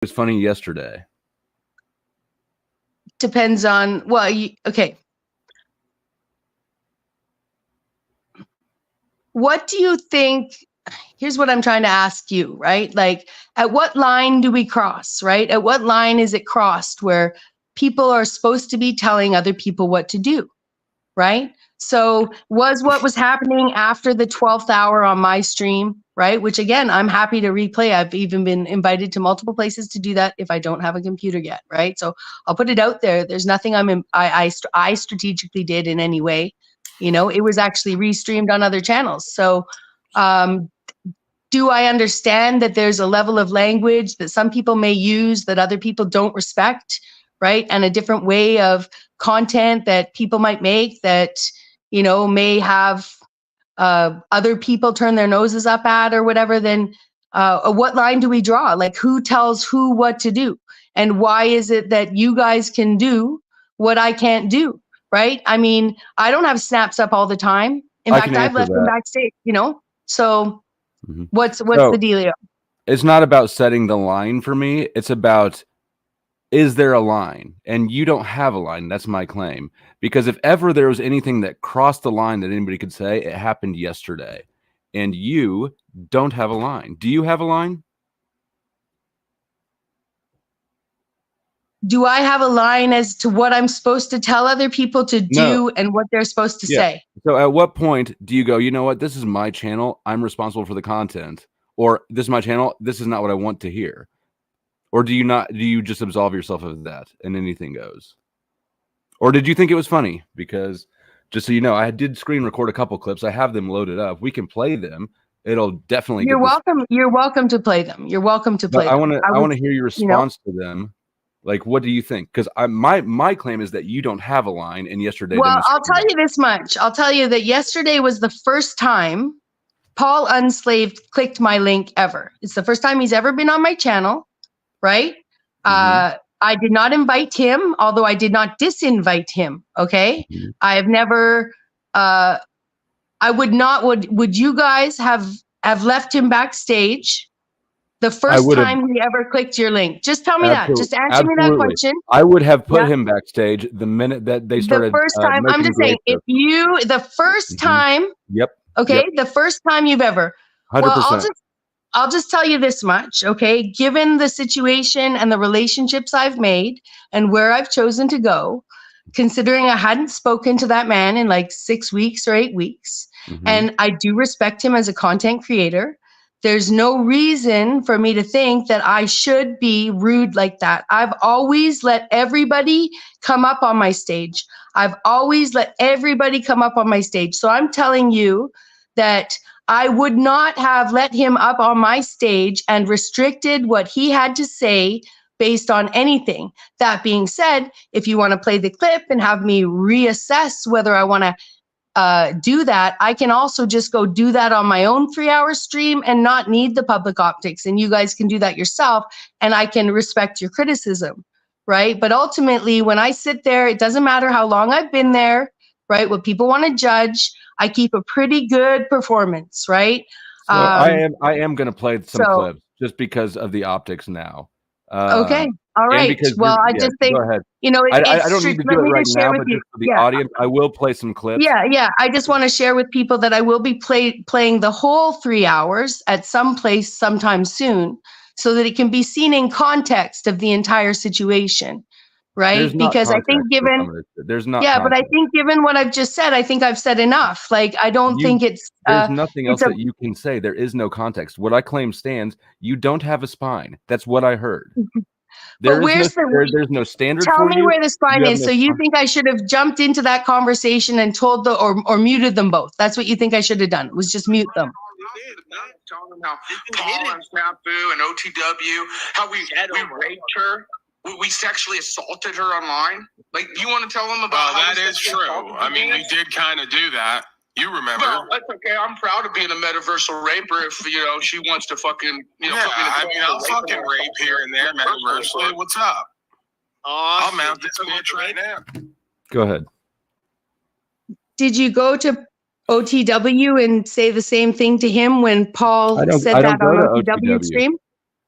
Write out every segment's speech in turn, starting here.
was funny yesterday? Depends on, well, okay. What do you think? Here's what I'm trying to ask you, right? Like, at what line do we cross, right? At what line is it crossed where people are supposed to be telling other people what to do, right? So was what was happening after the 12th hour on my stream, right? Which again, I'm happy to replay. I've even been invited to multiple places to do that if I don't have a computer yet, right? So I'll put it out there. There's nothing I strategically did in any way. You know, it was actually restreamed on other channels. So do I understand that there's a level of language that some people may use that other people don't respect, right? And a different way of content that people might make that, you know, may have other people turn their noses up at or whatever, then what line do we draw? Like, who tells who what to do? And why is it that you guys can do what I can't do, right? I mean, I don't have snaps up all the time. In fact, I've left them backstage, you know? So what's the dealio? It's not about setting the line for me. It's about, is there a line? And you don't have a line. That's my claim. Because if ever there was anything that crossed the line that anybody could say, it happened yesterday. And you don't have a line. Do you have a line? Do I have a line as to what I'm supposed to tell other people to do and what they're supposed to say? So at what point do you go, you know what, this is my channel, I'm responsible for the content, or this is my channel, this is not what I want to hear? Or do you just absolve yourself of that and anything goes? Or did you think it was funny? Because just so you know, I did screen record a couple clips. I have them loaded up. We can play them. It'll definitely. You're welcome. You're welcome to play them. You're welcome to play them. I want to hear your response to them. Like, what do you think? Because my claim is that you don't have a line. And yesterday, well, I'll tell you this much. I'll tell you that yesterday was the first time Paul Unslaved clicked my link ever. It's the first time he's ever been on my channel, right? I did not invite him, although I did not disinvite him. Okay, I have never. I would not. Would you guys have left him backstage? The first time he ever clicked your link. Just tell me that. Just answer me that question. I would have put him backstage the minute that they started. The first time, I'm just saying, if you, the first time. Yep. Okay. The first time you've ever. 100%. Well, I'll just tell you this much. Okay. Given the situation and the relationships I've made and where I've chosen to go, considering I hadn't spoken to that man in like 6 weeks or 8 weeks, and I do respect him as a content creator. There's no reason for me to think that I should be rude like that. I've always let everybody come up on my stage. I've always let everybody come up on my stage. So I'm telling you that I would not have let him up on my stage and restricted what he had to say based on anything. That being said, if you want to play the clip and have me reassess whether I want to do that, I can also just go do that on my own 3-hour stream and not need the public optics. And you guys can do that yourself and I can respect your criticism, right? But ultimately, when I sit there, it doesn't matter how long I've been there, right? What people want to judge, I keep a pretty good performance, right? So I am going to play some clips just because of the optics now. Okay. All right. Well, I just think, you know, I don't need to do it right now, but just for the audience, I will play some clips. Yeah. I just want to share with people that I will be playing the whole 3 hours at some place sometime soon so that it can be seen in context of the entire situation. Right. Because I think given but I think given what I've just said, I think I've said enough. Like, I don't think it's there's nothing else that you can say. There is no context. What I claim stands. You don't have a spine. That's what I heard. There's no standard. Tell me where the spine is. So you think I should have jumped into that conversation and told or muted them both? That's what you think I should have done? Was just mute them. Telling them how Paul and Snafu and OTW, how we raped her. We sexually assaulted her online. Like, do you want to tell them about? Well, that is true. I mean, you did kind of do that. You remember? Well, that's okay. I'm proud of being a metaversal raper. If she wants to fucking, I mean, I'll fucking rape here and there, metaversally. What's up? I'll mount this bitch right now. Go ahead. Did you go to OTW and say the same thing to him when Paul said that on OTW stream?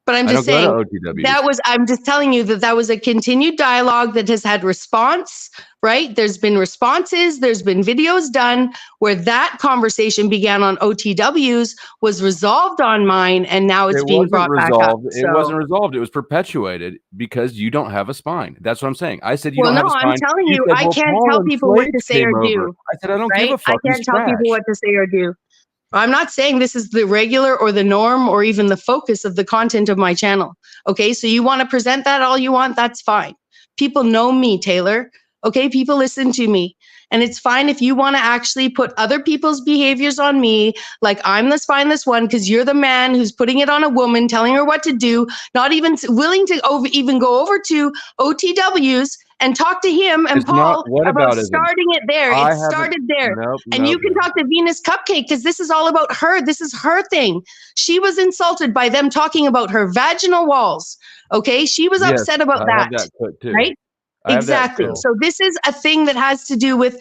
But I'm I just don't go saying to OTWs. that was, I'm just telling you that was a continued dialogue that has had response, right? There's been responses, there's been videos done where that conversation began on OTWs, was resolved on mine, and now it's being brought back up. It wasn't resolved. It was perpetuated because you don't have a spine. That's what I'm saying. I said you don't have a spine. I'm telling you, said, I well, can't Paul tell and people what to Flates say or came over. do. I said, I don't Right? give a fuck. I can't tell people what to say or do. I'm not saying this is the regular or the norm or even the focus of the content of my channel. Okay, so you want to present that all you want, that's fine. People know me, Taylor. Okay, people listen to me. And it's fine if you want to actually put other people's behaviors on me, like I'm the spineless one, because you're the man who's putting it on a woman, telling her what to do, not even willing to even go over to OTWs and talk to him and It's Paul not about starting it there. It started there. And you can talk to Venus Cupcake because this is all about her. This is her thing. She was insulted by them talking about her vaginal walls. Okay. She was upset about that. Right? Exactly. So this is a thing that has to do with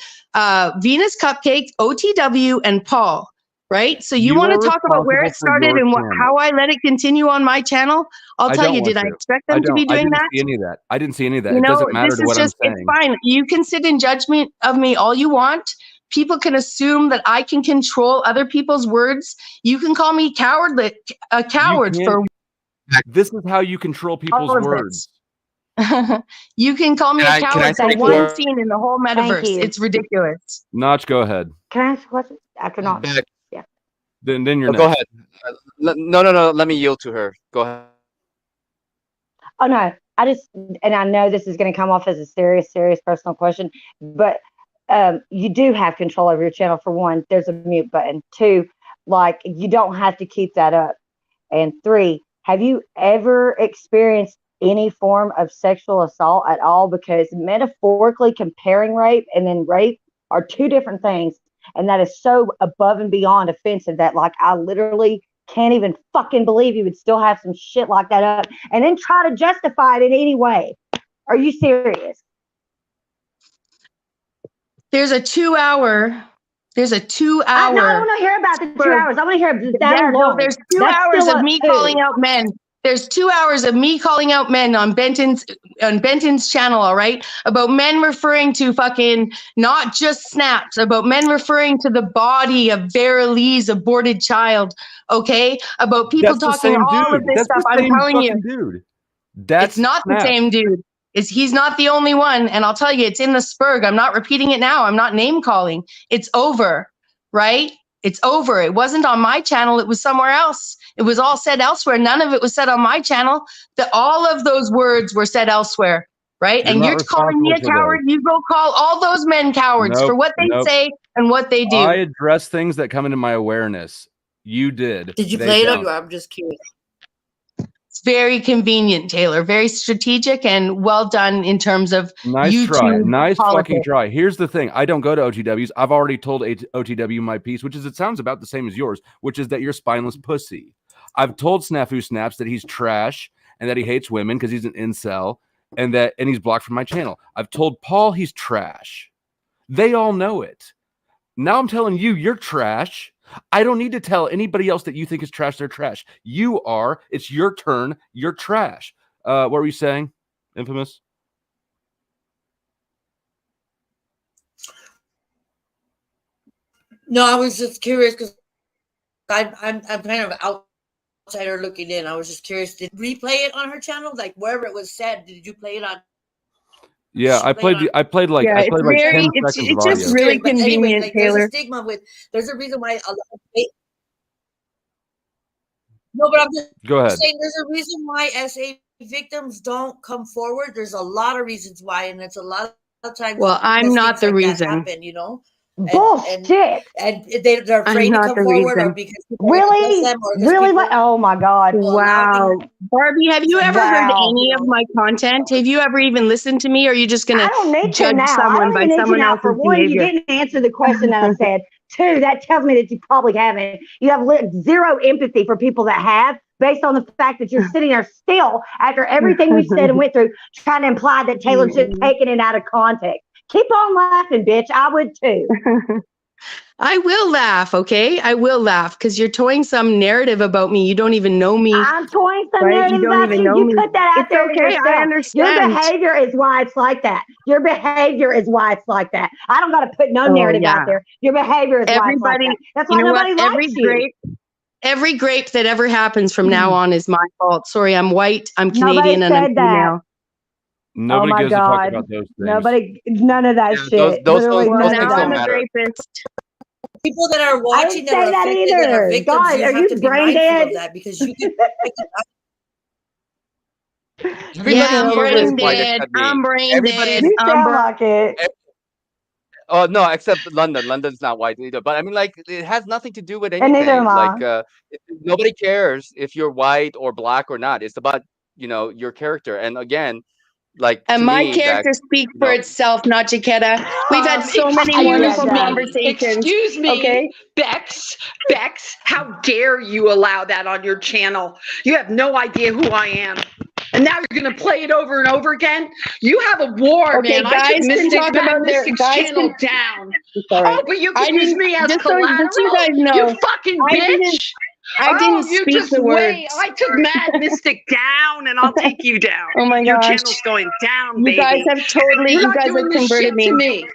Venus Cupcake, OTW, and Paul. Right? So you want to talk about where it started and how I let it continue on my channel? I'll tell you, did I expect them to be doing that? I didn't see any of that. I didn't see any of that. You It know, doesn't matter to what I'm saying. It's fine. You can sit in judgment of me all you want. People can assume that I can control other people's words. You can call me a coward for. This is how you control people's words. You can call me a coward for one scene in the whole metaverse. It's ridiculous. Notch, go ahead. Can I ask a question? After Notch. Yeah. Then you're go ahead. No. Let me yield to her. Go ahead. Oh no, and I know this is going to come off as a serious personal question, but you do have control over your channel. For one, there's a mute button. Two, like you don't have to keep that up. And three, have you ever experienced any form of sexual assault at all? Because metaphorically comparing rape and then rape are two different things. And that is so above and beyond offensive that like I literally can't even fucking believe you would still have some shit like that up and then try to justify it in any way. Are you serious? There's a 2 hour. I don't want to hear about the 2 hours. I want to hear that alone. There's 2 hours of me calling out men. There's 2 hours of me calling out men on Benton's channel, all right? About men referring to fucking not just snaps, about men referring to the body of Vera Lee's aborted child, okay? About people talking all of this stuff. I'm telling you. Dude. It's not the same dude. He's not the only one. And I'll tell you, it's in the Spurg. I'm not repeating it now. I'm not name calling. It's over, right? It's over. It wasn't on my channel. It was somewhere else. It was all said elsewhere. None of it was said on my channel. All of those words were said elsewhere, right? And you're calling me a coward. You go call all those men cowards for what they say and what they do. I address things that come into my awareness. You did. Did you play it on? I'm just curious. It's very convenient, Taylor. Very strategic and well done in terms of YouTube Nice politics. fucking try. Here's the thing. I don't go to OTWs. I've already told OTW my piece, which is it sounds about the same as yours, which is that you're spineless pussy. I've told Snafu Snaps that he's trash and that he hates women because he's an incel and he's blocked from my channel. I've told Paul he's trash. They all know it. Now I'm telling you, you're trash. I don't need to tell anybody else that you think is trash. They're trash. You are. It's your turn. You're trash. What were you saying, Infamous? No, I was just curious because I'm kind of outsider looking in. I was just curious. Did you replay it on her channel? Like wherever it was said, did you play it on? Yeah, I played like 10 seconds of audio. It's really convenient, like, Taylor. There's a stigma there's a reason why. No, but I'm just Go ahead. saying there's a reason why SA victims don't come forward. There's a lot of reasons why, and it's a lot of times. Well, I'm not the reason. Happen, you know. Bullshit. And they're afraid to come forward, or because really. Oh my God! Wow, Barbie, have you ever heard any of my content? Have you ever even listened to me? Or are you just gonna judge someone by someone else's For one, behavior? you didn't answer the question that I said. Two, that tells me that you probably haven't. You have zero empathy for people that have, based on the fact that you're sitting there still after everything we said and went through, trying to imply that Taylor's just taking it out of context. Keep on laughing, bitch. I would too. I will laugh, okay? I will laugh because you're toying some narrative about me. You don't even know me. I'm toying some Right? narrative You don't about even you. know You me. put that out It's there okay. yourself. I understand. Your behavior is why it's like that. Your behavior is why it's like that. I don't got to put no Oh, narrative yeah. out there. Your behavior is why it's like Everybody, that. That's you why know what? nobody likes you. Every grape that ever happens from now on is my fault. Sorry, I'm white, I'm Nobody Canadian, and I'm said that. female. Nobody Oh my gives a fuck God. about those things. Nobody, none of that Yeah, shit. those Literally things none of Now don't I'm that. a matter. rapist. People that are I watching didn't that are say that affected, that are either. victims, God, you are have you to be brain mindful dead? of that because you can. Everybody Yeah, I'm here is brain white dead. except me. I'm brain Everybody dead. is. You sound like it. Oh no, except London. London's not white either. But I mean, like, it has nothing to do with And neither anything. am Like, I. nobody cares if you're white or black or not. It's about your character. And again, like And to my me, that character speaks you for know, itself, not Jaquetta. We've had so many I get wonderful that. conversations. Excuse me, Okay. Bex, how dare you allow that on your channel? You have no idea who I am. And now you're going to play it over and over again? You have a war, Okay, man. I guys took can talk about their Mystic's guys channel can. down. Sorry. Oh, but you I can use didn't. me as Just collateral? so you guys know, You fucking I didn't. bitch. I didn't you speak just the wait. words. I took Mad Mystic down, and I'll take you down. Oh my Your gosh. channel's going down, You guys baby. have totally. You're You not guys have doing this converted shit me. to me.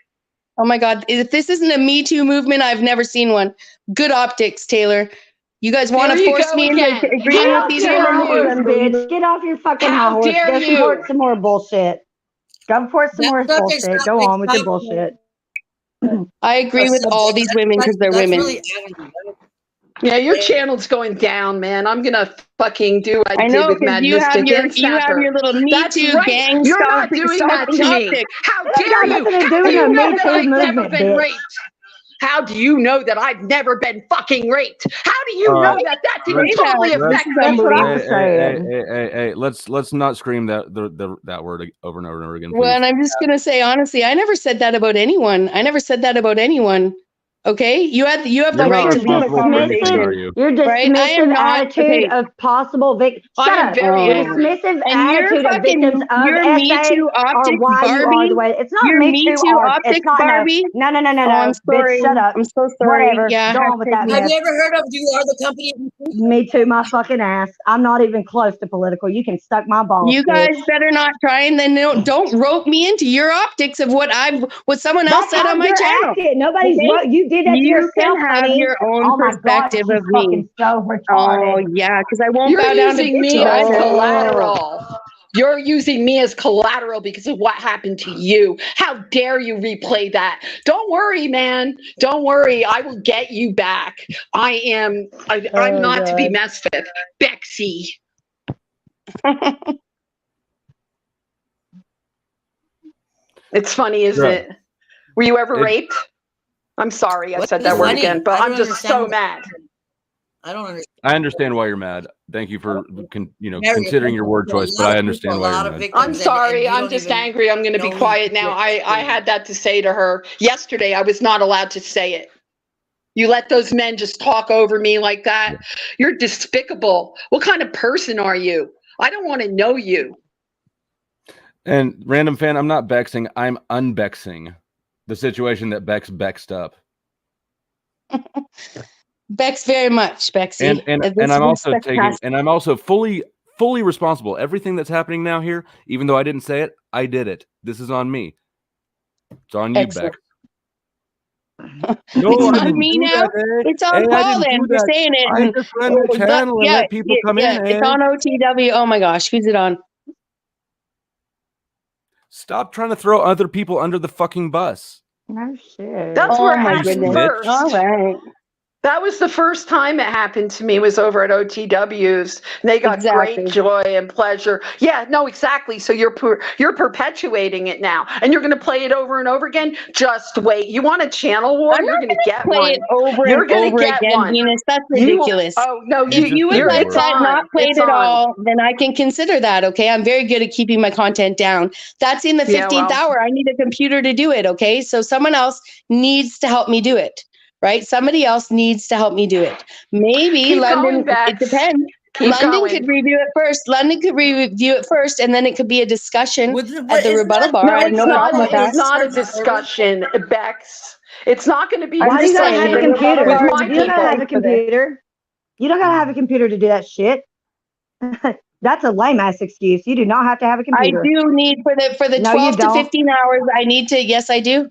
Oh my God. If this isn't a Me Too movement, I've never seen one. Good optics, Taylor. You guys want to There you force go me into again. agreeing with How these Get off your dare women? high This is horse, you? unbelievable. bitch. Get off your fucking high How horse. dare Go support you? some more bullshit. Go support some That more subject's bullshit. not Go very on with your powerful. bullshit. I agree with all these women because they're That's women. really angry. Yeah, your channel's going down, man. I'm gonna fucking do what I I did know with because Mad you have Mystic your and Sapper. little Me That's Too right. gang You're not doing that stalking to me. optics. How That ain't dare got you? nothing to do How with do no you know Me that Too I've never movement, been bitch. raped? How do you know that I've never been fucking raped? How do you know that that didn't Say totally that. This affect is me? That's what I was unbelievable. saying. Hey, let's not scream that word over and over and over again, Well, please. and I'm just gonna say honestly, I never said that about anyone. I never said that about anyone. Okay, you have the You're right not to leave a responsible for anything, conversation, are you? Your right? I am dismissive not attitude okay. of possible victims. I Shut am up. very Your angry. dismissive And you're attitude of victims of you're Me SA Too are optics, why you are Barbie. the way. It's not You're Me Me Too Too art. It's optics, not Barbie. no. Oh, I'm Bitch, sorry. shut up. I'm so sorry. Whatever. Yeah, Go on with that hashtag me. Have mess. you ever heard of You Are the Company? Me too, my fucking ass. I'm not even close to political. You can suck my balls, You guys bitch. better not try and then don't rope me into your optics of what someone else That's said how on my you're channel. acting. Nobody's Okay? you did that to You can yourself, have honey. your own Oh my god, perspective she's of me. fucking so retarded. Oh yeah, because I won't You're bow down to using me bitches. as Oh. collateral. You're using me as collateral because of what happened to you. How dare you replay that? Don't worry, man. Don't worry. I will get you back. I'm not to be God. messed with. Bexy. It's funny, isn't Yeah. it? Were you ever It- raped? I'm sorry I What said is that word funny? again, but I I'm don't just so understand. mad. I don't understand. I understand why you're mad. Thank you for Mary, considering your word a choice, lot but I of understand people, a why lot you're of mad. victims, I'm and sorry. you I'm don't just even angry. I'm going to be know quiet who now. quit. I had that to say to her yesterday. I was not allowed to say it. You let those men just talk over me like that. Yeah. You're despicable. What kind of person are you? I don't want to know you. And random fan, I'm not Bexing. I'm unbexing the situation that Bex bexed up. Bex very much, Bexy. And I'm also I'm also fully responsible. Everything that's happening now here, even though I didn't say it, I did it. This is on me. It's on you, Excellent. Bex. No, It's I on didn't me do now. that, eh? It's on Hey, I Paul didn't then do for that. saying it. I just ran the channel and let people come in. It's on OTW. Oh my gosh, who's it on? Stop trying to throw other people under the fucking bus. No shit. That's Oh where it my happened goodness. first. All right. That was the first time it happened to me, was over at OTW's. They got Exactly. great joy and pleasure. Yeah, no, exactly. So you're perpetuating it now, and you're going to play it over and over again. Just wait. You want a channel war? I'm You're not going to get play one. it over You're and gonna over get again, one. Venus. That's You- ridiculous. oh no, If you would just like it's that on. not played It's at on. all, then I can consider that. Okay, I'm very good at keeping my content down. That's in the 15th Yeah, well. hour. I need a computer to do it. Okay, so someone else needs to help me do it. Right? Somebody else needs to help me do it. Maybe Keep London. going, Bex. It depends. Keep London going. could review it first. London could review it first, and then it could be a discussion at the isn't rebuttal that- bar. No, I have it's no not. problem with that. It's not a discussion, Bex. It's not going to be Why do you the gotta same have a computer? with my You don't gotta have a people. computer. You don't gotta have a computer to do that shit. That's a lame ass excuse. You do not have to have a I computer. do need for the No, you 12 to don't. 15 hours. I need to. Yes, I do.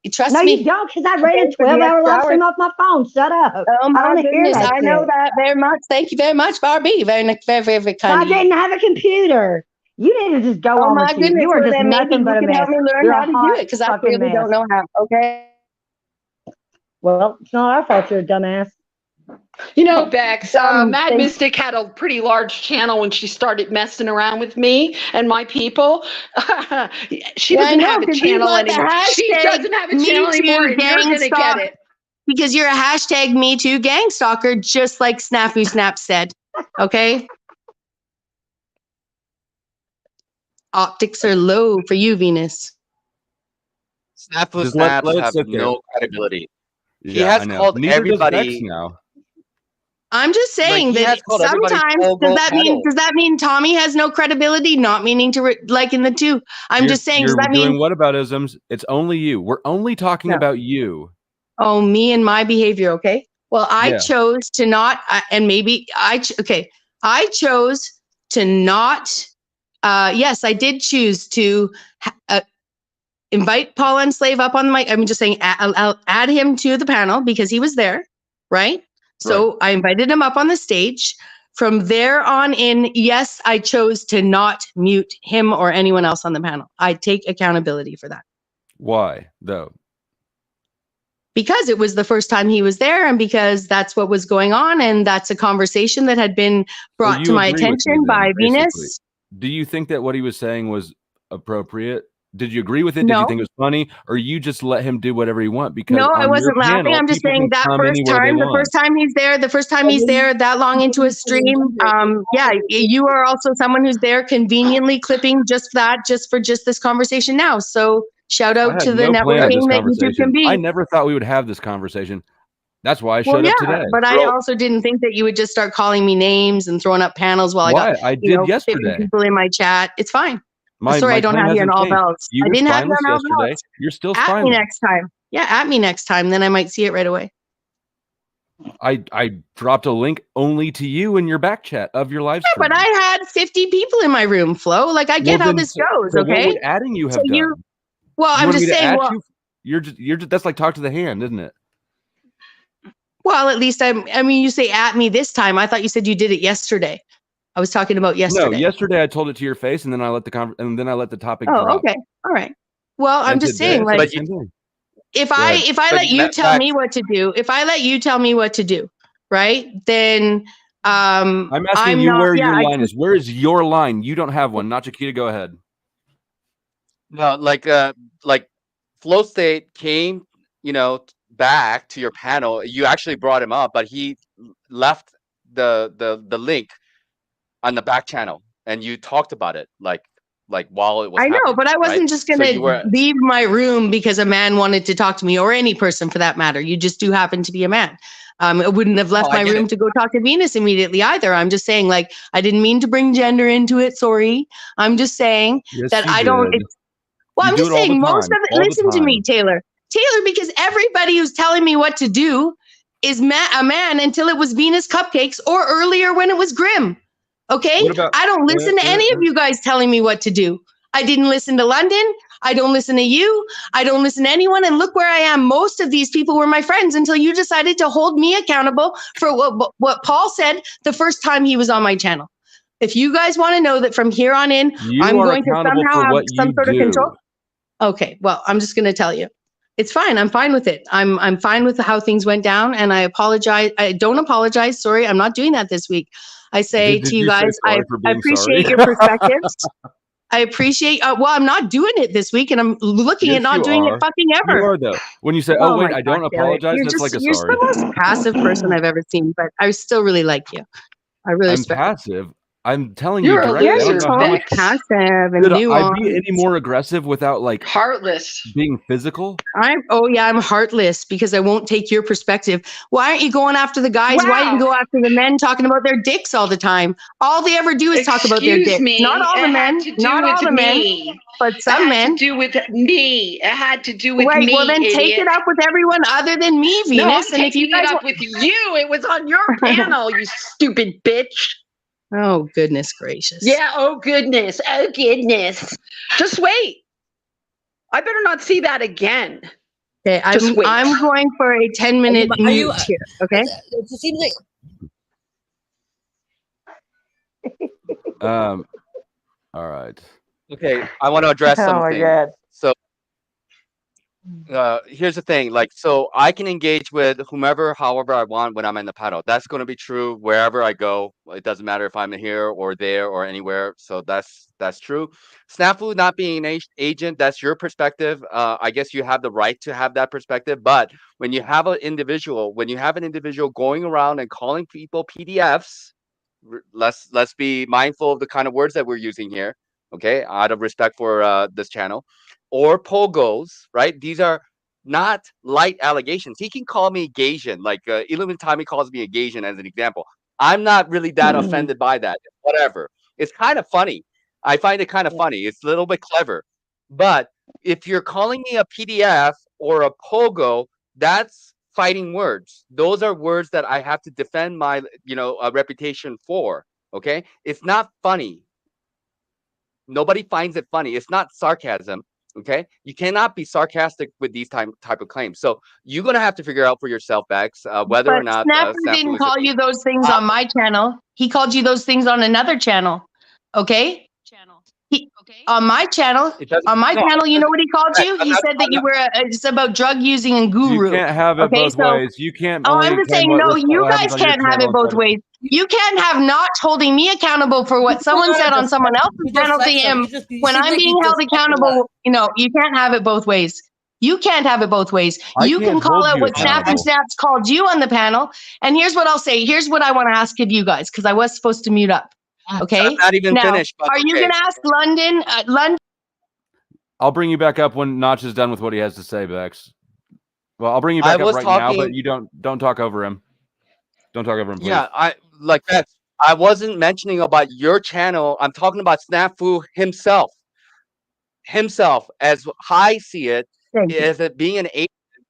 You trust No, me? you don't, because I rated For the 12-hour live extra stream hours. off my phone. Shut up. Oh I my don't hear goodness! that I know shit. that very much. Thank you very much, Barbie. Very, very, very, very So kind I of you. didn't have a computer. You need to just go Oh on my with you. goodness! You are Well, just then maybe nothing you but a can help mess. me learn You're how a to do hot it because I fucking really mess. don't know how. Okay. Well, it's not our fault you're a dumbass. You know, Bex, Mad thank- Mystic had a pretty large channel when she started messing around with me and my people. She Yeah, I doesn't know, have a 'cause you channel got the anymore. She hashtag doesn't have a Me channel Too anymore, and you're gang going to stalk. get it. Because you're a hashtag Me Too gang stalker, just like Snafu Snap said. Okay. Optics are low for you, Venus. Snafu Just let snaps it have sit there. no credibility. He Yeah, has I know. called Neither does Vex everybody. now. I'm just saying Like, he that has called everybody sometimes Pogo does that mean Tommy has no credibility? Not meaning to like in the two. I'm just saying. Does You're that doing mean whataboutisms. It's only you. We're only talking No. about you. oh me and my behavior? Okay. Well, I Yeah. chose to not, and maybe okay. I chose to not. Yes, I did choose to invite Paul Enslave up on the mic. I'm just saying, I'll add him to the panel because he was there, right? So I invited him up on the stage. From there on in, yes, I chose to not mute him or anyone else on the panel. I take accountability for that. Why, though? Because it was the first time he was there and because that's what was going on. And that's a conversation that had been brought you to my agree with me attention then, by basically. Venus. Do you think that what he was saying was appropriate? Did you agree with it? Did No. you think it was funny? Or you just let him do whatever he want? Because No, I on wasn't your laughing. panel, I'm just people saying can that come first anywhere they time, want. the first time he's there that long into a stream. Yeah, you are also someone who's there conveniently clipping just for this conversation now. So shout I out had to the no plan of this networking that YouTube can conversation. be. I never thought we would have this conversation. That's why I Well, showed up yeah, today. but I also didn't think that you would just start calling me names and throwing up panels while Why? I got I did 50 yesterday. people in my chat. It's fine. My Sorry, I don't plan have you on hasn't all changed. belts. You I were didn't have you spineless on all yesterday. belts. You're still At me spineless. next time. Yeah, at me next time. Then I might see it right away. I dropped a link only to you in your back chat of your live stream. But I had 50 people in my room, Flo. Like I get how this goes, So okay? what would adding you have So done? well, You I'm wanted just me to saying, add well, you're just that's like talk to the hand, isn't it? well, at least I mean, you say at me this time. I thought you said you did it yesterday. I was talking about yesterday. No, yesterday I told it to your face, and then I let the topic Oh, drop. okay. All right. Well, I'm And just today saying, I said like, the same thing. if I let you tell me what to do, right? Then I'm asking you where your line is. Where is your line? You don't have one. Not Chiquita, go ahead. No, like Flow State came, back to your panel. You actually brought him up, but he left the link on the back channel, and you talked about it like while it was. I know, happening, but I wasn't right? just So going you to were. leave my room because a man wanted to talk to me, or any person for that matter. You just do happen to be a man. I wouldn't have left my room to go talk to Venus immediately either. I'm just saying, like, I didn't mean to bring gender into it. Sorry. I'm just saying that I don't. Well, I'm just saying most of it. Listen to me, Taylor. Because everybody who's telling me what to do is a man until it was Venus Cupcakes or earlier when it was Grim. Okay? I don't listen to any of you guys telling me what to do. I didn't listen to London. I don't listen to you. I don't listen to anyone. And look where I am. Most of these people were my friends until you decided to hold me accountable for what Paul said the first time he was on my channel. If you guys want to know that from here on in, I'm going to somehow have some sort of control. Okay, well, I'm just going to tell you. It's fine. I'm fine with it. I'm fine with how things went down, and I apologize. I don't apologize. Sorry, I'm not doing that this week. I say to you guys, I appreciate your perspectives. I appreciate. Well, I'm not doing it this week, and I'm looking at not doing it fucking ever. You are though. When you say, "Oh wait, I don't apologize," that's like a sorry. You're the most passive person I've ever seen, but I still really like you. I really respect. I'm passive. I'm telling you You're a directly. I don't loser, know how much. passive and Could I nuanced. be any more aggressive without like Heartless. being physical? I'm heartless because I won't take your perspective. Why aren't you going after the guys? Why didn't you go after the men talking about their dicks all the time? All they ever do is talk about their dicks. Me. Not all the men, not all the men, but some men. To do with me. It had to do with Right. me. Well, then idiot. take it up with everyone other than me, Venus. No, I'm and if you taking it guys up with you. It was on your panel, you stupid bitch. Oh, goodness gracious. Yeah, oh goodness. Oh goodness. Just wait. I better not see that again. Okay, Just wait. I'm going for a 10-minute Are you- mute here. Okay. It just seems like All right. Okay, I want to address Oh my something. God. So here's the thing, like, so I can engage with whomever, however I want when I'm in the panel. That's going to be true wherever I go. It doesn't matter if I'm here or there or anywhere. So that's true. Snafu not being an agent, that's your perspective. I guess you have the right to have that perspective. But when you have an individual going around and calling people PDFs, let's be mindful of the kind of words that we're using here. Okay, out of respect for this channel. Or pogos, right? These are not light allegations. He can call me Gaysian, like Illuminati calls me a Gaysian as an example. I'm not really that offended by that. Whatever. It's kind of funny. I find it kind of funny. It's a little bit clever. But if you're calling me a PDF or a pogo, that's fighting words. Those are words that I have to defend my, reputation for. Okay? It's not funny. Nobody finds it funny. It's not sarcasm. Okay, you cannot be sarcastic with these type of claims. So you're gonna have to figure out for yourself, Bex, whether or not Snapper didn't call you those things on my channel. He called you those things on another channel. Okay. On my channel, you know what he called you? He said that you were it's about drug using and guru. You can't have it both ways. You can't. I'm just saying, no, you guys can't have it both ways. You can't have not holding me accountable for what someone said on someone else's channel to him when I'm being held accountable. You can't have it both ways. You can't have it both ways. You can call out what Snap and Snaps called you on the panel. And here's what I'll say. Here's what I want to ask of you guys, because I was supposed to mute up. Okay. I'm not even finished. But are you going to ask London? I'll bring you back up when Notch is done with what he has to say, Bex. Well, I'll bring you back up right now, but you don't talk over him. Don't talk over him, please. Yeah, I wasn't mentioning about your channel. I'm talking about Snafu himself. As I see it, as it being an agent,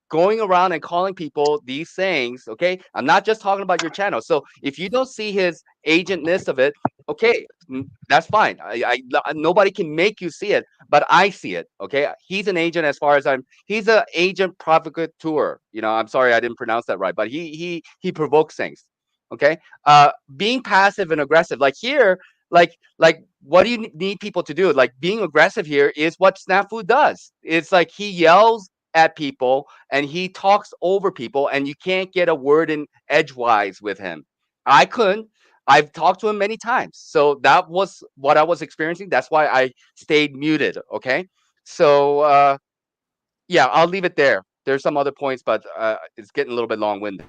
going around and calling people these things. Okay, I'm not just talking about your channel. So if you don't see his agentness of it, okay, that's fine. Nobody can make you see it, but I see it. Okay, he's an agent as far as he's an agent provocateur. I'm sorry I didn't pronounce that right, but he provokes things. Okay, being passive and aggressive, like here, like what do you need people to do? Like being aggressive here is what Snafu does. It's like he yells at people and he talks over people, and you can't get a word in edgewise with him. I couldn't. I've talked to him many times, so that was what I was experiencing. That's why I stayed muted. Okay, so yeah, I'll leave it there. There's some other points, but it's getting a little bit long-winded.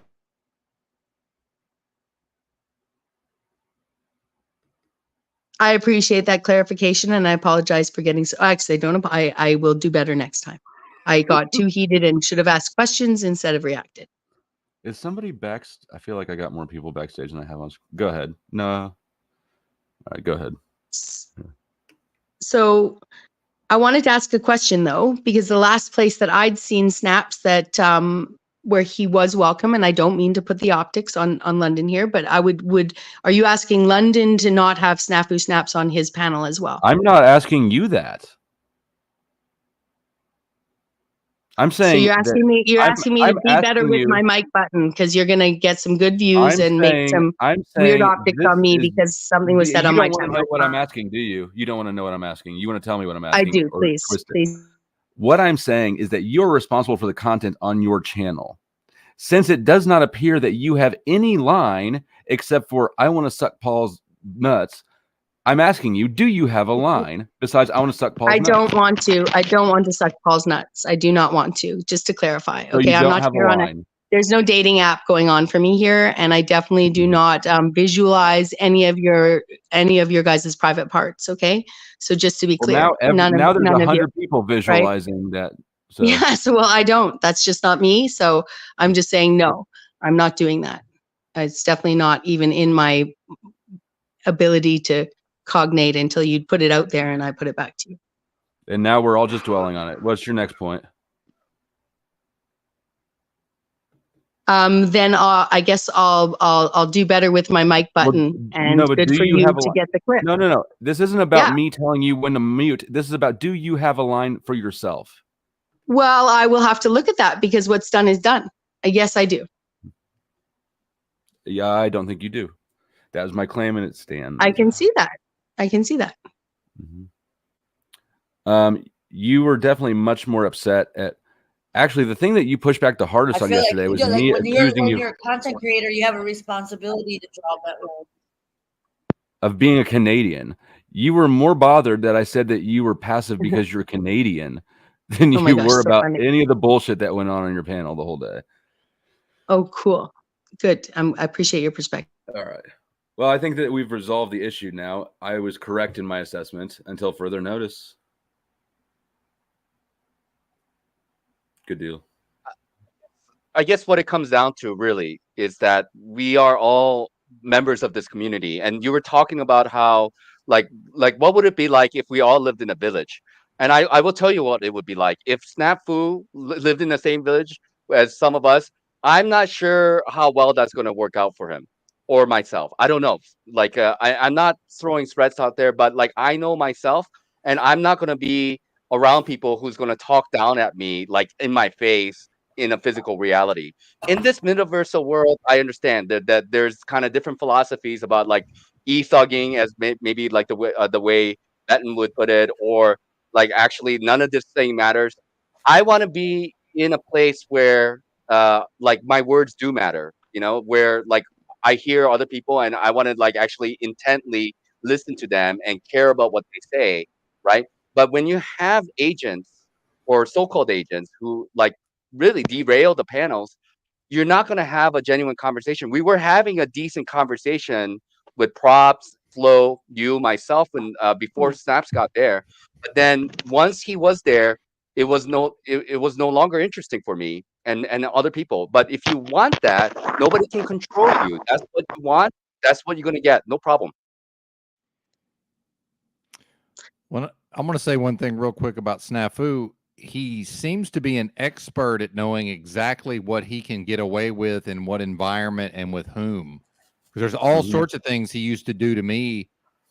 I appreciate that clarification, and I apologize for getting so. Actually, I will do better next time. I got too heated and should have asked questions instead of reacted. Is somebody I feel like I got more people backstage than I have on. Go ahead. No. All right, go ahead. So I wanted to ask a question, though, because the last place that I'd seen Snaps that where he was welcome, and I don't mean to put the optics on London here, but I would are you asking London to not have Snafu Snaps on his panel as well? I'm not asking you that. I'm saying so you're asking me to be better with my mic button, because you're going to get some good views make some weird optics on me because something was said on my channel. You don't want to know what I'm asking, do you? You don't want to know what I'm asking. You want to tell me what I'm asking. I do, please. What I'm saying is that you're responsible for the content on your channel. Since it does not appear that you have any line except for I want to suck Paul's nuts, I'm asking you, do you have a line besides I want to suck Paul's nuts? I don't want to. I don't want to suck Paul's nuts. I do not want to, just to clarify. So okay, I'm not here on it. there's no dating app going on for me here, and I definitely do not visualize any of your guys' private parts. Okay, so just to be clear, Well, now there's none of you, 100 people visualizing that. So yeah. So well, I don't. That's just not me. So I'm just saying no. I'm not doing that. It's definitely not even in my ability to cognate until you put it out there and I put it back to you. and now we're all just dwelling on it. What's your next point? Then I guess I'll do better with my mic button, and no, but good do for you you have a to line? get the clip. No. This isn't about Yeah. me telling you when to mute. This is about, do you have a line for yourself? Well, I will have to look at that because what's done is done. Yes, I do. Yeah, I don't think you do. That was my claim, and it stands. I can see that. I can see that. You were definitely much more upset at. Actually, the thing that you pushed back the hardest I on feel yesterday like, was like me when accusing you you're a content creator, you have a responsibility to draw that line. of being a Canadian. You were more bothered that I said that you were passive because you're Canadian than Oh my you gosh, were so about funny. any of the bullshit that went on your panel the whole day. Oh, cool. Good. I appreciate your perspective. All right. Well, I think that we've resolved the issue now. I was correct in my assessment until further notice. Good deal. I guess what it comes down to really is that we are all members of this community. And you were talking about how like what would it be like if we all lived in a village? And I will tell you what it would be like. If Snafu lived in the same village as some of us, I'm not sure how well that's going to work out for him or myself. I don't know. Like I'm not throwing threats out there, but like I know myself, and I'm not going to be around people who's going to talk down at me like in my face in a physical reality. In this metaversal world, I understand that there's kind of different philosophies about like e-thugging, as maybe like the way Benton would put it, or like actually none of this thing matters. I want to be in a place where like my words do matter, you know, where like I hear other people and I want to like actually intently listen to them and care about what they say, right? But when you have agents or so-called agents who like really derail the panels, you're not going to have a genuine conversation. We were having a decent conversation with props, Flo, you, myself, when before Snaps got there. But then once he was there, it was no longer interesting for me and other people. But if you want that, nobody can control you. That's what you want. That's what you're going to get. No problem. Well, I'm going to say one thing real quick about Snafu. He seems to be an expert at knowing exactly what he can get away with in what environment and with whom. Because there's all sorts of things he used to do to me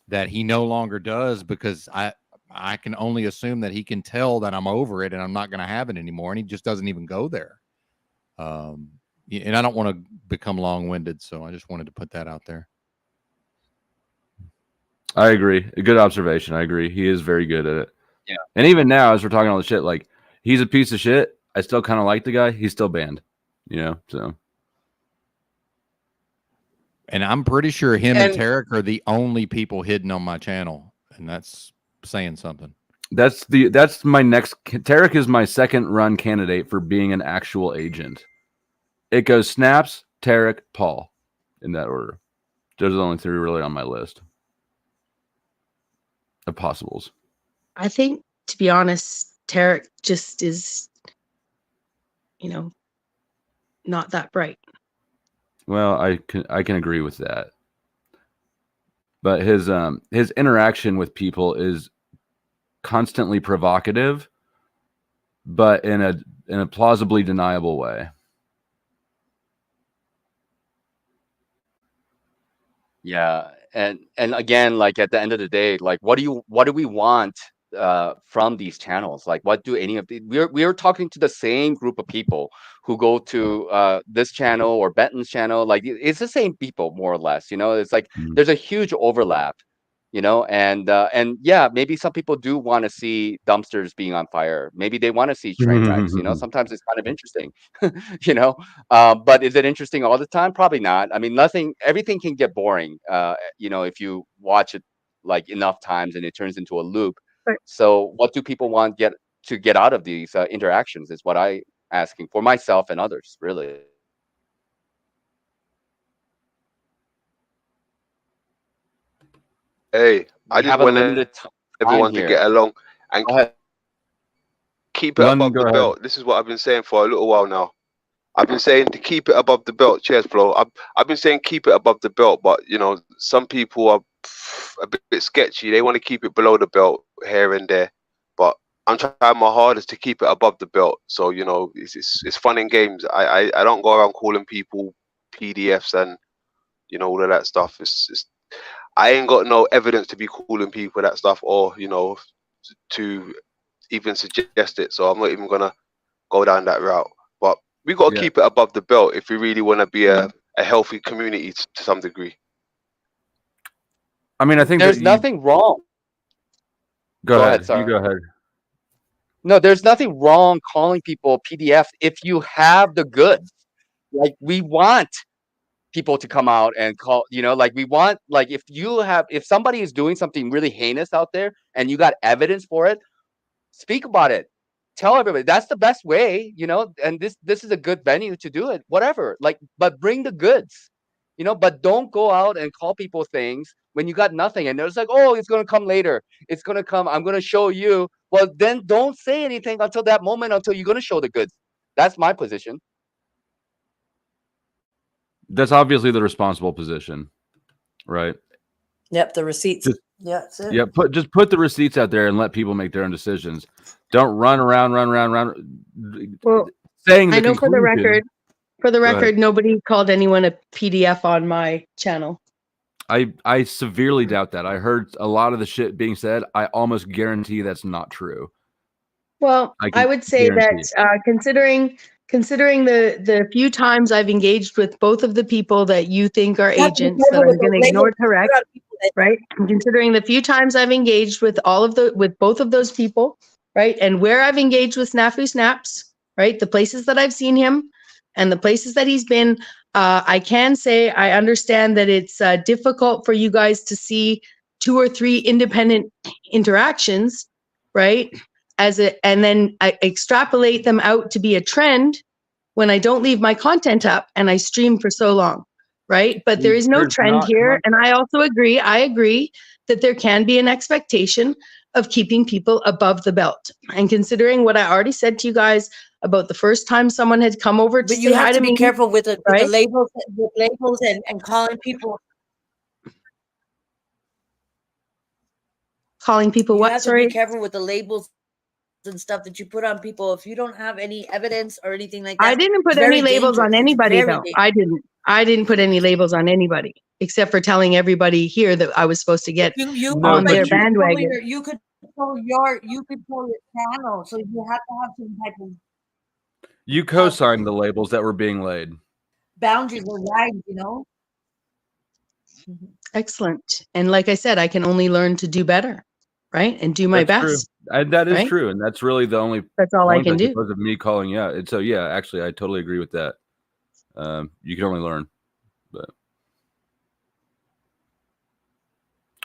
that he no longer does, because I can only assume that he can tell that I'm over it and I'm not going to have it anymore, and he just doesn't even go there. And I don't want to become long-winded, so I just wanted to put that out there. I agree. A good observation. I agree. He is very good at it. Yeah. And even now, as we're talking all the shit, like he's a piece of shit. I still kind of like the guy. He's still banned, you know. So, and I'm pretty sure him and Tarek are the only people hidden on my channel, and that's saying something. That's my next. Tarek is my second run candidate for being an actual agent. It goes Snaps, Tarek, Paul, in that order. Those are the only three really on my list of possibles. I think, to be honest, Tarek just is, you know, not that bright. Well, I can agree with that. But his interaction with people is constantly provocative, but in a plausibly deniable way. Yeah, and again, like at the end of the day, like what do we want from these channels? Like what do any of the we're talking to the same group of people who go to this channel or Benton's channel. Like it's the same people more or less, you know. It's like there's a huge overlap, you know, and yeah, maybe some people do want to see dumpsters being on fire. Maybe they want to see train wrecks, you know. Sometimes it's kind of interesting, you know. But is it interesting all the time? Probably not. I mean, everything can get boring, you know, if you watch it like enough times and it turns into a loop. Right. So what do people want to get out of these interactions is what I asking for myself and others, really. Hey, I We just have a want limited time everyone to here. get along and Go ahead. keep it London, above go the ahead. belt. This is what I've been saying for a little while now. I've been saying to keep it above the belt. Cheers, Flo. I've been saying keep it above the belt, but you know, some people are a bit sketchy. They want to keep it below the belt here and there. But I'm trying my hardest to keep it above the belt. So you know, it's fun and games. I don't go around calling people PDFs and you know all of that stuff. It's I ain't got no evidence to be calling people that stuff or you know to even suggest it. So I'm not even gonna go down that route. But we got to Yeah. keep it above the belt if we really want to be a healthy community to some degree. I mean, I think There's that nothing wrong. go ahead. Sorry. You go ahead. No, there's nothing wrong calling people PDF if you have the goods. Like we want people to come out and call, like we want, like if somebody is doing something really heinous out there and you got evidence for it, speak about it. Tell everybody. That's the best way, and this is a good venue to do it. Whatever. Like, but bring the goods. But don't go out and call people things when you got nothing. And there's like, oh, it's gonna come later. It's gonna come. I'm gonna show you. Well, then don't say anything until that moment, until you're gonna show the goods. That's my position. That's obviously the responsible position, right? Yep, the receipts. Just, Yeah, that's it. yeah, put the receipts out there and let people make their own decisions. Don't run around Well, saying the I know for the conclusion. record, nobody called anyone a PDF on my channel. I severely doubt that. I heard a lot of the shit being said. I almost guarantee that's not true. Well, I would say that considering the few times I've engaged with both of the people that you think are You have to be agents that careful I'm with going those to ignore labels you put correct, on people that- right? And considering the few times I've engaged with with both of those people, right? And where I've engaged with Snafu Snaps, right? The places that I've seen him and the places that he's been, I can say I understand that it's difficult for you guys to see 2 or 3 independent interactions, right? And then I extrapolate them out to be a trend when I don't leave my content up and I stream for so long, right? But there is no trend here. And I agree that there can be an expectation of keeping people above the belt. And considering what I already said to you guys about the first time someone had come over to But say you hi have to to be me, careful with the right? labels, and calling people. Calling people You what? have to be Sorry. careful with the labels and stuff that you put on people. If you don't have any evidence or anything like that, I didn't put it's any very labels on dangerous. It's anybody very though. dangerous. I didn't put any labels on anybody except for telling everybody here that I was supposed to get on their bandwagon. You control your channel, so you have to have some type of You co-signed the labels that were being laid. boundaries or lines. Excellent. And like I said, I can only learn to do better, right? And do my That's true. best. And that is right? true. And that's really the only That's all I point, can do. suppose, of me calling you out. And so, yeah, actually, I totally agree with that. You can only learn. But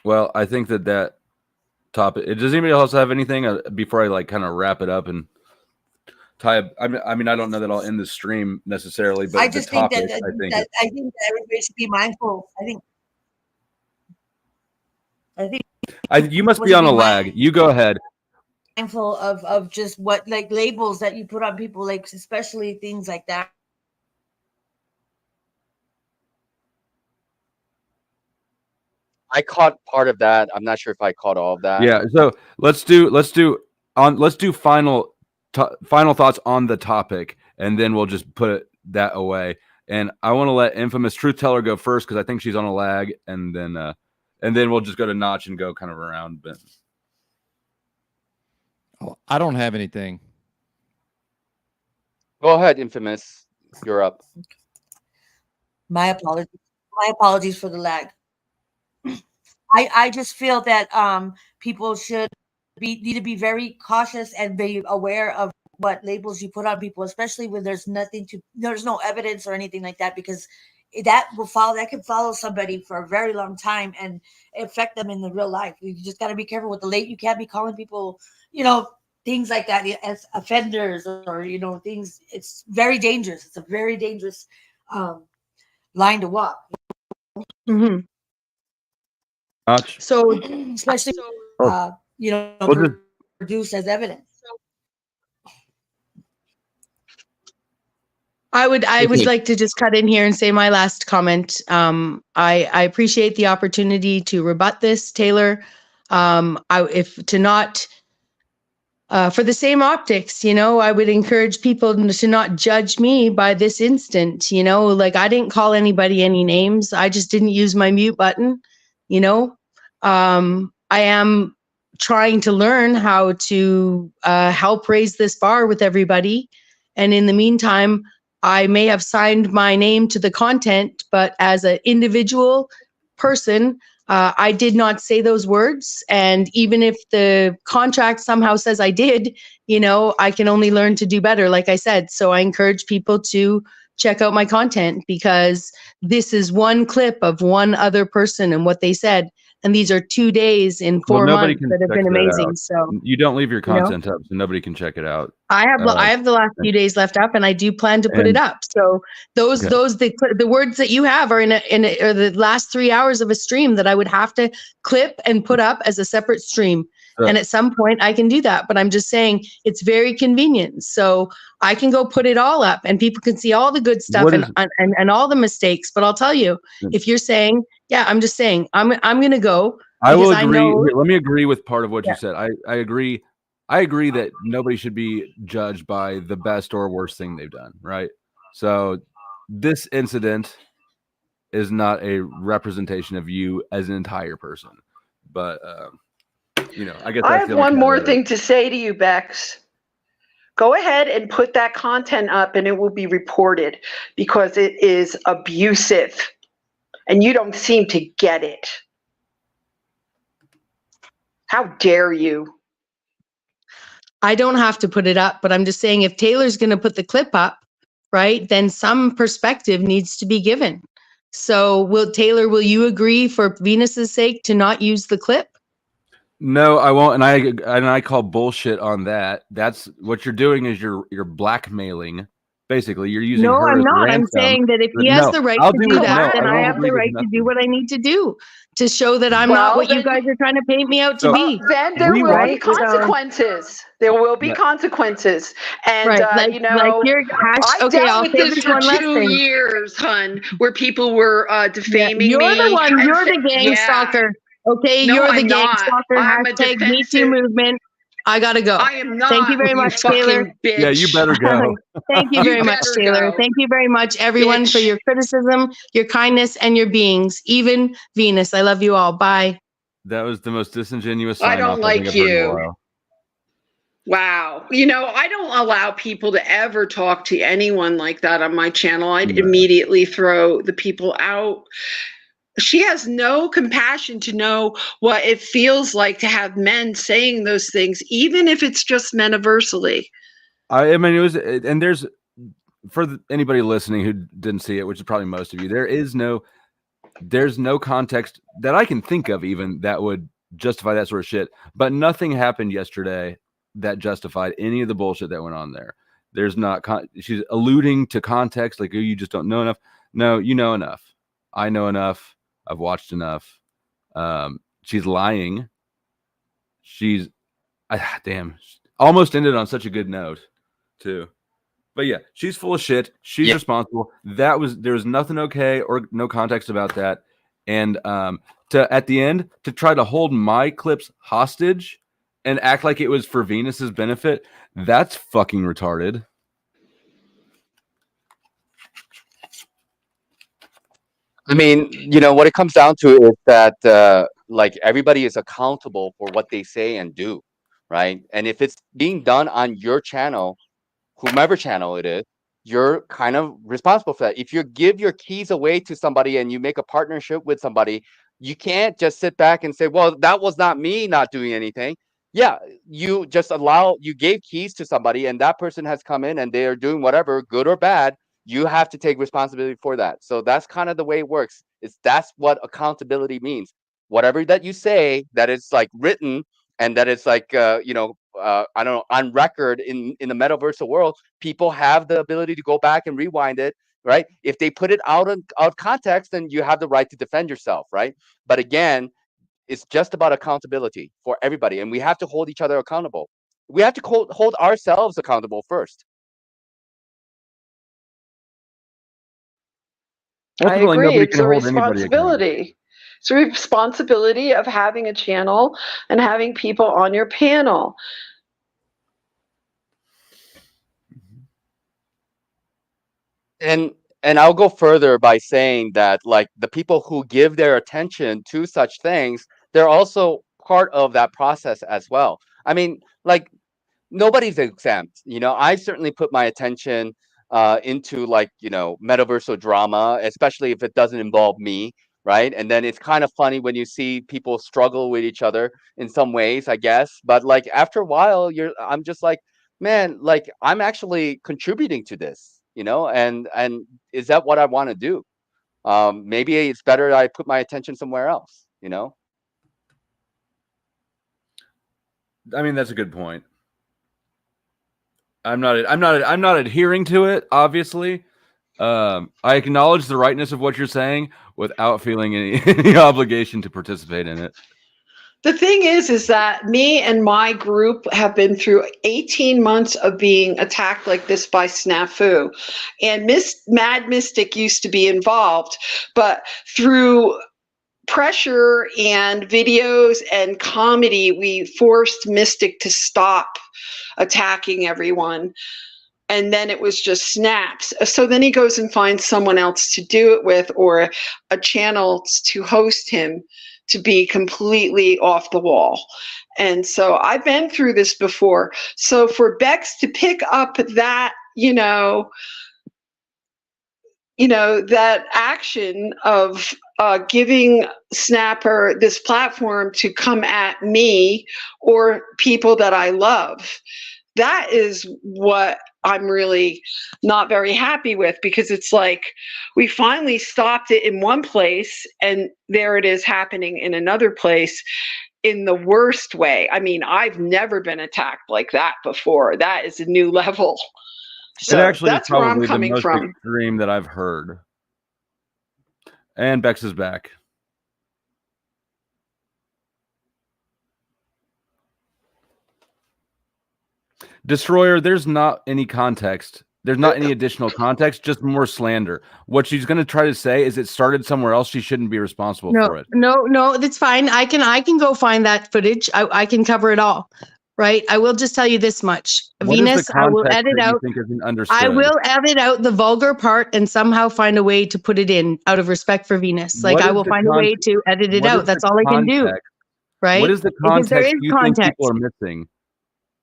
well, I think that topic. Does anybody else have anything before I kind of wrap it up and tie up? I mean, I don't know that I'll end the stream necessarily, but I just think that I think that everybody should be mindful. I think you must be on a lag. You go ahead. Mindful of just what like labels that you put on people, like especially things like that. I caught part of that. I'm not sure if I caught all of that. Yeah. So let's do final thoughts on the topic, and then we'll just put that away. And I want to let infamous truth teller go first because I think she's on a lag, and then we'll just go to Notch and go kind of around. But I don't have anything. Go ahead, infamous. You're up. My apologies for the lag. I just feel that people need to be very cautious and be aware of what labels you put on people, especially when there's no evidence or anything like that, because that can follow somebody for a very long time and affect them in the real life. You just got to be careful with you can't be calling people, things like that as offenders or things. It's very dangerous. It's a very dangerous line to walk. Mm-hmm. Notch. So especially Oh. Well, just- produced as evidence. I would like to just cut in here and say my last comment. I appreciate the opportunity to rebut this, Taylor. If to not for the same optics, I would encourage people to not judge me by this instant. Like I didn't call anybody any names. I just didn't use my mute button. I am trying to learn how to help raise this bar with everybody, and in the meantime, I may have signed my name to the content, but as an individual person, I did not say those words. And even if the contract somehow says I did, I can only learn to do better, like I said. So I encourage people to check out my content because this is one clip of one other person and what they said. And these are 2 days in 4 months that have been amazing. So you don't leave your content up, so nobody can check it out. I have the last few days left up, and I do plan to put it up. So the words that you have are in the last 3 hours of a stream that I would have to clip and put up as a separate stream. And at some point I can do that, but I'm just saying it's very convenient. So I can go put it all up, and people can see all the good stuff and all the mistakes. But I'll tell you, if you're saying, I'm just saying, I'm going to go. I will agree. Let me agree with part of what you said. I agree. I agree that nobody should be judged by the best or worst thing they've done, right? So this incident is not a representation of you as an entire person. But, I guess I have one more thing to say to you, Bex. Go ahead and put that content up and it will be reported because it is abusive and you don't seem to get it. How dare you? I don't have to put it up, but I'm just saying if Taylor's going to put the clip up, right, then some perspective needs to be given. So will you agree for Venus's sake to not use the clip? No, I won't. And I call bullshit on that. That's what you're doing is you're blackmailing. Basically, you're using her I'm as not. ransom. I'm saying that if he has the right to do that, then I have the right to do what I need to do to show that I'm not what you guys are trying to paint me out to be. Then there will be consequences. There will be consequences. And, like your I dealt with this for 2 years, hun, where people were defaming me. You're the one. You're the gang stalker. Okay, No, you're the I'm gang not. stalker. I'm a Hashtag Me Too movement. I gotta go. I am not. Thank you very much, Taylor. Bitch. Yeah, you better go. Thank you very much, Taylor. Thank you very much, everyone, for your criticism, your kindness, and your beings. Even Venus, I love you all. Bye. That was the most disingenuous I don't like you. While. Wow. I don't allow people to ever talk to anyone like that on my channel. I'd immediately throw the people out. She has no compassion to know what it feels like to have men saying those things, even if it's just meniversally. I mean, it was, and there's, for anybody listening who didn't see it, which is probably most of you, there's no context that I can think of even that would justify that sort of shit. But nothing happened yesterday that justified any of the bullshit that went on there. There's not, she's alluding to context, like, oh, you just don't know enough. No, you know enough. I know enough. I've watched enough. She's lying. She's damn, almost ended on such a good note too. But yeah, she's full of shit. She's responsible. There was nothing okay or no context about that. And at the end to try to hold my clips hostage and act like it was for Venus's benefit, that's fucking retarded. I mean, what it comes down to is that like everybody is accountable for what they say and do, right? And if it's being done on your channel, whomever channel it is, you're kind of responsible for that. If you give your keys away to somebody and you make a partnership with somebody, you can't just sit back and say, well, that was not me not doing anything. Yeah, you gave keys to somebody and that person has come in and they are doing whatever, good or bad. You have to take responsibility for that. So that's kind of the way it works. That's what accountability means. Whatever that you say that is like written and that is like I don't know, on record in the metaverse world, people have the ability to go back and rewind it, right? If they put it out of context, then you have the right to defend yourself, right? But again, it's just about accountability for everybody, and we have to hold each other accountable. We have to hold ourselves accountable first. I Ultimately, agree. nobody It's can a hold anybody accountable. responsibility. It's a responsibility of having a channel and having people on your panel. And I'll go further by saying that, like, the people who give their attention to such things, they're also part of that process as well. I mean, like, nobody's exempt. I certainly put my attention into, like, metaversal drama, especially if it doesn't involve me, right? And then it's kind of funny when you see people struggle with each other in some ways, I guess. But, like, after a while, I'm just like, man, like, I'm actually contributing to this, and is that what I want to do? Maybe it's better I put my attention somewhere else. I mean, that's a good point. I'm not adhering to it, obviously. I acknowledge the rightness of what you're saying without feeling any obligation to participate in it. The thing is that me and my group have been through 18 months of being attacked like this by Snafu. And Mad Mystic used to be involved, but through pressure and videos and comedy, we forced Mystic to stop attacking everyone. And then it was just snaps. So then he goes and finds someone else to do it with, or a channel to host him, to be completely off the wall. And so I've been through this before. So for Bex to pick up that, that action of giving Snapper this platform to come at me or people that I love, that is what I'm really not very happy with, because it's like we finally stopped it in one place and there it is happening in another place in the worst way. I mean, I've never been attacked like that before. That is a new level. So it actually that's is where I'm probably the coming most from. extreme that I've heard. And Bex is back. Destroyer, there's not any context. There's not any additional context, just more slander. What she's going to try to say is it started somewhere else. She shouldn't be responsible for it. No, that's fine. I can go find that footage. I can cover it all. Right. I will just tell you this much. What Venus, is the I will context edit that you out. think isn't understood? I will edit out the vulgar part and somehow find a way to put it in out of respect for Venus. Like, What I is will the find a way to edit it what is out. the That's all I can do. context? Right. What is the Because there context is you think people context. are missing?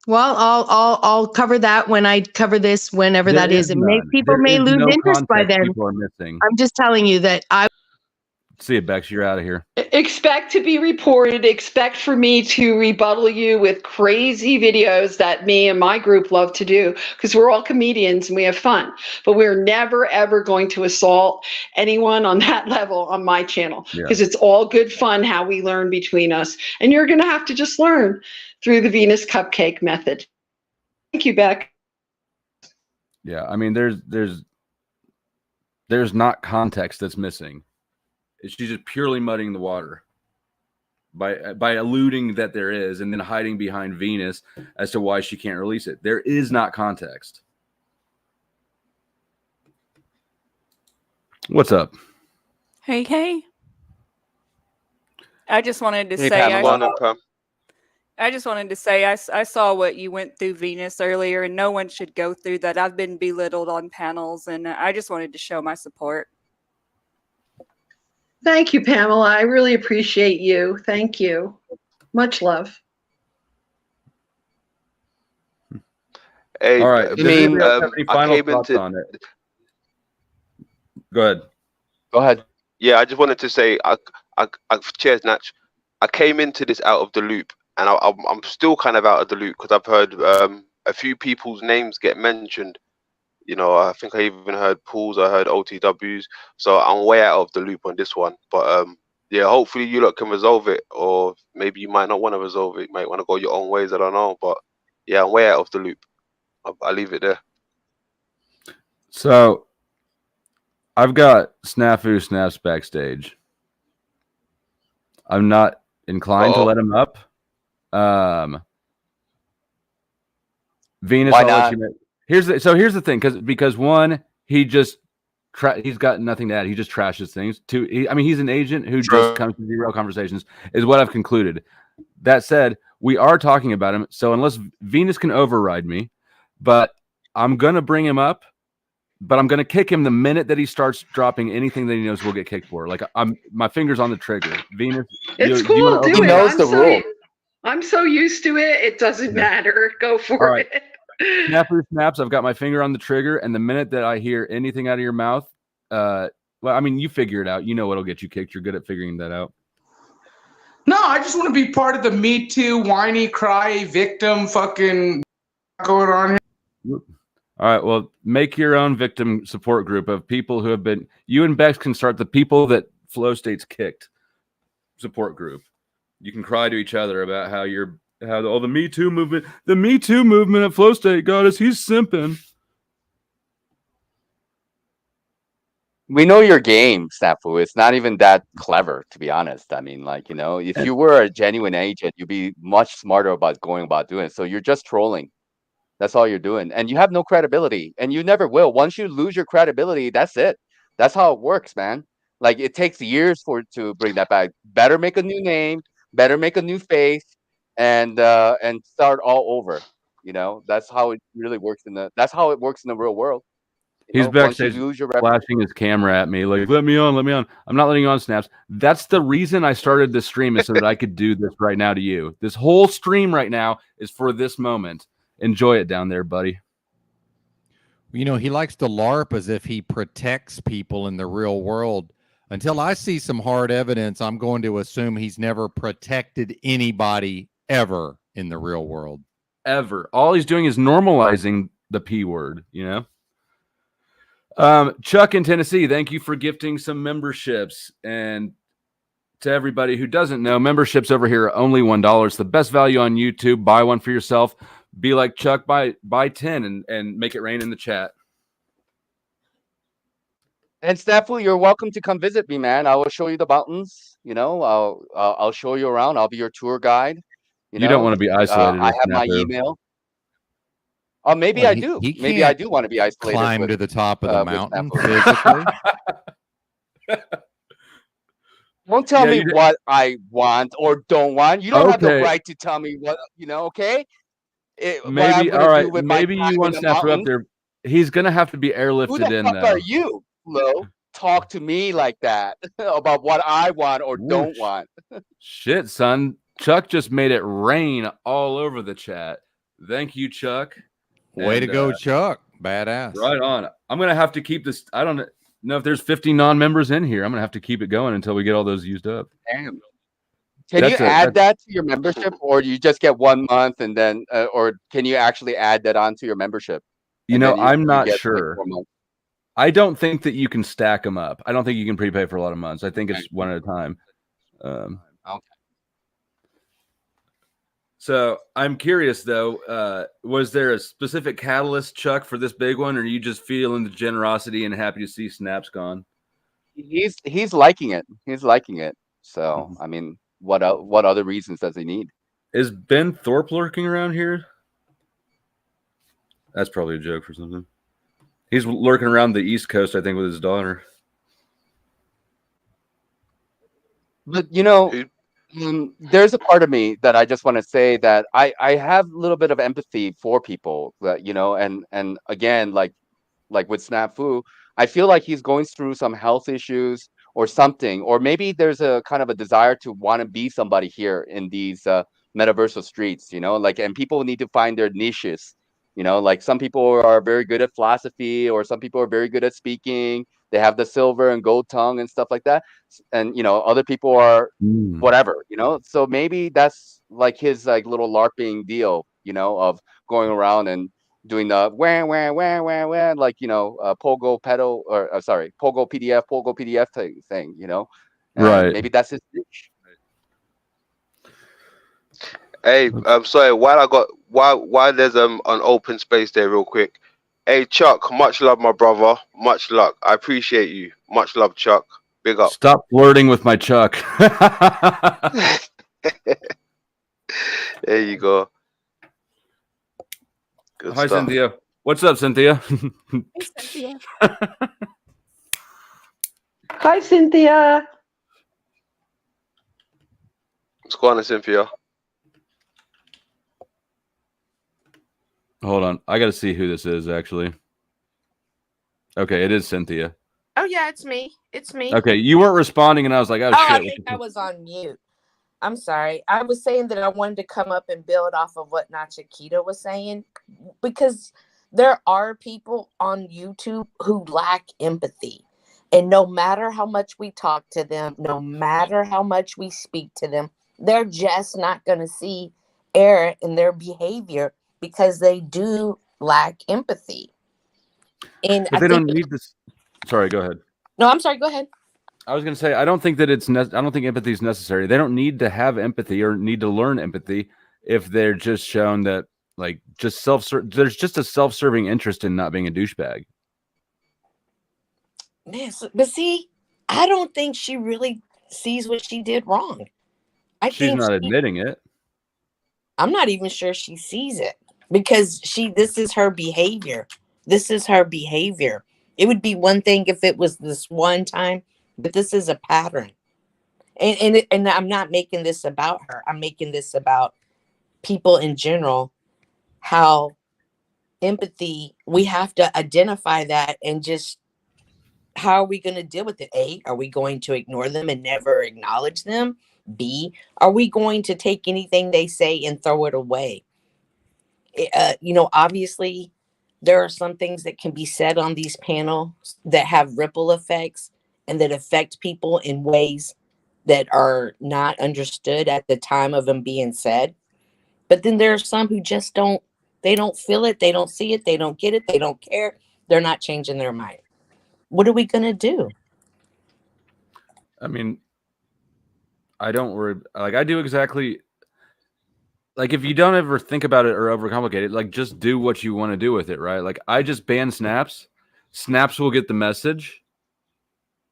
Well, I'll cover that when I cover this, whenever There that is. is It none. people There may is lose no interest by context then. people are missing. I'm just telling you that I See it, Bex. You're out of here. Expect to be reported. Expect for me to rebuttal you with crazy videos that me and my group love to do, because we're all comedians and we have fun. But we're never, ever going to assault anyone on that level on my channel, because it's all good fun how we learn between us. And you're going to have to just learn through the Venus Cupcake method. Thank you, Beck. Yeah, I mean, there's not context that's missing. She's just purely muddying the water by alluding that there is, and then hiding behind Venus as to why she can't release it. There is not context. What's up? Hey. I just wanted to Hey, say, Pamela. I just wanted to say, I saw what you went through, Venus, earlier, and no one should go through that. I've been belittled on panels, and I just wanted to show my support. Thank you, Pamela. I really appreciate you. Thank you. Much love. Hey, All right. Does anybody else have any I final came thoughts into. on it? Go ahead. Go ahead. Yeah, I just wanted to say, cheers, Natch. I came into this out of the loop, and I'm still kind of out of the loop because I've heard a few people's names get mentioned. I think I even heard Paul's, I heard OTW's, so I'm way out of the loop on this one. But yeah, hopefully you lot can resolve it, or maybe you might not want to resolve it. You might want to go your own ways. I don't know, but yeah, I'm way out of the loop. I'll leave it there. So I've got Snafu Snaps backstage. I'm not inclined to let him up. Venus, Why I'll let not? you know. Here's the thing, because one, he's got nothing to add. He just trashes things. Two, he's an agent who just comes to zero conversations, is what I've concluded. That said, we are talking about him, so unless Venus can override me, but I'm gonna bring him up, but I'm gonna kick him the minute that he starts dropping anything that he knows we'll get kicked for. Like my finger's on the trigger. Venus, It's do you cool. wanna Do He it. knows the rule. I'm so used to it. It doesn't matter. Go for All right. it. Snapper snaps. I've got my finger on the trigger, and the minute that I hear anything out of your mouth, you figure it out. You know what'll get you kicked. You're good at figuring that out. No, I just want to be part of the Me Too, whiny, cry, victim, fucking going on here. All right. Well, make your own victim support group of people who have been. You and Bex can start the people that Flow State's kicked support group. You can cry to each other about how the Me Too movement at Flow State got us. He's simping. We know your game, Snafu. It's not even that clever, to be honest. I mean, if you were a genuine agent, you'd be much smarter about going about doing it. So you're just trolling. That's all you're doing. And you have no credibility, and you never will. Once you lose your credibility, that's it. That's how it works, man. Like, it takes years to bring that back. Better make a new name, better make a new face, and start all over. That's how it really works in the real world. He's Once you backstage lose your flashing his camera at me like, let me on. I'm not letting you on, Snaps. That's the reason I started this stream, is so that I could do this right now to you. This whole stream right now is for this moment. Enjoy it down there, buddy. He likes to LARP as if he protects people in the real world. Until I see some hard evidence, I'm going to assume he's never protected anybody ever in the real world. Ever. All he's doing is normalizing the P word, Chuck in Tennessee, thank you for gifting some memberships. And to everybody who doesn't know, memberships over here are only $1. It's the best value on YouTube. Buy one for yourself. Be like Chuck, buy 10 and make it rain in the chat. And Snafu, you're welcome to come visit me, man. I will show you the mountains. I'll show you around. I'll be your tour guide. You don't want to be isolated. I have my email. Oh, maybe I do. Maybe I do want to be isolated. Climb to the top of the mountain physically. Don't tell me what I want or don't want. You don't have the right to tell me what, okay? Maybe, all right. Maybe you want Snafu up there. He's going to have to be airlifted Who the in, fuck though. are you, Flo? Talk to me like that about what I want or don't want. Shit, son. Chuck just made it rain all over the chat. Thank you, Chuck. Way to go, Chuck. Badass. Right on. I'm going to have to keep this. I don't know if there's 50 non-members in here. I'm going to have to keep it going until we get all those used up. Damn. Can you add that to your membership, or do you just get 1 month and then, or can you actually add that onto your membership? I'm not sure. I don't think that you can stack them up. I don't think you can prepay for a lot of months. I think it's one at a time. Okay. So I'm curious, though, was there a specific catalyst, Chuck, for this big one, or are you just feeling the generosity and happy to see Snaps gone? He's liking it. He's liking it. So, I mean, what other reasons does he need? Is Ben Thorpe lurking around here? That's probably a joke or something. He's lurking around the East Coast, I think, with his daughter. But, there's a part of me that I just want to say that I have a little bit of empathy for people that, and again, like with Snafu, I feel like he's going through some health issues or something, or maybe there's a kind of a desire to want to be somebody here in these metaversal streets, and people need to find their niches, like some people are very good at philosophy, or some people are very good at speaking. They have the silver and gold tongue and stuff like that. And, other people are whatever, so maybe that's like his little LARPing deal, of going around and doing the wah, like, Pogo pedal Pogo PDF thing, and right. maybe that's his niche. Hey, I'm sorry. While there's an open space there, real quick. Hey, Chuck. Much love, my brother. Much luck. I appreciate you. Much love, Chuck. Big up. Stop flirting with my Chuck. There you go. Good Hi, stuff. Cynthia. What's up, Cynthia? Hey, Cynthia. Hi, Cynthia. What's going on, Cynthia? Hold on. I got to see who this is, actually. Okay, it is Cynthia. Oh yeah, it's me. It's me. Okay, you weren't responding, and I was like, oh, Oh, I shit. think I was on mute. I'm sorry. I was saying that I wanted to come up and build off of what Nachikita was saying, because there are people on YouTube who lack empathy. And no matter how much we talk to them, no matter how much we speak to them, they're just not going to see error in their behavior because they do lack empathy. And But they don't need this. Sorry, go ahead. No, I'm sorry. Go ahead. I was going to say, I don't think that I don't think empathy is necessary. They don't need to have empathy or need to learn empathy if they're just shown that, like, just there's just a self-serving interest in not being a douchebag. Yes, but see, I don't think she really sees what she did wrong. She's not admitting it. I'm not even sure she sees it because this is her behavior. This is her behavior. It would be one thing if it was this one time, but this is a pattern. And I'm not making this about her. I'm making this about people in general, how empathy, we have to identify that and just, how are we going to deal with it? A, are we going to ignore them and never acknowledge them? B, are we going to take anything they say and throw it away? Obviously, there are some things that can be said on these panels that have ripple effects and that affect people in ways that are not understood at the time of them being said. But then there are some who just don't feel it. They don't see it. They don't get it. They don't care. They're not changing their mind. What are we going to do? I mean, I don't worry. Like, I do exactly. Like, if you don't ever think about it or overcomplicate it, like, just do what you want to do with it, right? Like, I just ban snaps. Snaps will get the message.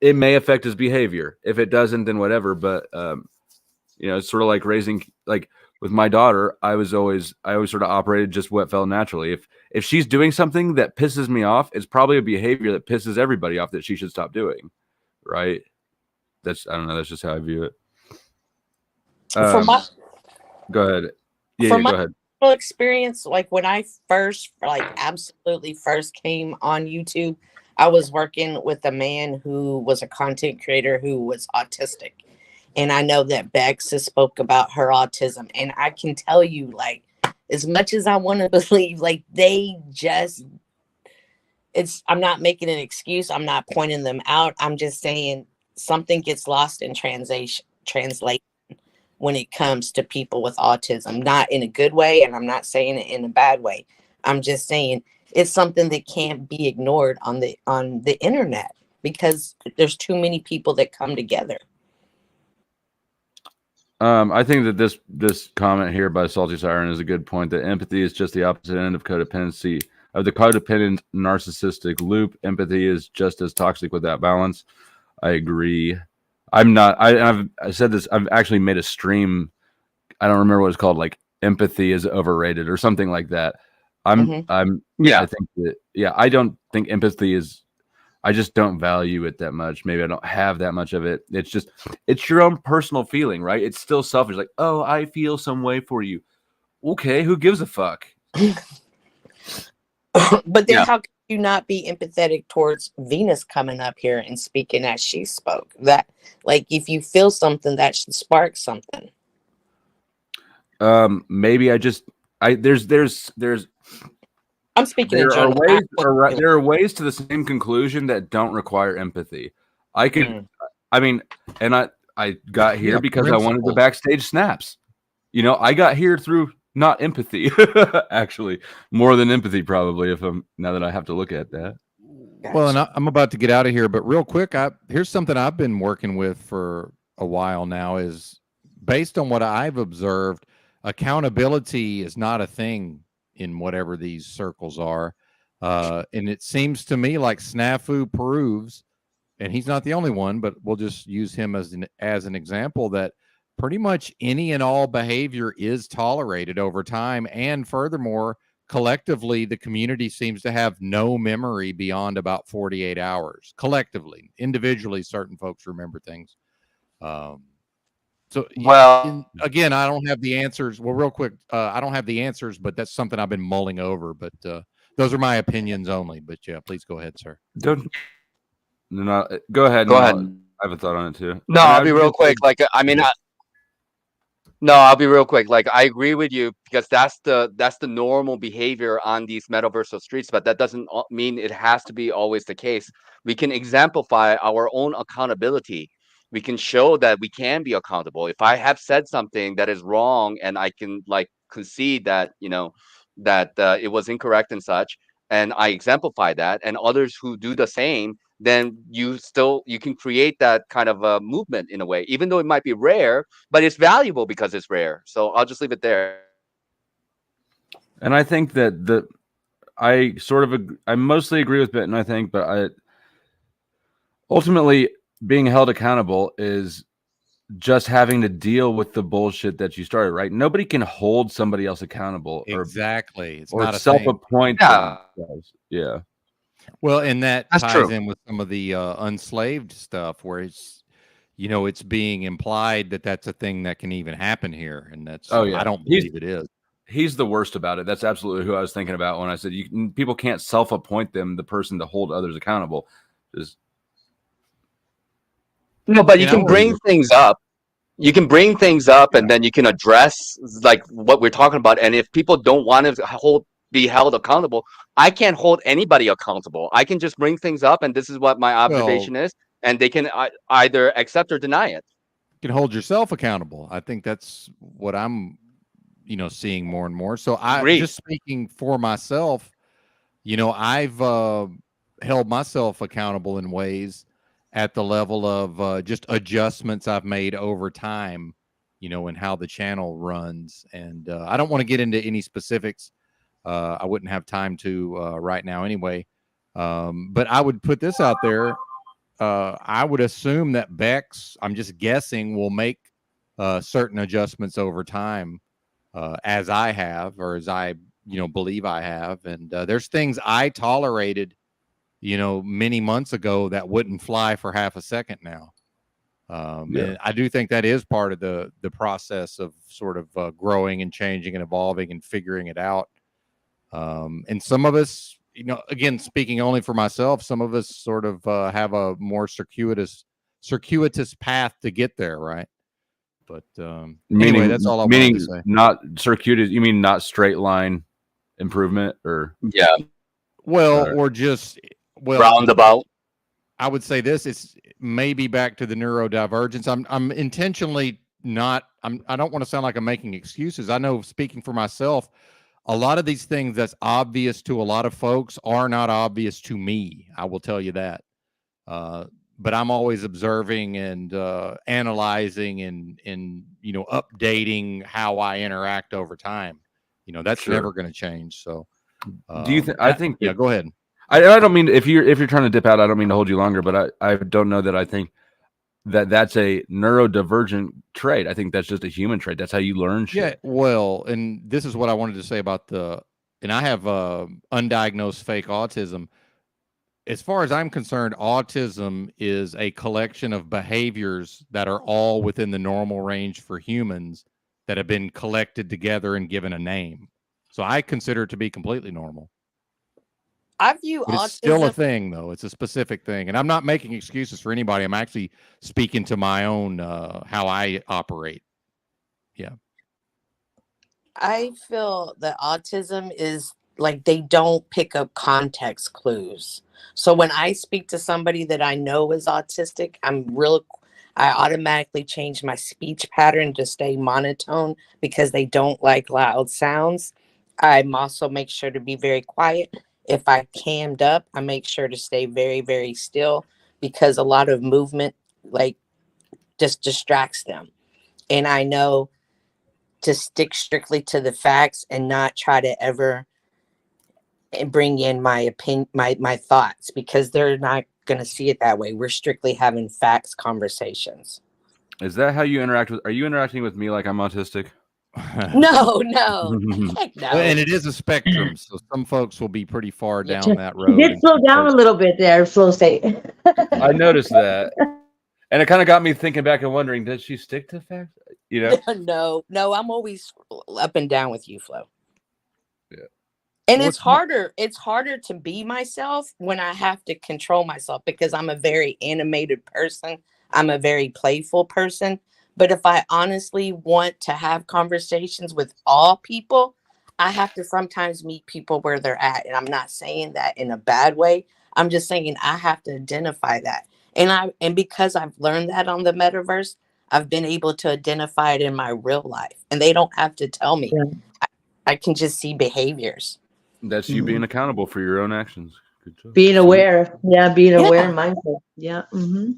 It may affect his behavior. If it doesn't, then whatever. But it's sort of like raising, like, with my daughter. I always sort of operated just what felt naturally. If she's doing something that pisses me off, it's probably a behavior that pisses everybody off that she should stop doing, right? I don't know. That's just how I view it. Go ahead. Yeah, go ahead. Experience, like when I first, absolutely first came on YouTube, I was working with a man who was a content creator who was autistic. And I know that Bex has spoke about her autism. And I can tell you, like, as much as I want to believe, like, I'm not making an excuse. I'm not pointing them out. I'm just saying something gets lost in translation when it comes to people with autism, not in a good way. And I'm not saying it in a bad way. I'm just saying it's something that can't be ignored on the internet because there's too many people that come together. I think that this comment here by Salty Siren is a good point, that empathy is just the opposite end of codependency, of the codependent narcissistic loop. Empathy is just as toxic without balance. I agree. I've said this. I've actually made a stream. I don't remember what it's called, like empathy is overrated or something like that. I think that, I don't think empathy is, I just don't value it that much. Maybe I don't have that much of it. It's your own personal feeling, right? It's still selfish. Like, oh, I feel some way for you. Okay, who gives a fuck? But then how can you not be empathetic towards Venus coming up here and speaking as she spoke? That, like, if you feel something, that should spark something. Maybe there's I'm speaking in there general. there are ways to the same conclusion that don't require empathy. I got here because I wanted the backstage snaps. I got here through not empathy, actually, more than empathy, probably, now that I have to look at that. Well, and I'm about to get out of here, but real quick, here's something I've been working with for a while now. Is based on what I've observed, accountability is not a thing in whatever these circles are. And it seems to me like Snafu proves, and he's not the only one, but we'll just use him as an example, that pretty much any and all behavior is tolerated over time. And furthermore, collectively, the community seems to have no memory beyond about 48 hours. Collectively, individually, certain folks remember things. Again, I don't have the answers. Well, real quick, I don't have the answers, but that's something I've been mulling over. But those are my opinions only. But yeah, please go ahead, sir. Go ahead. Go ahead. I have a thought on it too. No, I'll be real quick. Like, I mean, no, I'll be real quick. Like, I agree with you because that's the normal behavior on these metaversal streets, but that doesn't mean it has to be always the case. We can exemplify our own accountability. We can show that we can be accountable. If I have said something that is wrong and I can like concede that, that it was incorrect and such, and I exemplify that, and others who do the same, then you can create that kind of a movement in a way, even though it might be rare, but it's valuable because it's rare. So I'll just leave it there. And I think that I mostly agree with Benton, I think, but ultimately being held accountable is just having to deal with the bullshit that you started, right? Nobody can hold somebody else accountable Exactly. It's or not a self-appoint themselves. Yeah. Well, and that That's ties true. in with some of the unslaved stuff where it's, it's being implied that that's a thing that can even happen here. And that's, I don't believe it is. He's the worst about it. That's absolutely who I was thinking about when I said people can't self-appoint the person to hold others accountable. No, but you can bring things up. You can bring things up, and then you can address like what we're talking about. And if people don't want to be held accountable, I can't hold anybody accountable. I can just bring things up, and this is what my observation is, and they can either accept or deny it. You can hold yourself accountable. I think that's what I'm, seeing more and more. So just speaking for myself, I've held myself accountable in ways at the level of just adjustments I've made over time, and how the channel runs. And I don't want to get into any specifics. I wouldn't have time to right now anyway. But I would put this out there. I would assume that Bex, I'm just guessing, will make certain adjustments over time as I have, or as I, believe I have. And there's things I tolerated many months ago that wouldn't fly for half a second now. And I do think that is part of the process of sort of growing and changing and evolving and figuring it out. And some of us, again, speaking only for myself, some of us sort of have a more circuitous path to get there, right? But anyway, that's all I wanted to say. Not circuitous, you mean not straight line improvement, or or just roundabout. I would say this: it's maybe back to the neurodivergence. I'm intentionally not. I don't want to sound like I'm making excuses. I know, speaking for myself, a lot of these things that's obvious to a lot of folks are not obvious to me. I will tell you that. But I'm always observing and analyzing and updating how I interact over time. That's never going to change. So, do you think? I think. Yeah, go ahead. I don't mean, if you're trying to dip out, I don't mean to hold you longer, but I don't know that I think that's a neurodivergent trait. I think that's just a human trait. That's how you learn shit. Yeah, well, and this is what I wanted to say about and I have undiagnosed fake autism. As far as I'm concerned, autism is a collection of behaviors that are all within the normal range for humans that have been collected together and given a name. So I consider it to be completely normal. I view but autism. It's still a thing, though. It's a specific thing. And I'm not making excuses for anybody. I'm actually speaking to my own, how I operate. Yeah. I feel that autism is like they don't pick up context clues. So when I speak to somebody that I know is autistic, I automatically change my speech pattern to stay monotone because they don't like loud sounds. I also make sure to be very quiet. If I cammed up, I make sure to stay very, very still because a lot of movement like just distracts them. And I know to stick strictly to the facts and not try to ever bring in my opinion, my thoughts, because they're not going to see it that way. We're strictly having facts conversations. Is that how you interact with? Are you interacting with me like I'm autistic? No. Heck no. And it is a spectrum, so some folks will be pretty far Yeah. down that You road. did and slow some down a folks- little bit there, Flow State. I noticed that, and it kind of got me thinking back and wondering, did she stick to facts? You know? No, I'm always up and down with you, Flo. Yeah. And Well, it's harder to be myself when I have to control myself because I'm a very animated person. I'm a very playful person. But if I honestly want to have conversations with all people, I have to sometimes meet people where they're at. And I'm not saying that in a bad way. I'm just saying I have to identify that. And because I've learned that on the metaverse, I've been able to identify it in my real life. And they don't have to tell me. Yeah. I can just see behaviors. That's you being accountable for your own actions. Good job. Being aware. Yeah, being Yeah. aware and mindful. Yeah. Mm-hmm.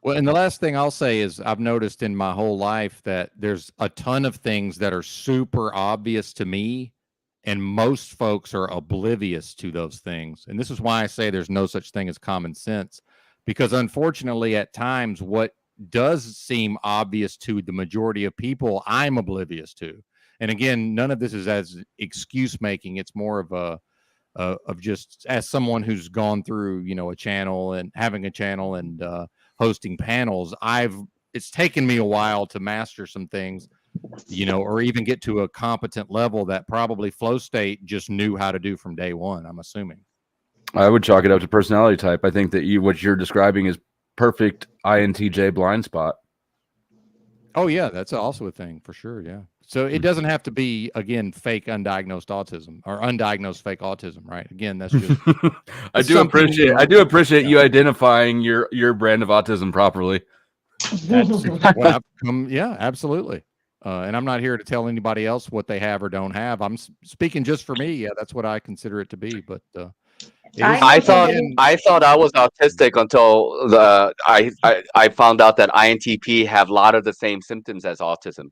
Well, and the last thing I'll say is I've noticed in my whole life that there's a ton of things that are super obvious to me, and most folks are oblivious to those things. And this is why I say there's no such thing as common sense, because unfortunately, at times, what does seem obvious to the majority of people, I'm oblivious to. And again, none of this is as excuse making. It's more of of just as someone who's gone through, a channel and having a channel and hosting panels. It's taken me a while to master some things, or even get to a competent level that probably Flow State just knew how to do from day one, I'm assuming. I would chalk it up to personality type. I think that what you're describing is perfect INTJ blind spot. Oh yeah, that's also a thing for sure. Yeah. So it doesn't have to be, again, fake undiagnosed autism or undiagnosed fake autism, right? Again, that's just. I do appreciate you identifying your brand of autism properly. That's what I've come. Yeah, absolutely. And I'm not here to tell anybody else what they have or don't have. I'm speaking just for me. Yeah, that's what I consider it to be. But I thought I was autistic until I found out that INTP have a lot of the same symptoms as autism.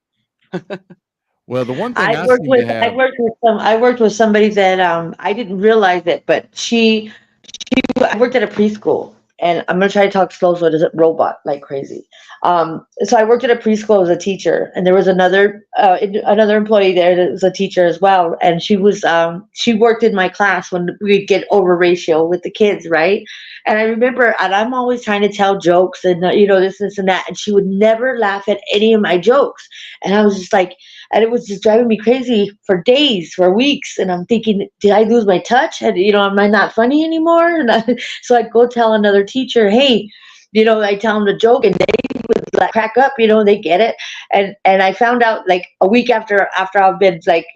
Well, the one thing I worked with somebody that I didn't realize it, but I worked at a preschool, and I'm gonna try to talk slow so it doesn't robot like crazy. So I worked at a preschool as a teacher, and there was another employee there that was a teacher as well, and she worked in my class when we'd get over ratio with the kids, right? And I remember, and I'm always trying to tell jokes and this and that, and she would never laugh at any of my jokes, and I was just like. And it was just driving me crazy for days, for weeks. And I'm thinking, did I lose my touch? And, am I not funny anymore? And so I'd go tell another teacher, hey, I tell them the joke and they would like crack up, they get it. And I found out like a week after I've been like,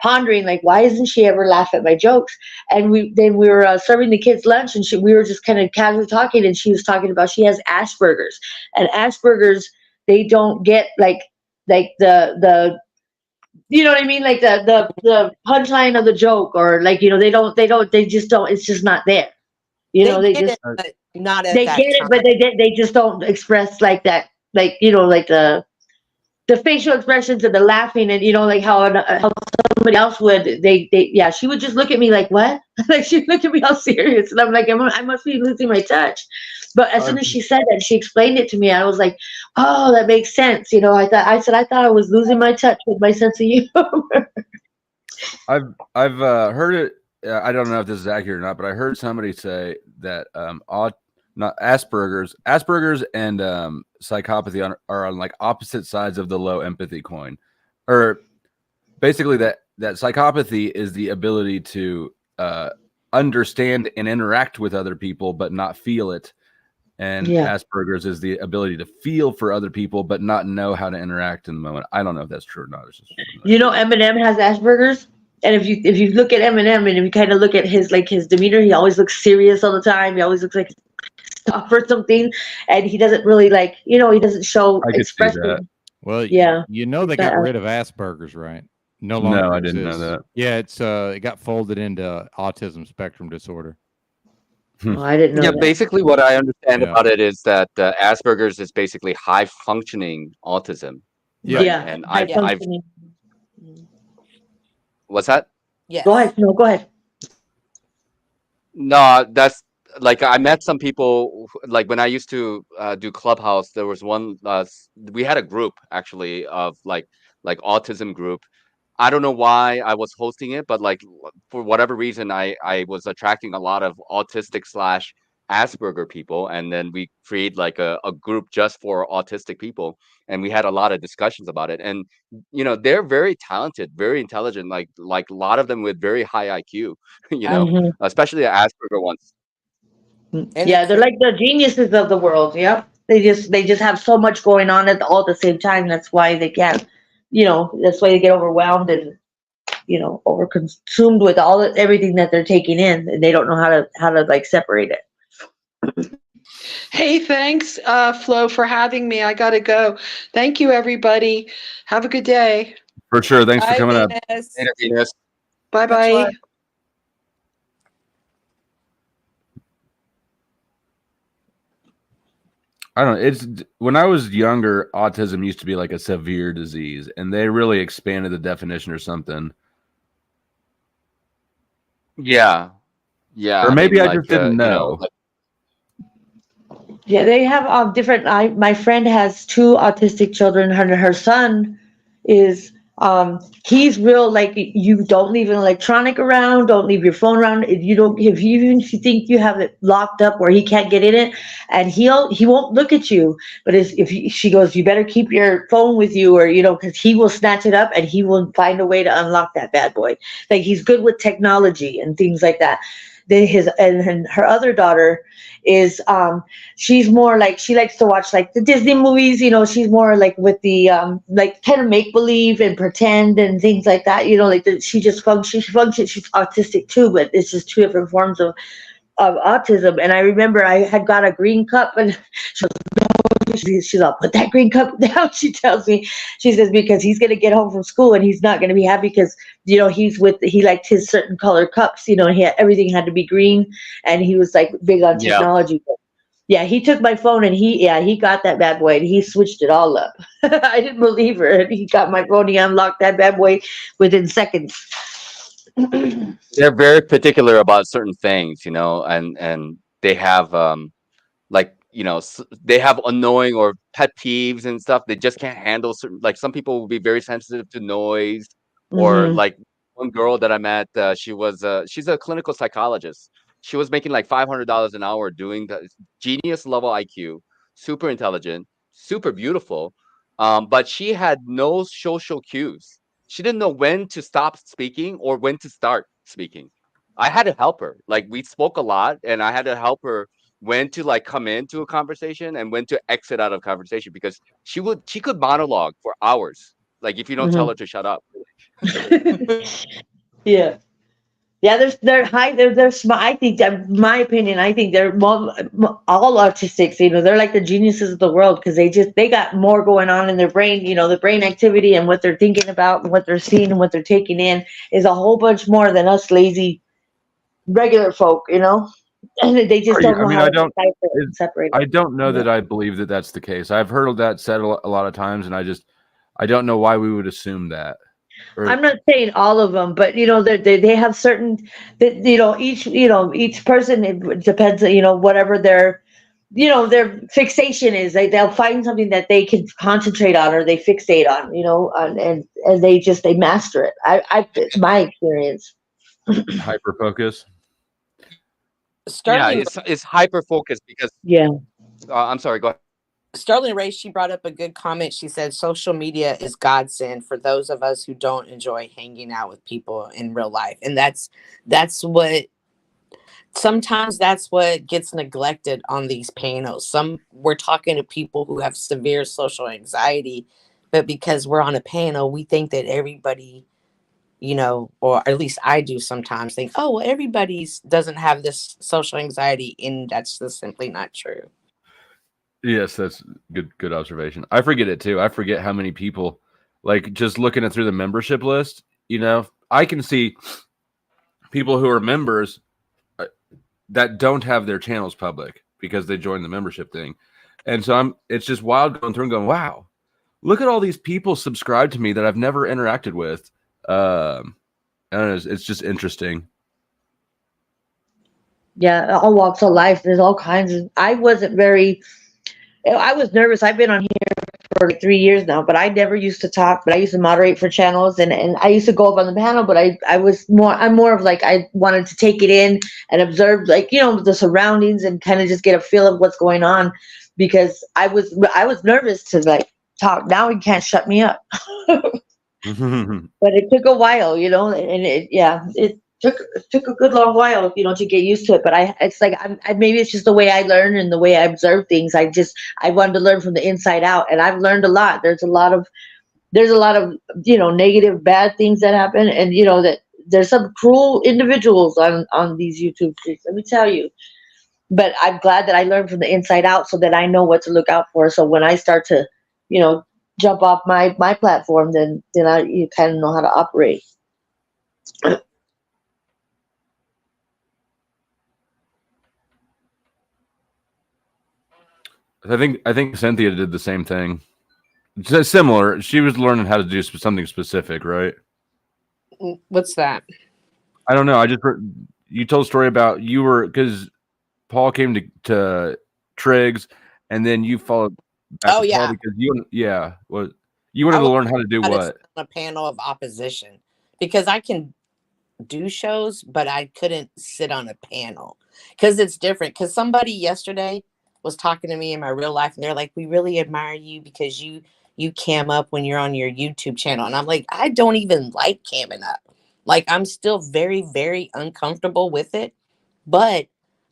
pondering, like, why doesn't she ever laugh at my jokes? And we were serving the kids lunch and we were just kind of casually talking. And she was talking about she has Asperger's, and Asperger's, they don't get like the you know what I mean, like the punchline of the joke, or like they just don't, it's just not there, they get just it, but not at they that get it, time. but they just don't express like that, like like the facial expressions and the laughing, and like how somebody else would, yeah, she would just look at me like, what? Like she'd look at me all serious, and I'm like, I must be losing my touch. But as soon as she said that, she explained it to me, I was like, oh, that makes sense. I thought I was losing my touch with my sense of humor. I've heard it. I don't know if this is accurate or not, but I heard somebody say that not Asperger's and psychopathy are on like opposite sides of the low empathy coin, or basically that psychopathy is the ability to understand and interact with other people but not feel it, and Asperger's is the ability to feel for other people but not know how to interact in the moment. I don't know if that's true or not. It's just Eminem has Asperger's. And if you look at Eminem and if you kind of look at his demeanor, he always looks serious all the time. He always looks like tough or something, and he doesn't really he doesn't show expression. Well, yeah, they got rid of Asperger's, right? No longer. No, I didn't know that. Yeah, it got folded into autism spectrum disorder. Oh, I didn't know. Yeah, that. basically what I understand about it is that Asperger's is basically high functioning autism. Yeah, right? Yeah, And I've what's that? Yes. Go ahead. No, go ahead. No, that's like I met some people like when I used to do Clubhouse. There was one. We had a group actually of like autism group. I don't know why I was hosting it, but like for whatever reason, I was attracting a lot of autistic slash Asperger people, and then we create like a group just for autistic people, and we had a lot of discussions about it. And they're very talented, very intelligent, like a lot of them with very high IQ, Mhm. especially the Asperger ones. And Yeah, they're like the geniuses of the world. Yep. They just have so much going on at all the same time. That's why they can't, that's why they get overwhelmed and, overconsumed with everything that they're taking in, and they don't know how to like separate it. Hey, thanks, Flo, for having me. I gotta go. Thank you, everybody. Have a good day. For sure. Thanks for Bye, coming up. Venus. Later, Venus. Bye Much love. bye. I don't know. It's when I was younger, autism used to be like a severe disease, and they really expanded the definition or something. Yeah, yeah. Or I maybe mean, I like just didn't know. Yeah, they have different. My friend has two autistic children. Her son is he's real, like, you don't leave an electronic around, don't leave your phone around. If you even think you have it locked up where he can't get in it, and he won't look at you. But she goes, you better keep your phone with you, or because he will snatch it up and he will find a way to unlock that bad boy. Like, he's good with technology and things like that. Then and her other daughter is she's more like, she likes to watch like the Disney movies. She's more like with the like kind of make believe and pretend and things like that. Like she just functions. She's autistic too, but it's just two different forms of autism. And I remember I had got a green cup, and she's all, put that green cup down. She tells me, she says, because he's going to get home from school and he's not going to be happy because, he liked his certain color cups, everything had to be green, and he was like big on Yeah. technology. But yeah, he took my phone and he got that bad boy and he switched it all up. I didn't believe her. He got my phone, he unlocked that bad boy within seconds. They're very particular about certain things, and they have like they have annoying or pet peeves and stuff. They just can't handle certain, like some people will be very sensitive to noise, or Mhm. like one girl that I met, she's a clinical psychologist. She was making like $500 an hour doing the genius level IQ, super intelligent, super beautiful, but she had no social cues. She didn't know when to stop speaking or when to start speaking. I had to help her. Like, we spoke a lot, and I had to help her when to like come into a conversation and when to exit out of conversation, because she could monologue for hours, like if you don't tell Mhm. her to shut up. Yeah. Yeah, they're high. They're smart. I think that, my opinion, I think they're all autistics. They're like the geniuses of the world because they got more going on in their brain. The brain activity and what they're thinking about and what they're seeing and what they're taking in is a whole bunch more than us lazy regular folk. And they just don't I know mean, how I to don't. decipher it and separate I it. don't know Yeah. that I believe that that's the case. I've heard that said a lot of times, and I don't know why we would assume that. I'm not saying all of them, but they have certain that each person, it depends, whatever their fixation is. They'll find something that they can concentrate on or they fixate on, and they master it. It's my experience. Hyper focus. Yeah, Sterling, it's hyper focused because Yeah. I'm sorry, go ahead. Sterling Ray, she brought up a good comment. She said social media is godsend for those of us who don't enjoy hanging out with people in real life. And that's what sometimes that's what gets neglected on these panels. We're talking to people who have severe social anxiety, but because we're on a panel, we think that everybody, or at least I do sometimes think, oh, well, everybody's doesn't have this social anxiety, and that's just simply not true. Yes, that's good observation. I forget it too. I forget how many people, like, just looking it through the membership list, I can see people who are members that don't have their channels public because they joined the membership thing. And so it's just wild going through and going, wow, look at all these people subscribed to me that I've never interacted with. I don't know, it's just interesting. Yeah, all walks of life. There's all kinds of. I wasn't very. I was nervous. I've been on here for 3 years now, but I never used to talk. But I used to moderate for channels, and I used to go up on the panel. But I'm more of like I wanted to take it in and observe, like, the surroundings and kind of just get a feel of what's going on, because I was nervous to like talk. Now he can't shut me up. But it took a while, and it took a good long while, to get used to it. But it's like maybe it's just the way I learn and the way I observe things. I wanted to learn from the inside out, and I've learned a lot. There's a lot of negative, bad things that happen, and that there's some cruel individuals on these YouTube streets. Let me tell you. But I'm glad that I learned from the inside out, so that I know what to look out for. So when I start to, jump off my platform, then you kind of know how to operate. I think Cynthia did the same thing. It's similar. She was learning how to do something specific, right? What's that? I don't know. I just heard you told a story about because Paul came to Triggs, and then you followed back Oh to Paul yeah, because you wanted I to was learn how to do on what? a panel of opposition because I can do shows, but I couldn't sit on a panel because it's different. Because somebody yesterday was talking to me in my real life, and they're like, "We really admire you because you cam up when you're on your YouTube channel," and I'm like, I don't even like camming up. Like, I'm still very, very uncomfortable with it, but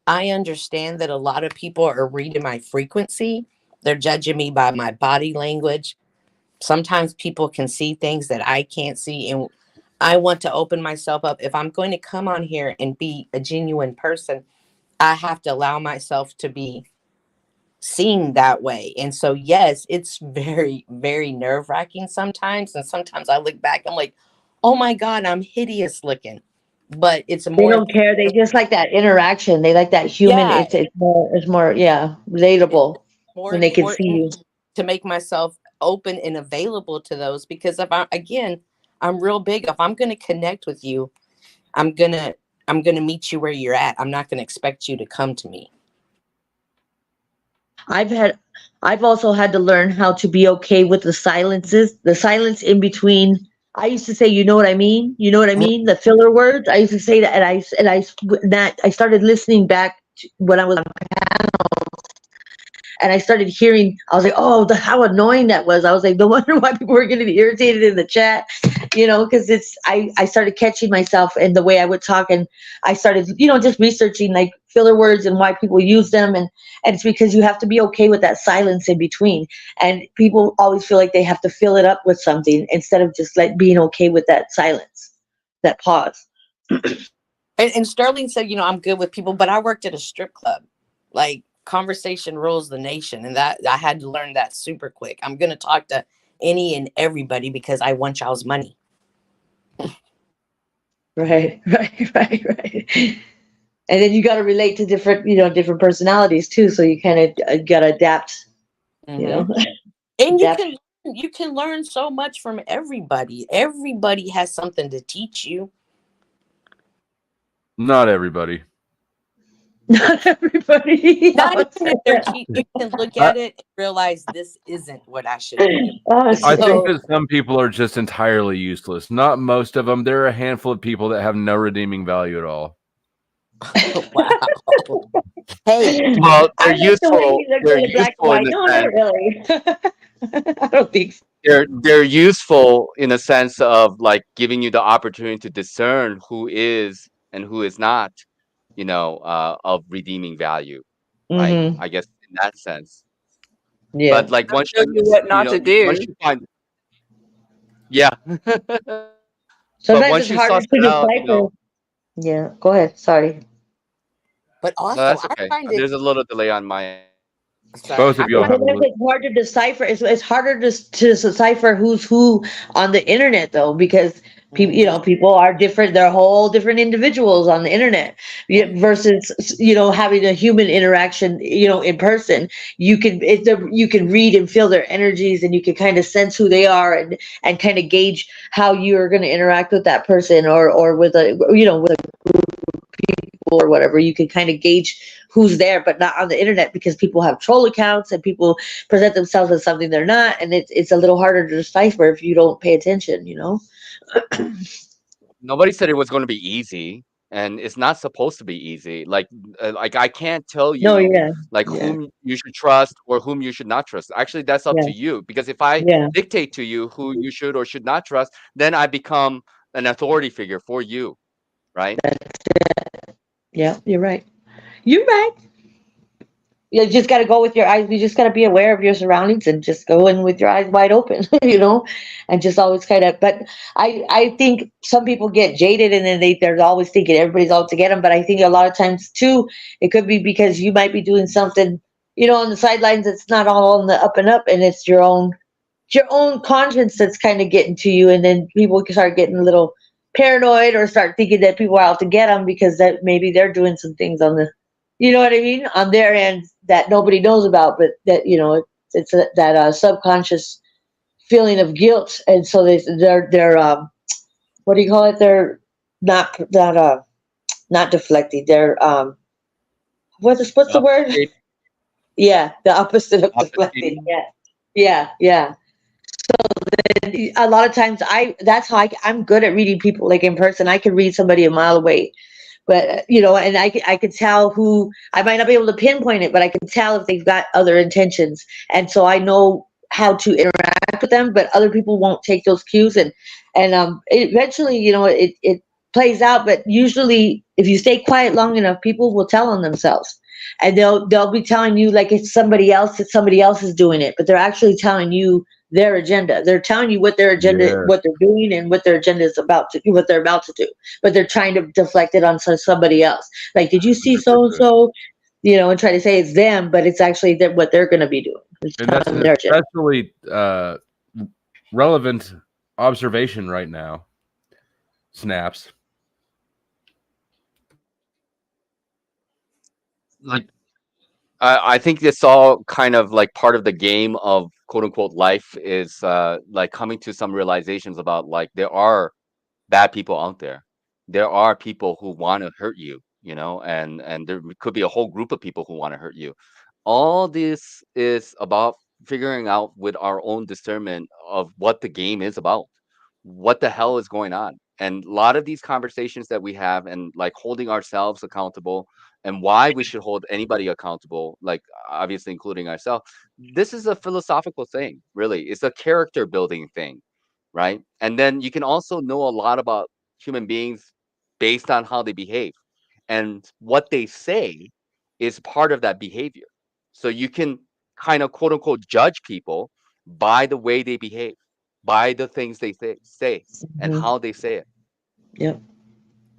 I understand that a lot of people are reading my frequency. They're judging me by my body language. Sometimes people can see things that I can't see, and I want to open myself up. If I'm going to come on here and be a genuine person, I have to allow myself to be seen that way. And so, yes, it's very, very nerve-wracking sometimes. And sometimes I look back, I'm like, oh my God, I'm hideous looking. But it's They more, don't care. They just like that interaction. They like that human. yeah, It's more relatable more when they can see important you. to make myself open and available to those, because if I'm real big. If I'm going to connect with you, I'm going to meet you where you're at. I'm not going to expect you to come to me. I've also had to learn how to be okay with the silence in between. I used to say, you know what I mean? You know what I mean? The filler words. I used to say that, I started listening back to when I was on panels, and I started hearing. I was like, oh, how annoying that was. I was like, no wonder why people were getting irritated in the chat, because I started catching myself and the way I would talk, and I started, just researching like filler words and why people use them, and it's because you have to be okay with that silence in between, and people always feel like they have to fill it up with something instead of just like being okay with that silence, that pause. And Sterling said, I'm good with people, but I worked at a strip club. Like, conversation rules the nation. And that I had to learn that super quick. I'm going to talk to any and everybody because I want y'all's money. Right. And then you got to relate to different personalities too. So you kind of got to adapt, And adapt. you can learn so much from everybody. Everybody has something to teach you. Not everybody. Not everybody. Not even if they're cheap. You can look at it and realize this isn't what I should do. I think that some people are just entirely useless. Not most of them. There are a handful of people that have no redeeming value at all. Wow. Hey, well, they're useful. They're useful in the No, sense. not really. I don't think so. They're useful in a sense of like giving you the opportunity to discern who is and who is not, of redeeming value. Right? I guess in that sense. Yeah. But like once Show you what not to do. once you find, yeah. Sometimes once it's you harder suss to it out, decipher. Yeah. Go ahead. Sorry. But no, also, that's I okay. find it. There's a little delay on my end. Both of y'all have a Sometimes it's hard to decipher. It's harder to decipher who's who on the internet, though, because people are different. They're whole different individuals on the internet versus having a human interaction. In person, you can read and feel their energies, and you can kind of sense who they are, and kind of gauge how you are going to interact with that person or with a with a group of or whatever, you can kind of gauge who's there, but not on the internet because people have troll accounts and people present themselves as something they're not, and it's a little harder to decipher if you don't pay attention, you know. Nobody said it was going to be easy, and it's not supposed to be easy. Like I can't tell No, you yeah, like yeah, whom you should trust or whom you should not trust. Actually, that's up yeah, to you, because if I yeah. dictate to you who you should or should not trust, then I become an authority figure for you, right? Yeah, you're right. You're right. You just got to go with your eyes. You just got to be aware of your surroundings and just go in with your eyes wide open, you know, and just always kind of. But I think some people get jaded and then they're always thinking everybody's out to get them. But I think a lot of times too, it could be because you might be doing something, you know, on the sidelines that's not all on the up and up, and it's your own conscience that's kind of getting to you, and then people can start getting a little paranoid or start thinking that people are out to get them because that maybe they're doing some things on the, you know what I mean, on their end that nobody knows about, but that, you know, it's that subconscious feeling of guilt, and so they're what do you call it? They're not deflecting. They're what's the word? Obfuscate- Yeah, the opposite of deflecting. obfuscating. Yeah, yeah, yeah. And a lot of times that's how I'm good at reading people, like in person. I can read somebody a mile away, but you know, and I could tell who, I might not be able to pinpoint it, but I can tell if they've got other intentions, and so I know how to interact with them. But other people won't take those cues, and eventually, you know, it plays out. But usually, if you stay quiet long enough, people will tell on themselves, and they'll be telling you like it's somebody else, that somebody else is doing it, but they're actually telling you their agenda. They're telling you what their agenda, Yeah. what they're doing, and what their agenda is about to, what they're about to do. But they're trying to deflect it on somebody else. Like, did you see so and 100%. so? You know, and try to say it's them, but it's actually what they're going to be doing. It's And that's telling an their agenda. especially relevant observation right now. Snaps. Like I think it's all kind of like part of the game of quote unquote life, is like coming to some realizations about like there are bad people out there. There are people who want to hurt you, you know, and there could be a whole group of people who want to hurt you. All this is about figuring out with our own discernment of what the game is about, what the hell is going on. And a lot of these conversations that we have, and like holding ourselves accountable, and why we should hold anybody accountable, like obviously including ourselves, this is a philosophical thing, really. It's a character building thing, right? And then you can also know a lot about human beings based on how they behave, and what they say is part of that behavior. So you can kind of quote unquote judge people by the way they behave, by the things they say and Mhm. how they say it. Yep.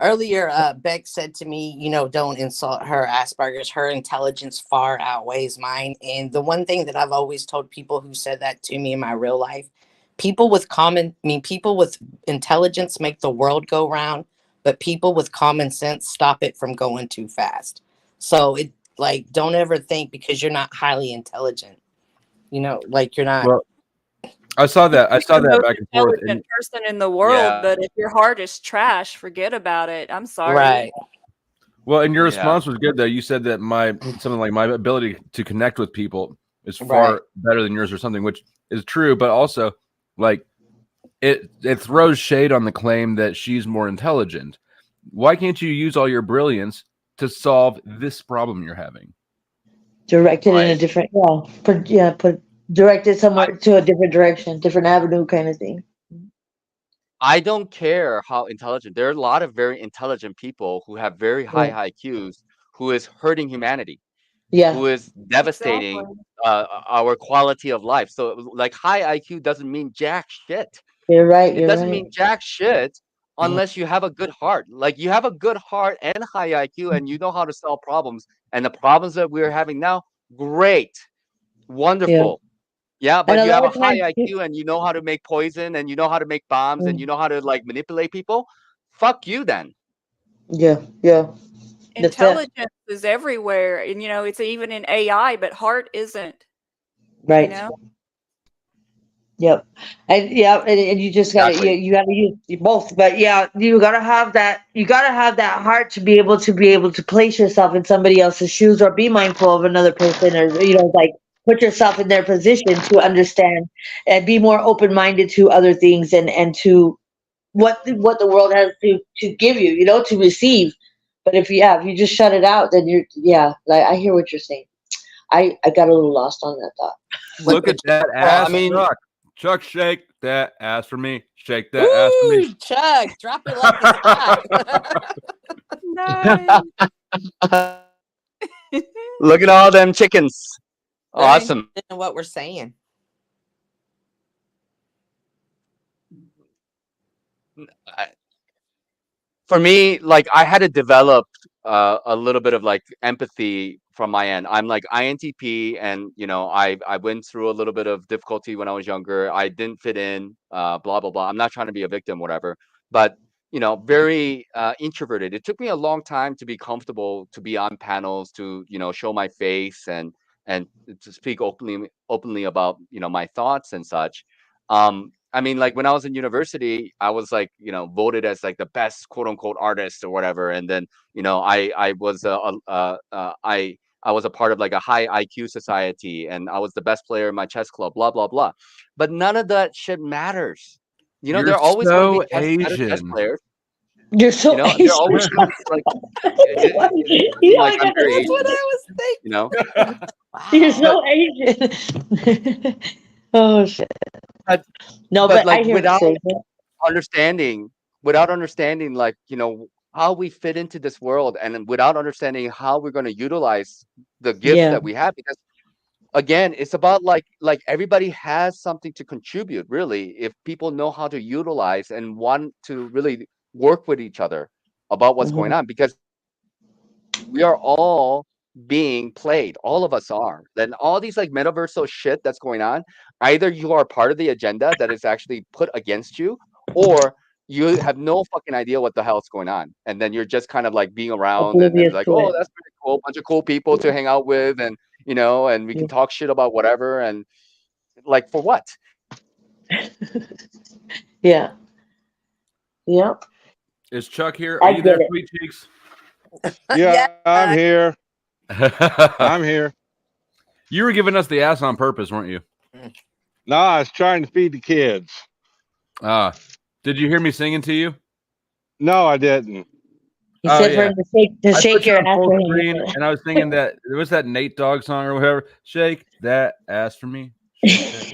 Earlier, Beck said to me, you know, don't insult her Asperger's. Her intelligence far outweighs mine. And the one thing that I've always told people who said that to me in my real life, people with people with intelligence make the world go round, but people with common sense stop it from going too fast. So it, like, don't ever think because you're not highly intelligent, you know, like you're not. Well, I saw that. I Be saw the that most back and forth. And intelligent person in the world, but if your heart is trash, forget about it. I'm sorry. Right. well, and your Yeah. response was good though. You said that something like my ability to connect with people is far Right. better than yours or something, which is true, but also like it throws shade on the claim that she's more intelligent. Why can't you use all your brilliance to solve this problem you're having? Directed in a Right. different, put directed somewhere to a different direction, different avenue, kind of thing. I don't care how intelligent. There are a lot of very intelligent people who have very high Yeah. IQs who is hurting humanity, Yeah. who is devastating Exactly. our quality of life. So like high IQ doesn't mean jack shit. You're right. It You're doesn't right. mean jack shit Yeah. unless you have a good heart. Like you have a good heart and high IQ and you know how to solve problems. And the problems that we're having now, great, Yeah. wonderful. Yeah, And but a you have lot a of high times, IQ and you know how to make poison and you know how to make bombs and you know how to like manipulate people. Fuck you then. yeah, yeah, that's it. Intelligence is everywhere, and you know it's even in AI, but heart isn't. You Right. know, Yep. And you just gotta you gotta use both. But yeah, you gotta have that heart to be able to place yourself in somebody else's shoes or be mindful of another person, or like put yourself in their position to understand and be more open minded to other things and to what the world has to give you, to receive. But if you just shut it out, then like I hear what you're saying. I got a little lost on that thought. Look at that ass, Chuck. Chuck, shake that ass for me. Shake that ass for me. Chuck, drop it like it's hot. Look at all them chickens. Awesome. Interested in what we're saying. For me, like I had to develop a little bit of like empathy from my end. I'm like INTP, and I went through a little bit of difficulty when I was younger. I didn't fit in, blah blah blah. I'm not trying to be a victim, whatever, but very introverted. It took me a long time to be comfortable to be on panels, to show my face and to speak openly about my thoughts and such. I mean, like when I was in university, I was like, voted as like the best quote unquote artist or whatever. And then, I was I was a part of like a high IQ society, and I was the best player in my chess club, blah, blah, blah. But none of that shit matters. You're they're always going to so be better chess Asian. players. You're so Asian. They're always gonna be like, like I'm very That's what Asian, I was thinking. You're so Asian. Oh shit. But, No, but but I like hear what you're saying. without understanding, like, how we fit into this world, and without understanding how we're going to utilize the gifts Yeah. that we have, because again, it's about like everybody has something to contribute, really, if people know how to utilize and want to really work with each other about what's going on, because we are all being played. All of us are. Then all these like metaversal shit that's going on, either you are part of the agenda that is actually put against you, or you have no fucking idea what the hell's going on. And then you're just kind of like being around and Oblivious like, to oh, it. that's pretty cool. Bunch of cool people to hang out with, and and we can talk shit about whatever, and like for what? Yeah. Yep. Is Chuck here? I Are you there, get it. Sweet Cheeks? Yeah, I'm here. I'm here. You were giving us the ass on purpose, weren't you? No, I was trying to feed the kids. Did you hear me singing to you? No, I didn't. He said for him to I shake put you your on ass full for him. screen, and I was singing that. It was that Nate Dogg song or whatever. Shake that ass for me.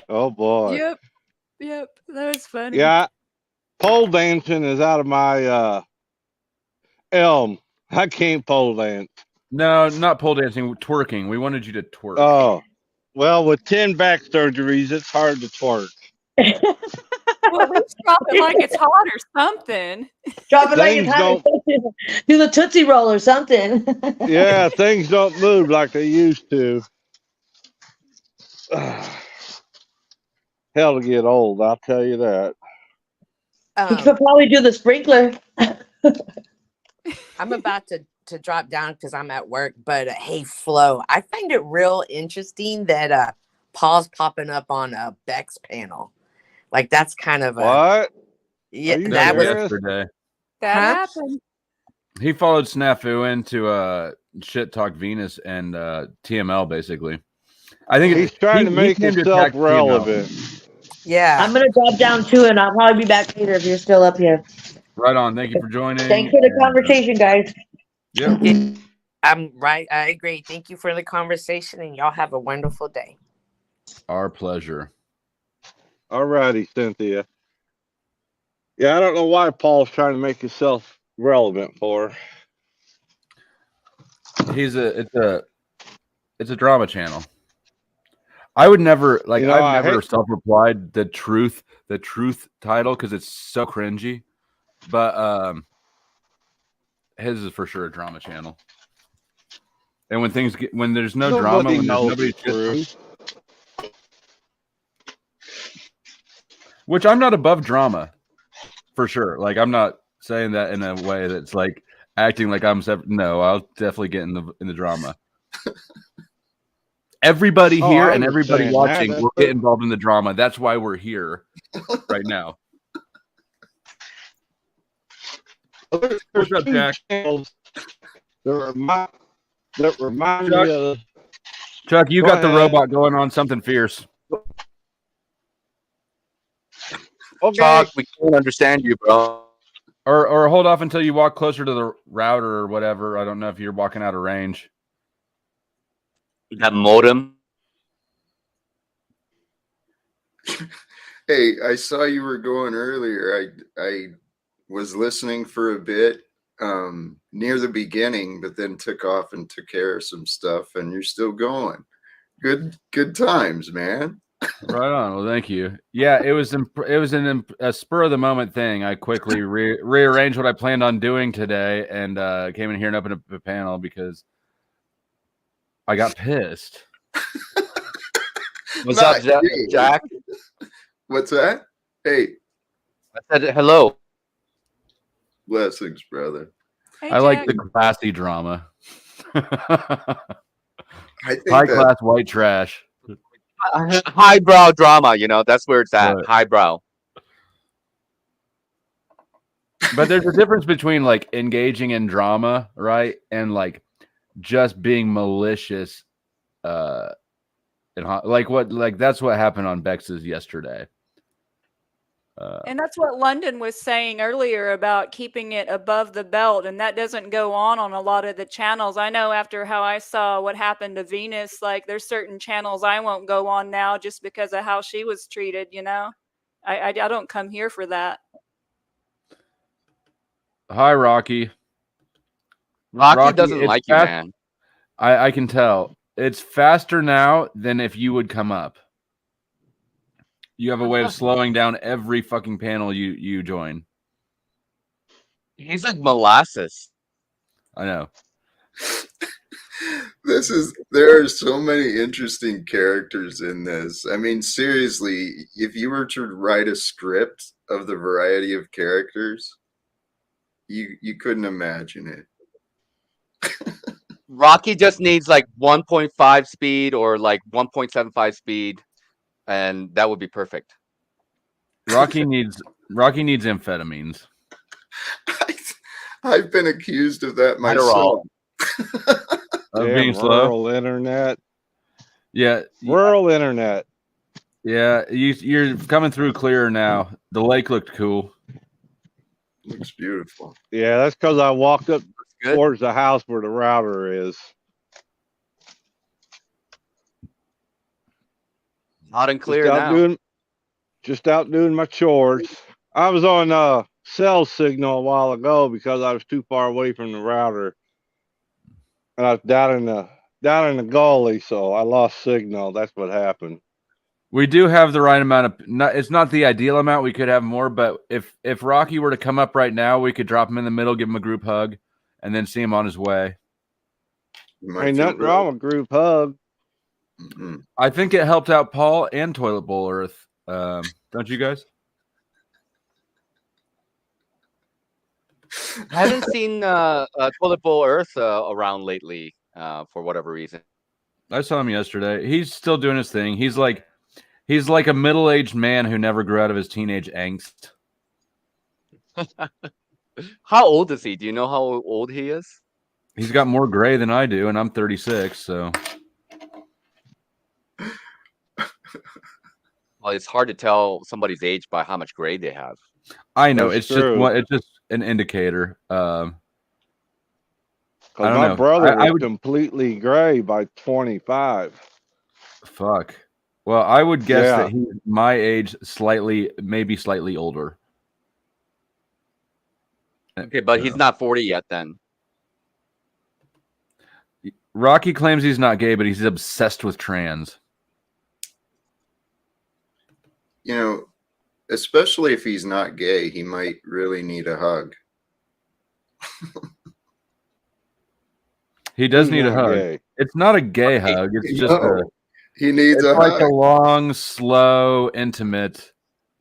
Oh boy. Yep. That was funny. Yeah, pole dancing is out of my elm. I can't pole dance. No, not pole dancing. Twerking. We wanted you to twerk. Oh, well, with 10 back surgeries, it's hard to twerk. Well, at least drop it like it's hot or something. Drop it like it's Things hot. don't. Do the Tootsie Roll or something. Yeah, things don't move like they used to. Hell to get old, I'll tell you that. You could probably do the sprinkler. I'm about to drop down because I'm at work, but hey, Flo, I find it real interesting that Paul's popping up on Beck's panel. Like that's kind of what? Yeah, that was yesterday. That happened. He followed Snafu into Shit Talk Venus and TML basically. I think he's trying to make himself relevant. Yeah. I'm gonna drop down too, and I'll probably be back later if you're still up here. Right on. Thank you for joining. Thanks for the conversation, guys. Yep. I'm right. I agree. Thank you for the conversation, and y'all have a wonderful day. Our pleasure. All righty, Cynthia. Yeah, I don't know why Paul's trying to make himself relevant for. It's a drama channel. I would never I've never self-replied the truth title because it's so cringy. But his is for sure a drama channel. And when there's no drama, when there's nobody, which I'm not above drama, for sure. Like I'm not saying that in a way that's like acting like I'm separate. No, I'll definitely get in the drama. Everybody Oh, here I and everybody understand that. watching will get involved in the drama. That's why we're here right now. There's What's up, two Jack? channels that remind Chuck? me of. Chuck, you Go got the ahead. robot going on something fierce. Okay. Chuck, we can't understand you, bro. Or hold off until you walk closer to the router or whatever. I don't know if you're walking out of range. That modem. Hey, I saw you were going earlier. I was listening for a bit near the beginning, but then took off and took care of some stuff, and you're still going. Good times, man. Right on. Well, thank you. Yeah, it was a spur of the moment thing. I quickly rearranged what I planned on doing today, and came in here and opened up a panel because I got pissed. What's up, Jack? What's that? Hey. I said hello. Blessings, brother. Hey, I like Jack. the classy drama. I think High that class white trash. Highbrow drama, that's where it's at. Right. Highbrow. But there's a difference between like engaging in drama, right, and like just being malicious. And that's what happened on Bex's yesterday. And that's what London was saying earlier about keeping it above the belt, and that doesn't go on a lot of the channels. I know after how I saw what happened to Venus, like there's certain channels I won't go on now just because of how she was treated. I don't come here for that. Hi, Rocky. Rocky doesn't it's like you, fast- man. I can tell. It's faster now than if you would come up. You have a way of slowing down every fucking panel you join. He's like molasses. I know. There are so many interesting characters in this. I mean, seriously, if you were to write a script of the variety of characters, you couldn't imagine it. Rocky just needs like 1.5 speed or like 1.75 speed, and that would be perfect. Rocky needs amphetamines. I've been accused of that myself. Of Damn, being slow. rural internet. Yeah, rural internet. Yeah, you're coming through clearer now. The lake looked cool. Looks beautiful. Yeah, that's because I walked up towards the house where the router is. Hot and clear now. Just out doing my chores. I was on cell signal a while ago because I was too far away from the router, and I was down in the gully, so I lost signal. That's what happened. We do have the right amount of. It's not the ideal amount. We could have more, but if Rocky were to come up right now, we could drop him in the middle, give him a group hug, and then see him on his way. Ain't nothing wrong with group hug. Mm-hmm. I think it helped out Paul and Toilet Bowl Earth. Don't you guys? I haven't seen Toilet Bowl Earth around lately for whatever reason. I saw him yesterday. He's still doing his thing. He's like a middle-aged man who never grew out of his teenage angst. How old is he? Do you know how old he is? He's got more gray than I do, and I'm 36, so. Well, it's hard to tell somebody's age by how much gray they have. I know. That's It's true. it's just an indicator. I don't My know. brother I was would completely gray by 25. fuck. Well, I would guess Yeah. that he's my age, maybe slightly older. Okay, but he's not 40 yet then. Rocky claims he's not gay, but he's obsessed with trans. You know, especially if he's not gay, he might really need a hug. He does Who's need a not hug. gay? It's not a gay hug. It's just he needs it's a like hug. a long, slow, intimate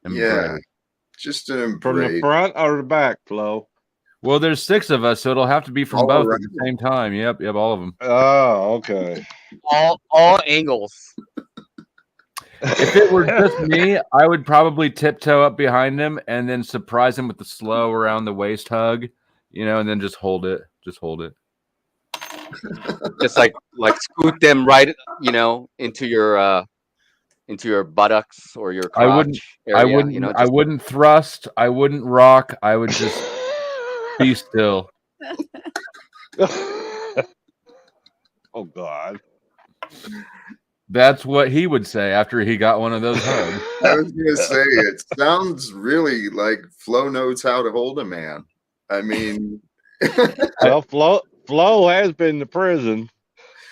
embrace. Yeah, just an From the embrace. front or the back, Flo? Well, there's 6 of us, so it'll have to be from All both around. at the same time. Yep, all of them. Oh, okay. All angles. If it were just me, I would probably tiptoe up behind him and then surprise him with the slow around the waist hug, and then just hold it. Just hold it. Just like scoot them right, into your buttocks or your crotch I wouldn't. area. I wouldn't. I wouldn't thrust. I wouldn't rock. I would just be still. Oh God. That's what he would say after he got one of those hugs. I was gonna say it sounds really like Flo knows how to hold a man. I mean, well, Flo has been to prison.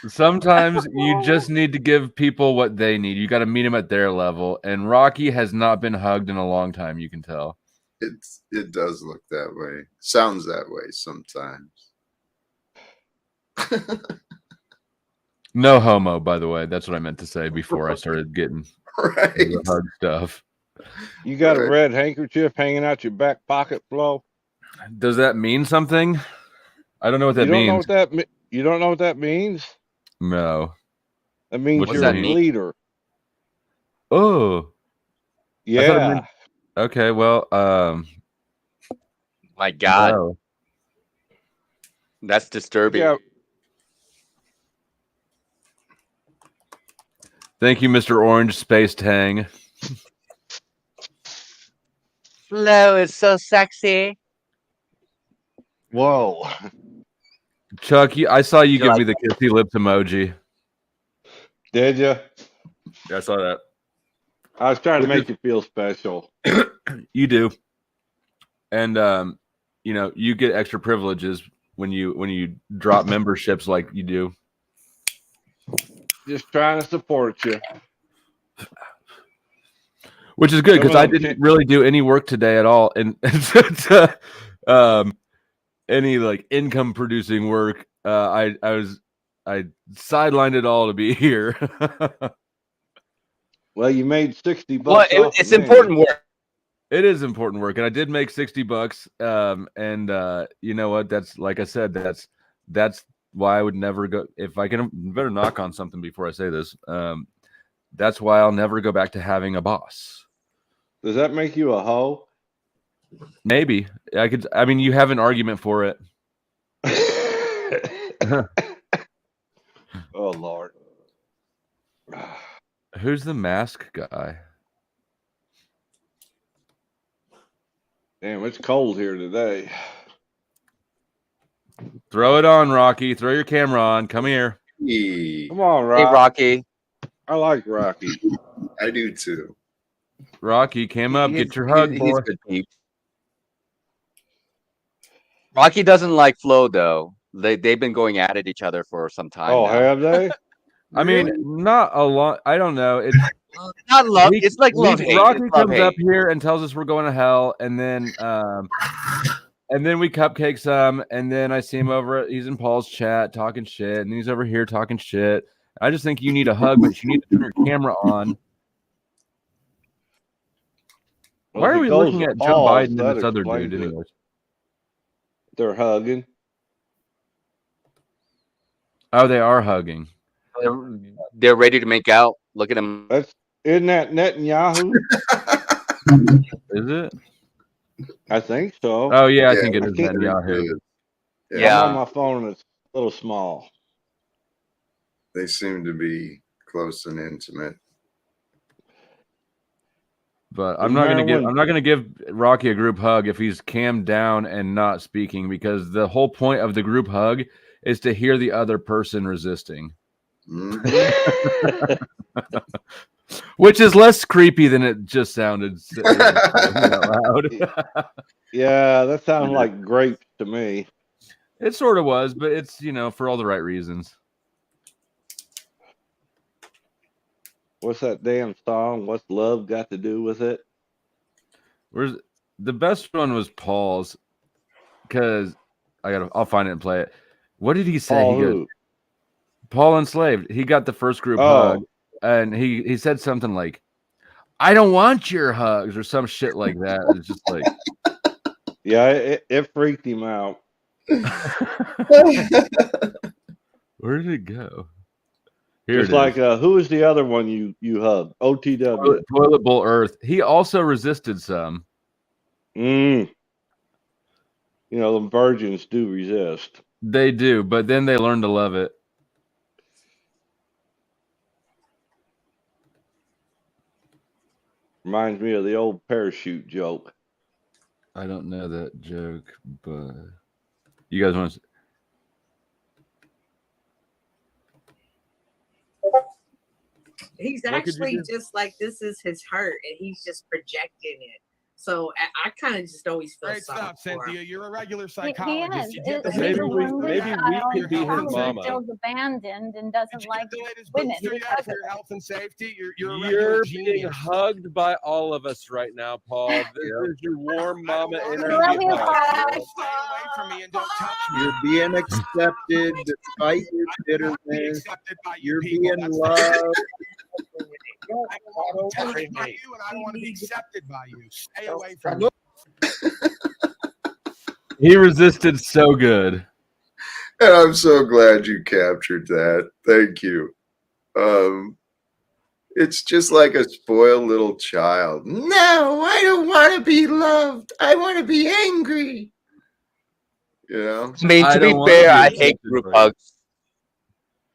Sometimes you just need to give people what they need. You got to meet them at their level. And Rocky has not been hugged in a long time. You can tell. it does look that way. Sounds that way sometimes. No homo, by the way. That's what I meant to say before I started getting right. the hug stuff. You got a red handkerchief hanging out your back pocket, Flo? Does that mean something? I don't know what that means. You don't know what that means? No. That means What's you're that a mean? bleeder. Oh. Yeah. Okay, well, my God. no. That's disturbing. Yeah. Thank you, Mr. Orange Space Tang. Flo is so sexy. Whoa. Chuck, I saw you You give like me the kissy lips emoji. Did you? Yeah, I saw that. I was trying to make you feel special. You do. And you get extra privileges when you drop memberships like you do. Just trying to support you. Which is good because I didn't really do any work today at all, and any like income producing work. I sidelined it all to be here. Well, you made $60. Well, it's important work. It is important work, and I did make $60. And you know what? That's like I said. That's why I would never go. If I can, better knock on something before I say this. That's why I'll never go back to having a boss. Does that make you a hoe? Maybe I could. I mean, you have an argument for it. Oh Lord. Who's the mask guy? Damn, it's cold here today. Throw it on, Rocky. Throw your camera on. Come here. Come on, Rocky. Hey, Rocky. I like Rocky. I do too. Rocky, came up. Get your hug, boy. He's good peep. Rocky doesn't like Flo though. They've been going at it each other for some time. Oh, now. have they? I mean, not a lot. I don't know. It's not love. It's like love hate. Rocky It's love comes up hate. here and tells us we're going to hell, and then we cupcake some, and then I see him over. He's in Paul's chat talking shit, and he's over here talking shit. I just think you need a hug, but you need to turn your camera on. Well, Why if are it we goes looking to at Joe Paul's, Biden and that this other explains dude, it. anyways? They're hugging. Oh, they are hugging. They're ready to make out. Look at them. Isn't that Netanyahu? Is it? I think so. Oh yeah, I think it I is can't- Netanyahu. Yeah. I'm on my phone and it's a little small. They seem to be close and intimate. But Doesn't I'm not matter gonna give Rocky a group hug if he's cammed down and not speaking, because the whole point of the group hug is to hear the other person resisting. Which is less creepy than it just sounded loud. Yeah, that sounds like grapes to me. It sort of was, but it's for all the right reasons. What's that damn song? What's love got to do with it? Where's the best one was Paul's, because I'll find it and play it. What did he say? Paul He goes, who? Paul Enslaved. He got the first group Oh. hug, and he said something like, "I don't want your hugs" or some shit like that. It's just like, Yeah, it freaked him out. Where did it go? Here Just it like is. who was the other one you hugged? OTW. Toilet Bowl Earth. He also resisted some. You know, the virgins do resist. They do, but then they learn to love it. Reminds me of the old parachute joke. I don't know that joke, but you guys want to? He's What could you actually do? just like this is his hurt, and he's just projecting it. So I kind of just always feel Great sorry stuff, for him. Cynthia. You're a regular He psychologist. is. You get the He's a lonely child your who health and probably safety. feels abandoned and doesn't like The latest women booster yet because for of your it. health and safety. You're a regular You're being genius. hugged by all of us right now, Paul. This is your warm mama energy. Love you, hug. Paul. Stay away from me and don't touch me. You're being accepted despite your bitterness. You're being loved. I don't want to touch by you, and I don't want to be accepted by you. Stay away from me. He resisted so good. And I'm so glad you captured that. Thank you. It's just like a spoiled little child. No, I don't want to be loved. I want to be angry. You know? I mean, I to be don't want fair, to be I hate accepted group by you. hugs.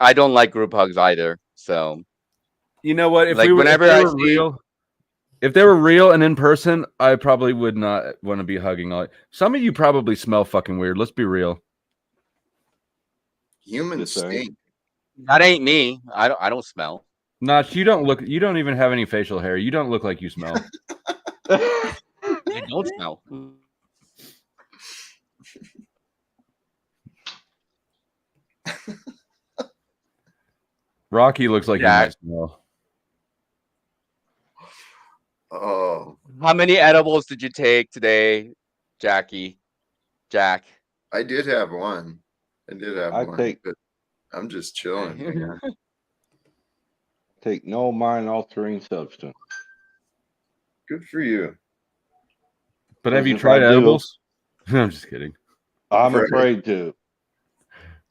I don't like group hugs either. So You know what? If like we were, whenever if they I were see real, if they were real and in person, I probably would not want to be hugging. Some of you probably smell fucking weird. Let's be real. Humans stink. that ain't me. I don't smell. Notch, you don't look. You don't even have any facial hair. You don't look like you smell. I don't smell. Rocky looks like he Yeah. might smell. Oh, How many edibles did you take today, Jackie? Jack. I did have one. I did have I one. take- But I'm just chilling, man. Take no mind-altering substance. Good for you. But have Because you if tried I do- edibles? I'm just kidding. I'm Right. afraid to.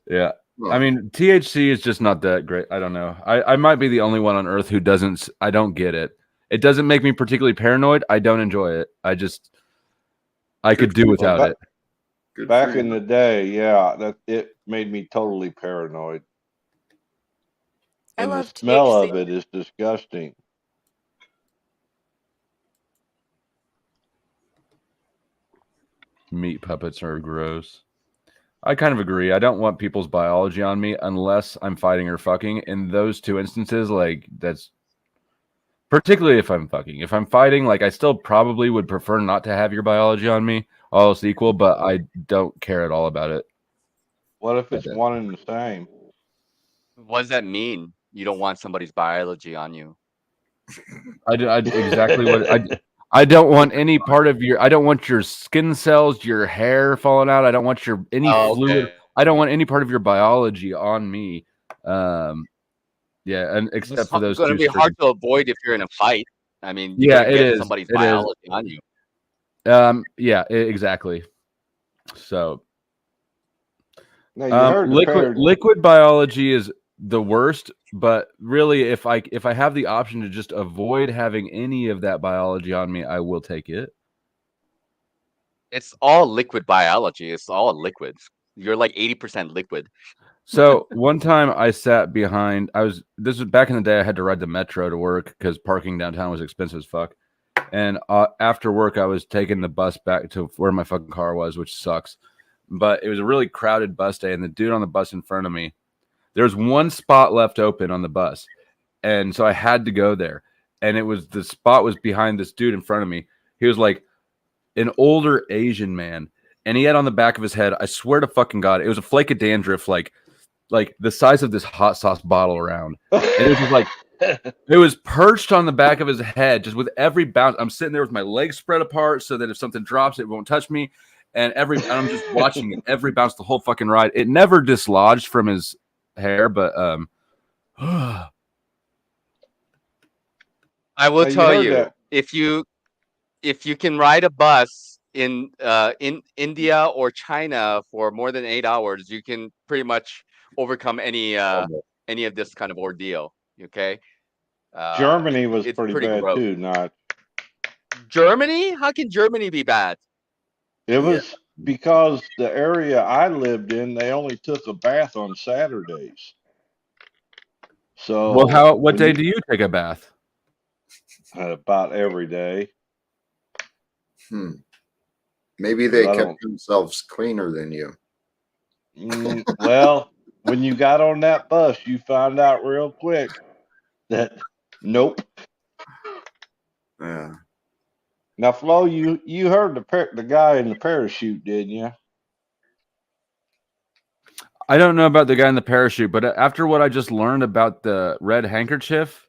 Yeah. Well, I mean, THC is just not that great. I don't know. I might be the only one on earth who doesn't. I don't get it. It doesn't make me particularly paranoid. I don't enjoy it. I could do without Well, it. good Back for in you. the day, yeah, that it made me totally paranoid. I And the love smell THC. of it is disgusting. Meat puppets are gross. I kind of agree. I don't want people's biology on me unless I'm fighting or fucking. In those two instances, like that's particularly if I'm fucking. If I'm fighting, like I still probably would prefer not to have your biology on me, all else equal, but I don't care at all about it. What if But it's that- one and the same? What does that mean? You don't want somebody's biology on you. I exactly what I don't want any part of your. I don't want your skin cells, your hair falling out. I don't want your any Oh, fluid. okay. I don't want any part of your biology on me. Yeah, and It's except for those going to two. be hard to avoid if you're in a fight. I mean, you're Yeah, going to it get is. somebody's It is. biology on you. Yeah, exactly. So, Now you heard the liquid biology is the worst, but really, if I have the option to just avoid having any of that biology on me, I will take it. It's all liquid biology. It's all liquid. You're like 80% liquid. So one time I sat behind. This was back in the day. I had to ride the metro to work because parking downtown was expensive as fuck. And after work, I was taking the bus back to where my fucking car was, which sucks. But it was a really crowded bus day, and the dude on the bus in front of me, there was one spot left open on the bus, and so I had to go there. And the spot was behind this dude in front of me. He was like an older Asian man, and he had on the back of his head, I swear to fucking God, it was a flake of dandruff, like the size of this hot sauce bottle around. And it was just like it was perched on the back of his head, just with every bounce. I'm sitting there with my legs spread apart so that if something drops, it won't touch me. And I'm just watching it every bounce the whole fucking ride. It never dislodged from his hair, but I will Now, you tell heard you, that. if you can ride a bus in India or China for more than 8 hours, you can pretty much overcome any of this kind of ordeal. Okay, Germany was it's pretty pretty bad gross. too. Not Germany? How can Germany be bad? it was because the area I lived in, they only took a bath on Saturdays. Well, So what day do you take a bath? About every day. Maybe 'Cause they I kept don't. themselves cleaner than you. Well, when you got on that bus, you found out real quick that nope. Yeah. Now, Flo, you heard the guy in the parachute, didn't you? I don't know about the guy in the parachute, but after what I just learned about the red handkerchief,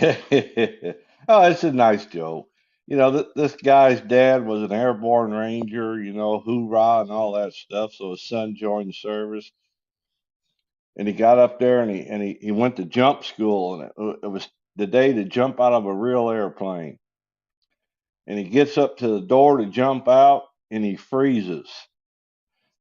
Oh, it's a nice joke. You know, this guy's dad was an airborne ranger, you know, hoorah and all that stuff. So his son joined the service, and he got up there and he went to jump school, and it was the day to jump out of a real airplane. And he gets up to the door to jump out, and he freezes.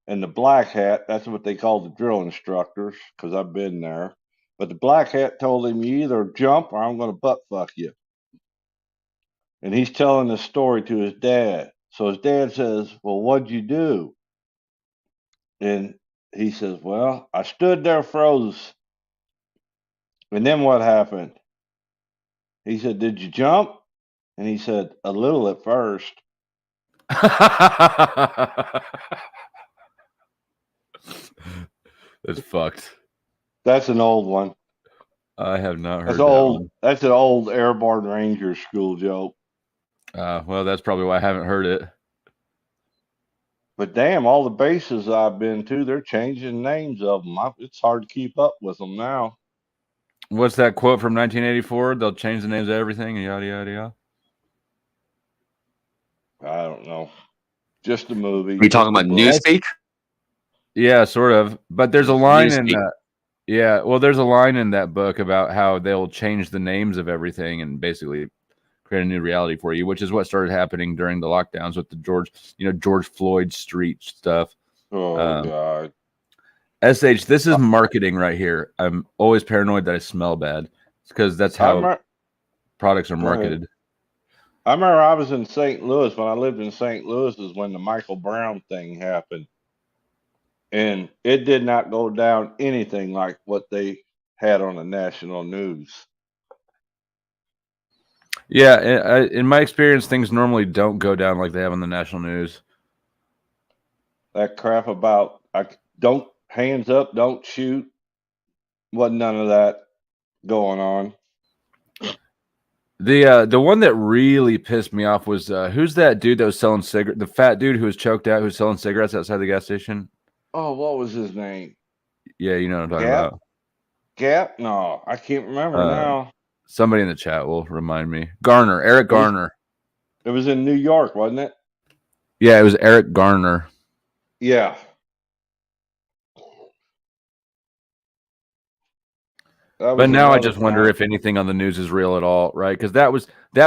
And the black hat, that's what they call the drill instructors, because I've been there. But the black hat told him, you either jump or I'm going to butt fuck you. And he's telling the story to his dad. So his dad says, well, what'd you do? And he says, well, I stood there froze. And then what happened? He said, did you jump? And he said, a little at first. that's fucked. That's an old one. I have not heard That's that old. one. That's an old airborne ranger school joke. Well, that's probably why I haven't heard it. But damn, all the bases I've been to, they're changing names of them. It's hard to keep up with them now. What's that quote from 1984? They'll change the names of everything and yada yada yada. I don't know. Just a movie. Are you talking about Newspeak? Yeah, sort of. But there's a line in Newspeak. that. Yeah, well, there's a line in that book about how they'll change the names of everything and basically create a new reality for you, which is what started happening during the lockdowns with the George Floyd Street stuff. Oh God. SH, this is marketing right here. I'm always paranoid that I smell bad. It's because that's how products are marketed. I remember I was in St. Louis when I lived in St. Louis is when the Michael Brown thing happened. And it did not go down anything like what they had on the national news. Yeah, in my experience, things normally don't go down like they have on the national news. That crap about don't hands up, don't shoot. Wasn't none of that going on. The one that really pissed me off was who's that dude that was selling cigarettes? The fat dude who was choked out, who was selling cigarettes outside the gas station. Oh, what was his name? Yeah, you know what I'm talking Gap? about. Gap? No, I can't remember now. Somebody in the chat will remind me. Garner, Eric Garner. It was in New York, wasn't it? Yeah, it was Eric Garner. Yeah. But now I just wonder if anything on the news is real at all, right? Because that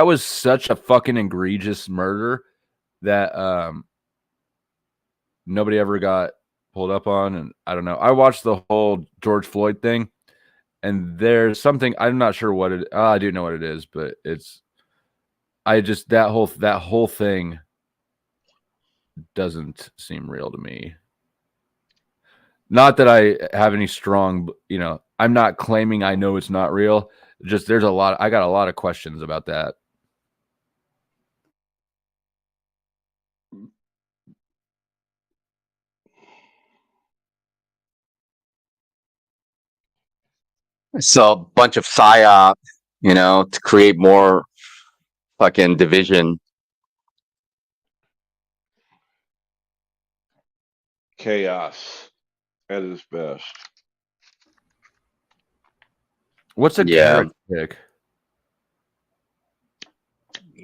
was such a fucking egregious murder that nobody ever got pulled up on. And I don't know. I watched the whole George Floyd thing, and there's something I'm not sure what it. I do know what it is, but that whole thing doesn't seem real to me. Not that I have any strong, I'm not claiming I know it's not real. Just I got a lot of questions about that. So a bunch of psyop, to create more fucking division. Chaos at its best. What's a carrot stick?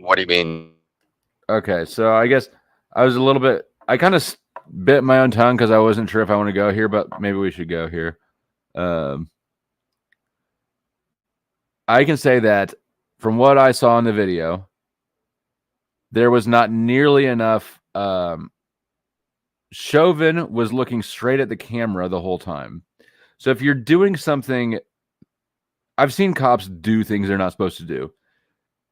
What do you mean? Okay, so I guess I was I kind of bit my own tongue because I wasn't sure if I want to go here, but maybe we should go here. I can say that from what I saw in the video, there was not nearly enough. Chauvin was looking straight at the camera the whole time. So if you're doing something, I've seen cops do things they're not supposed to do,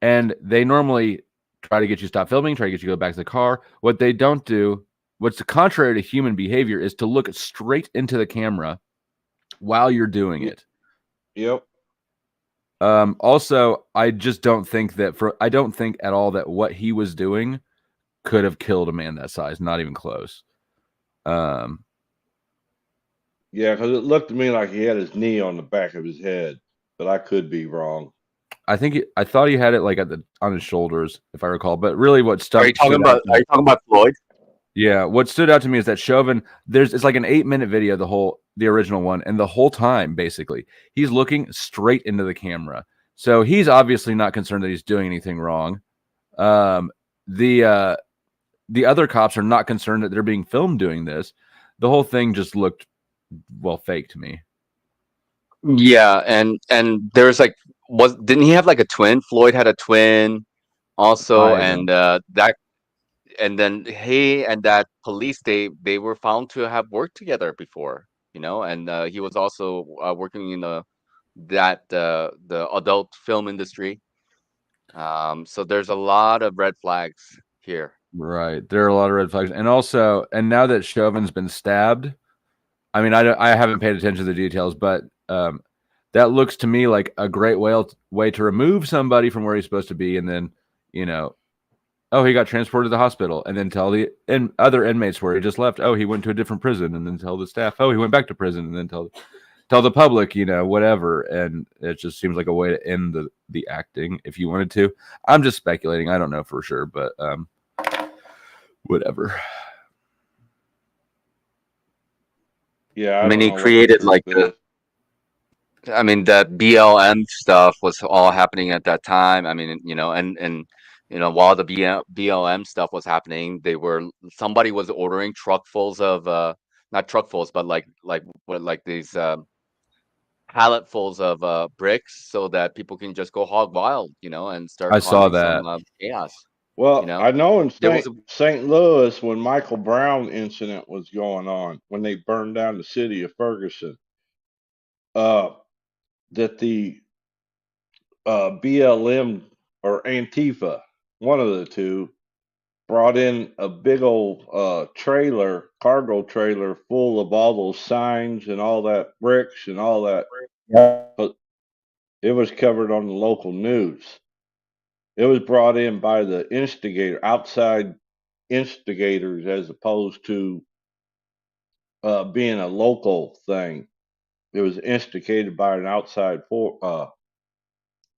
and they normally try to get you to stop filming, try to get you to go back to the car. What they don't do, what's contrary to human behavior, is to look straight into the camera while you're doing it. Yep. Also, I just don't think that I don't think at all that what he was doing could have killed a man that size. Not even close. Yeah, because it looked to me like he had his knee on the back of his head, but I could be wrong. I thought he had it like on his shoulders, if I recall. But really, what stuck? Are you talking about Floyd? Yeah, what stood out to me is that Chauvin, it's like an 8-minute video, the original one, and the whole time, basically, he's looking straight into the camera. So he's obviously not concerned that he's doing anything wrong. The other cops are not concerned that they're being filmed doing this. The whole thing just looked, well, fake to me. Yeah, and there's like, didn't he have like a twin? Floyd had a twin also, and and then he and that police, they were found to have worked together before, and he was also working in the adult film industry. So there's a lot of red flags here. Right, there are a lot of red flags, and now that Chauvin's been stabbed, I mean, I haven't paid attention to the details, but that looks to me like a great way to remove somebody from where he's supposed to be, and then oh, he got transported to the hospital, and then tell the other inmates where he just left. Oh, he went to a different prison, and then tell the staff. Oh, he went back to prison, and then tell the public, whatever. And it just seems like a way to end the acting if you wanted to. I'm just speculating. I don't know for sure, but whatever. Yeah, I mean, he created like the BLM stuff was all happening at that time. I mean, and while the BLM stuff was happening, somebody was ordering truckfuls of not truckfuls, but like these palletfuls of bricks so that people can just go hog wild, and start I saw causing that. some chaos. Well, I know in There was St. Louis when Michael Brown incident was going on, when they burned down the city of Ferguson, that the BLM or Antifa, one of the two, brought in a big old cargo trailer full of all those signs and all that bricks and all that. But it was covered on the local news. It was brought in by the outside instigators, as opposed to being a local thing. It was instigated by an outside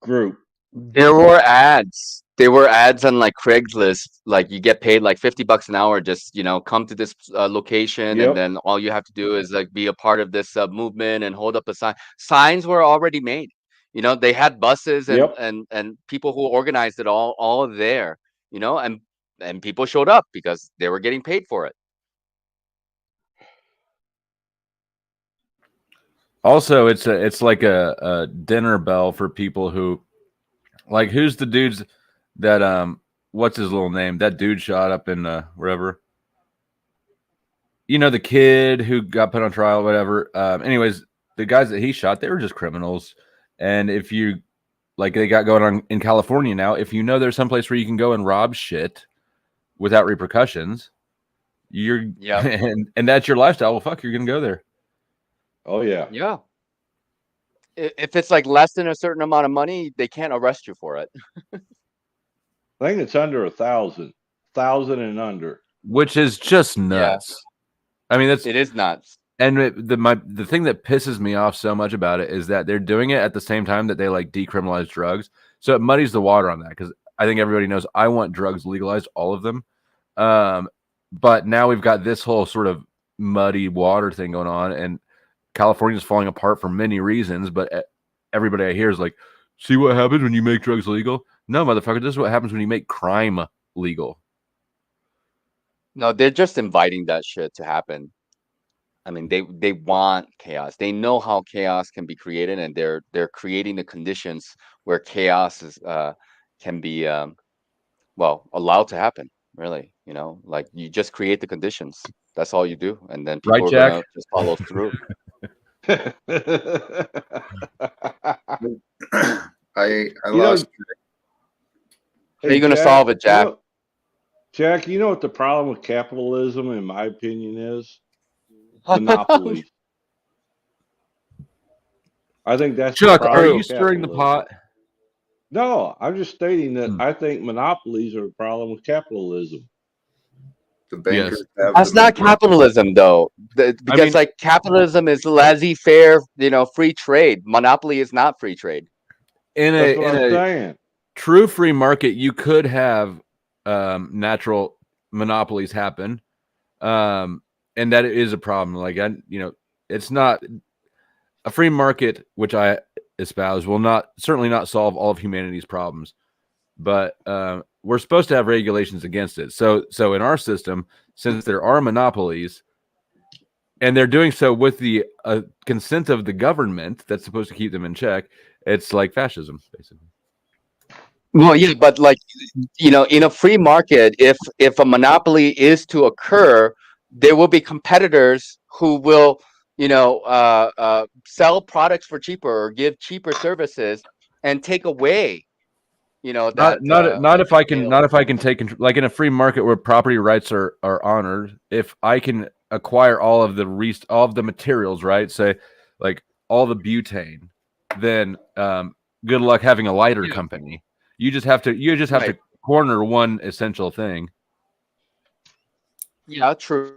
group. There were ads. There were ads on like Craigslist. Like you get paid like $50 an hour. Just come to this location, and Yep. then all you have to do is like be a part of this movement and hold up a sign. Signs were already made. They had buses and Yep. and people who organized it all there. And people showed up because they were getting paid for it. Also, it's like a dinner bell for people who, like, who's the dudes that what's his little name? That dude shot up in wherever. The kid who got put on trial, whatever. Anyways, the guys that he shot, they were just criminals. And if you like, they got going on in California now. If there's someplace where you can go and rob shit without repercussions, and that's your lifestyle. Well, fuck, you're gonna go there. Oh yeah. Yeah. If it's like less than a certain amount of money, they can't arrest you for it. I think it's under 1,000 and under, which is just nuts. I mean, it is nuts. And the thing that pisses me off so much about it is that they're doing it at the same time that they like decriminalize drugs. So it muddies the water on that, because I think everybody knows I want drugs legalized, all of them. But now we've got this whole sort of muddy water thing going on, and California's falling apart for many reasons. But everybody I hear is like, see what happens when you make drugs legal? No, motherfucker, this is what happens when you make crime legal. No, they're just inviting that shit to happen. I mean, they want chaos. They know how chaos can be created, and they're creating the conditions where chaos can be well, allowed to happen. Really, like you just create the conditions. That's all you do, and then Right, people are Jack? gonna just follow through. I You know, lost. How are hey you gonna Jack, solve it, Jack? Jack, you know what the problem with capitalism, in my opinion, is? Monopolies. I think that's the Chuck, are problem you with stirring the capitalism. pot? No, I'm just stating that I think monopolies are the problem with capitalism. The bankers have That's the not capitalism, though, because mean- like capitalism is laissez-faire, free trade. Monopoly is not free trade. In That's a what in I'm a saying. true free market, you could have natural monopolies happen, and that is a problem. Like it's not a free market, which I espouse, will certainly not solve all of humanity's problems, but we're supposed to have regulations against it. So in our system, since there are monopolies, and they're doing so with the consent of the government that's supposed to keep them in check, it's like fascism, basically. Well, yeah, but like in a free market, if a monopoly is to occur, there will be competitors who will sell products for cheaper or give cheaper services and take away that Not if I can sales. take control, like in a free market where property rights are honored. If I can acquire all of the materials, right? Say like all the butane, then good luck having a lighter company. You just have to Right. corner one essential thing. Yeah, true.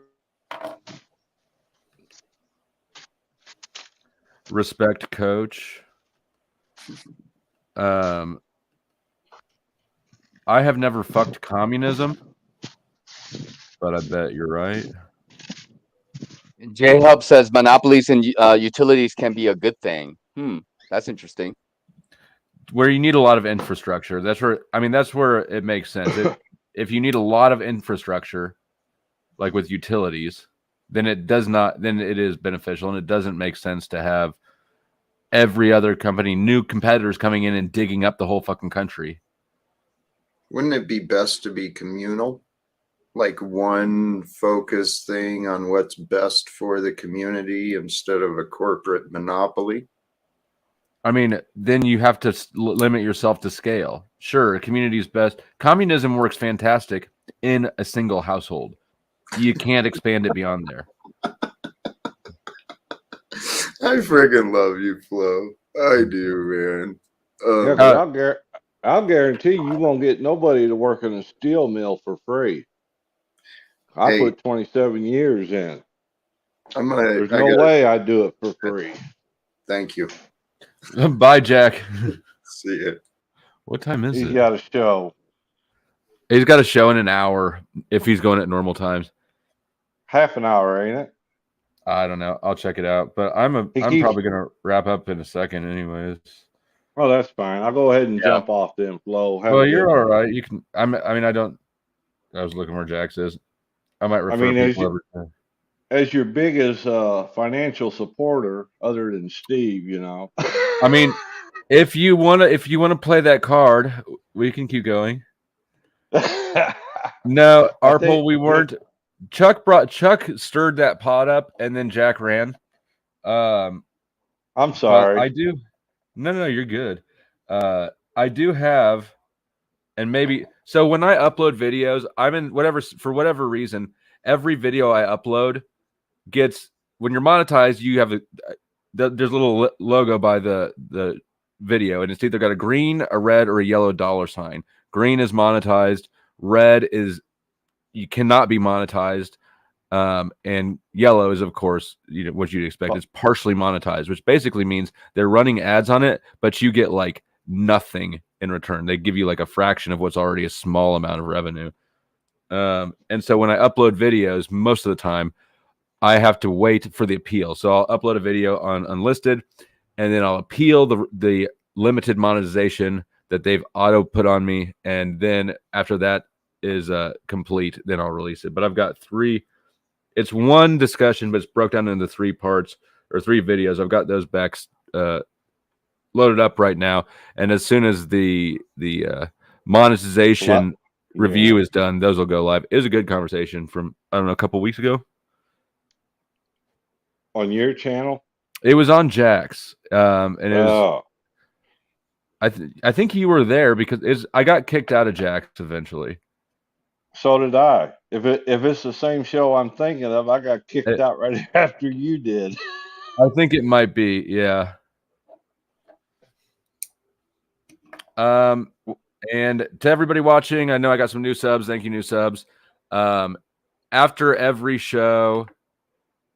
Respect, coach. I have never fucked communism, but I bet you're right. J Hub says monopolies and utilities can be a good thing. That's interesting. Where you need a lot of infrastructure. That's where it makes sense. If you need a lot of infrastructure, like with utilities, then it is beneficial, and it doesn't make sense to have every other company, new competitors coming in and digging up the whole fucking country. Wouldn't it be best to be communal? Like one focused thing on what's best for the community instead of a corporate monopoly? I mean, then you have to limit yourself to scale. Sure, community's best. Communism works fantastic in a single household. You can't expand it beyond there. I friggin' love you, Flo. I do, man. Yeah, because I'll guarantee you won't get nobody to work in a steel mill for free. I put 27 years in. There's no way I'd do it for free. Thank you. Bye, Jack. See ya. What time is it? He's got a show. He's got a show in an hour if he's going at normal times. Half an hour, ain't it? I don't know. I'll check it out. But I'm probably gonna wrap up in a second, anyways. Oh, that's fine. I'll go ahead and jump off then, Flo. Well, you're all right. You can. I was looking where Jax is. I might refer people over to. As your biggest financial supporter, other than Steve, I mean, if you wanna play that card, we can keep going. No, Arpol, we weren't. Chuck stirred that pot up, and then Jack ran. I'm sorry. I do. No, you're good. I do have, and maybe so when I upload videos, I'm in for whatever reason, every video I upload gets, when you're monetized, you have there's a little logo by the video, and it's either got a green, a red, or a yellow dollar sign. Green is monetized. Red is you cannot be monetized. And yellow is, of course, what you'd expect. It's partially monetized, which basically means they're running ads on it, but you get like nothing in return. They give you like a fraction of what's already a small amount of revenue. And so when I upload videos, most of the time I have to wait for the appeal. So I'll upload a video on unlisted, and then I'll appeal the limited monetization that they've auto put on me. And then after that is complete, then I'll release it. But I've got 3. It's one discussion, but it's broke down into 3 parts or 3 videos. I've got those back loaded up right now, and as soon as the monetization review is done, those will go live. It was a good conversation from, I don't know, a couple weeks ago. On your channel? It was on Jack's. And it was, Oh, I think you were there because I got kicked out of Jack's eventually. so did I. If it's the same show I'm thinking of, I got kicked out right after you did. I think it might be, yeah. And to everybody watching, I know I got some new subs. Thank you, new subs. After every show,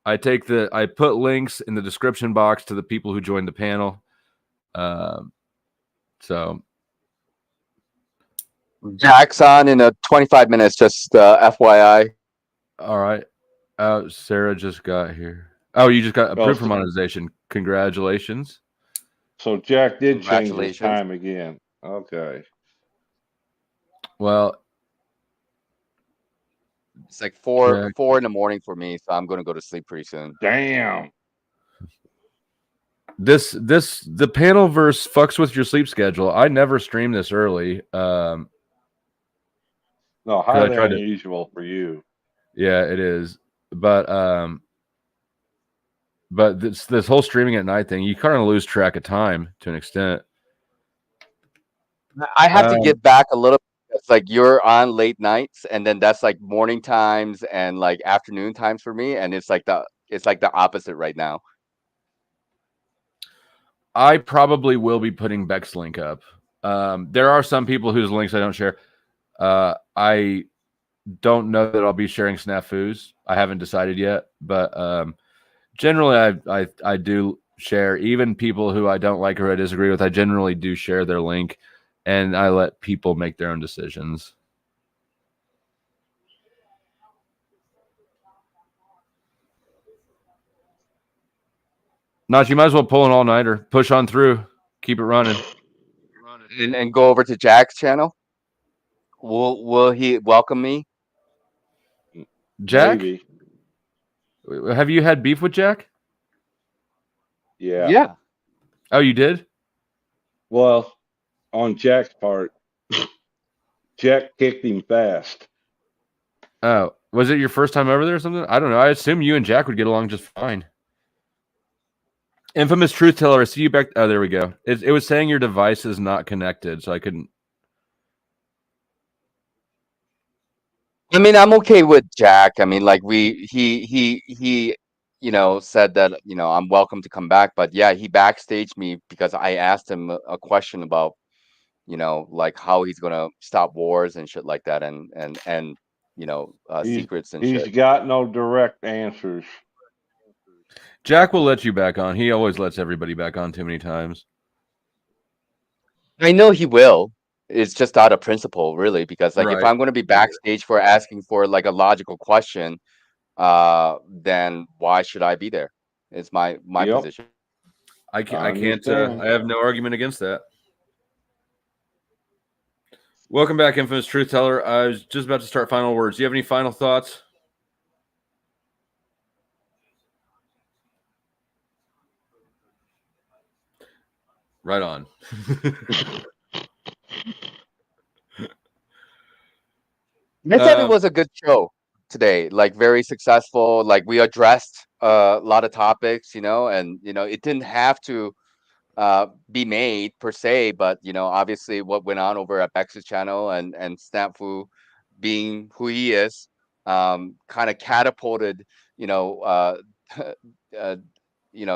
I put links in the description box to the people who joined the panel. So Jack's on in 25 minutes, just FYI. All right. Sarah just got here. Oh, you just got approved for so- monetization. Congratulations. So Jack did change his Congratulations. time again. Okay. Well, It's like 4 Jack. in the morning for me, so I'm gonna go to sleep pretty soon. Damn. The panel verse fucks with your sleep schedule. I never stream this early. No, 'cause I highly tried to- unusual for you. Yeah, it is. But this whole streaming at night thing, you kind of lose track of time to an extent. I have to get back a little. It's like you're on late nights, and then that's like morning times and like afternoon times for me, and it's like the opposite right now. I probably will be putting Beck's link up. There are some people whose links I don't share. I don't know that I'll be sharing snafus. I haven't decided yet, but generally I do share, even people who I don't like or I disagree with. I generally do share their link, and I let people make their own decisions. Not, you might as well pull an all-nighter. Push on through. Keep it running. And go over to Jack's channel. Will he welcome me? Jack? Maybe. Have you had beef with Jack? Yeah. Yeah. Oh, you did? Well, on Jack's part, Jack kicked him fast. Oh, was it your first time over there or something? I don't know. I assume you and Jack would get along just fine. Infamous truth teller, I see you back. Oh, there we go. It was saying your device is not connected, so I couldn't. I mean, I'm okay with Jack. I mean, like he said that, I'm welcome to come back, but yeah, he backstaged me because I asked him a question about, like how he's gonna stop wars and shit like that, and secrets and He's shit. got no direct answers. Jack will let you back on. He always lets everybody back on too many times. I know he will. It's just out of principle, really, because like if Right. I'm going to be backstage for asking for like a logical question, then why should I be there? It's my Yep. position. I can't. I understand. have no argument against that. Welcome back, infamous truth teller. I was just about to start final words. Do you have any final thoughts? Right on. I said it was a good show today, like very successful. Like we addressed a lot of topics, and it didn't have to be made per se, but obviously what went on over at Bex's channel and Snapfu being who he is, kind of catapulted,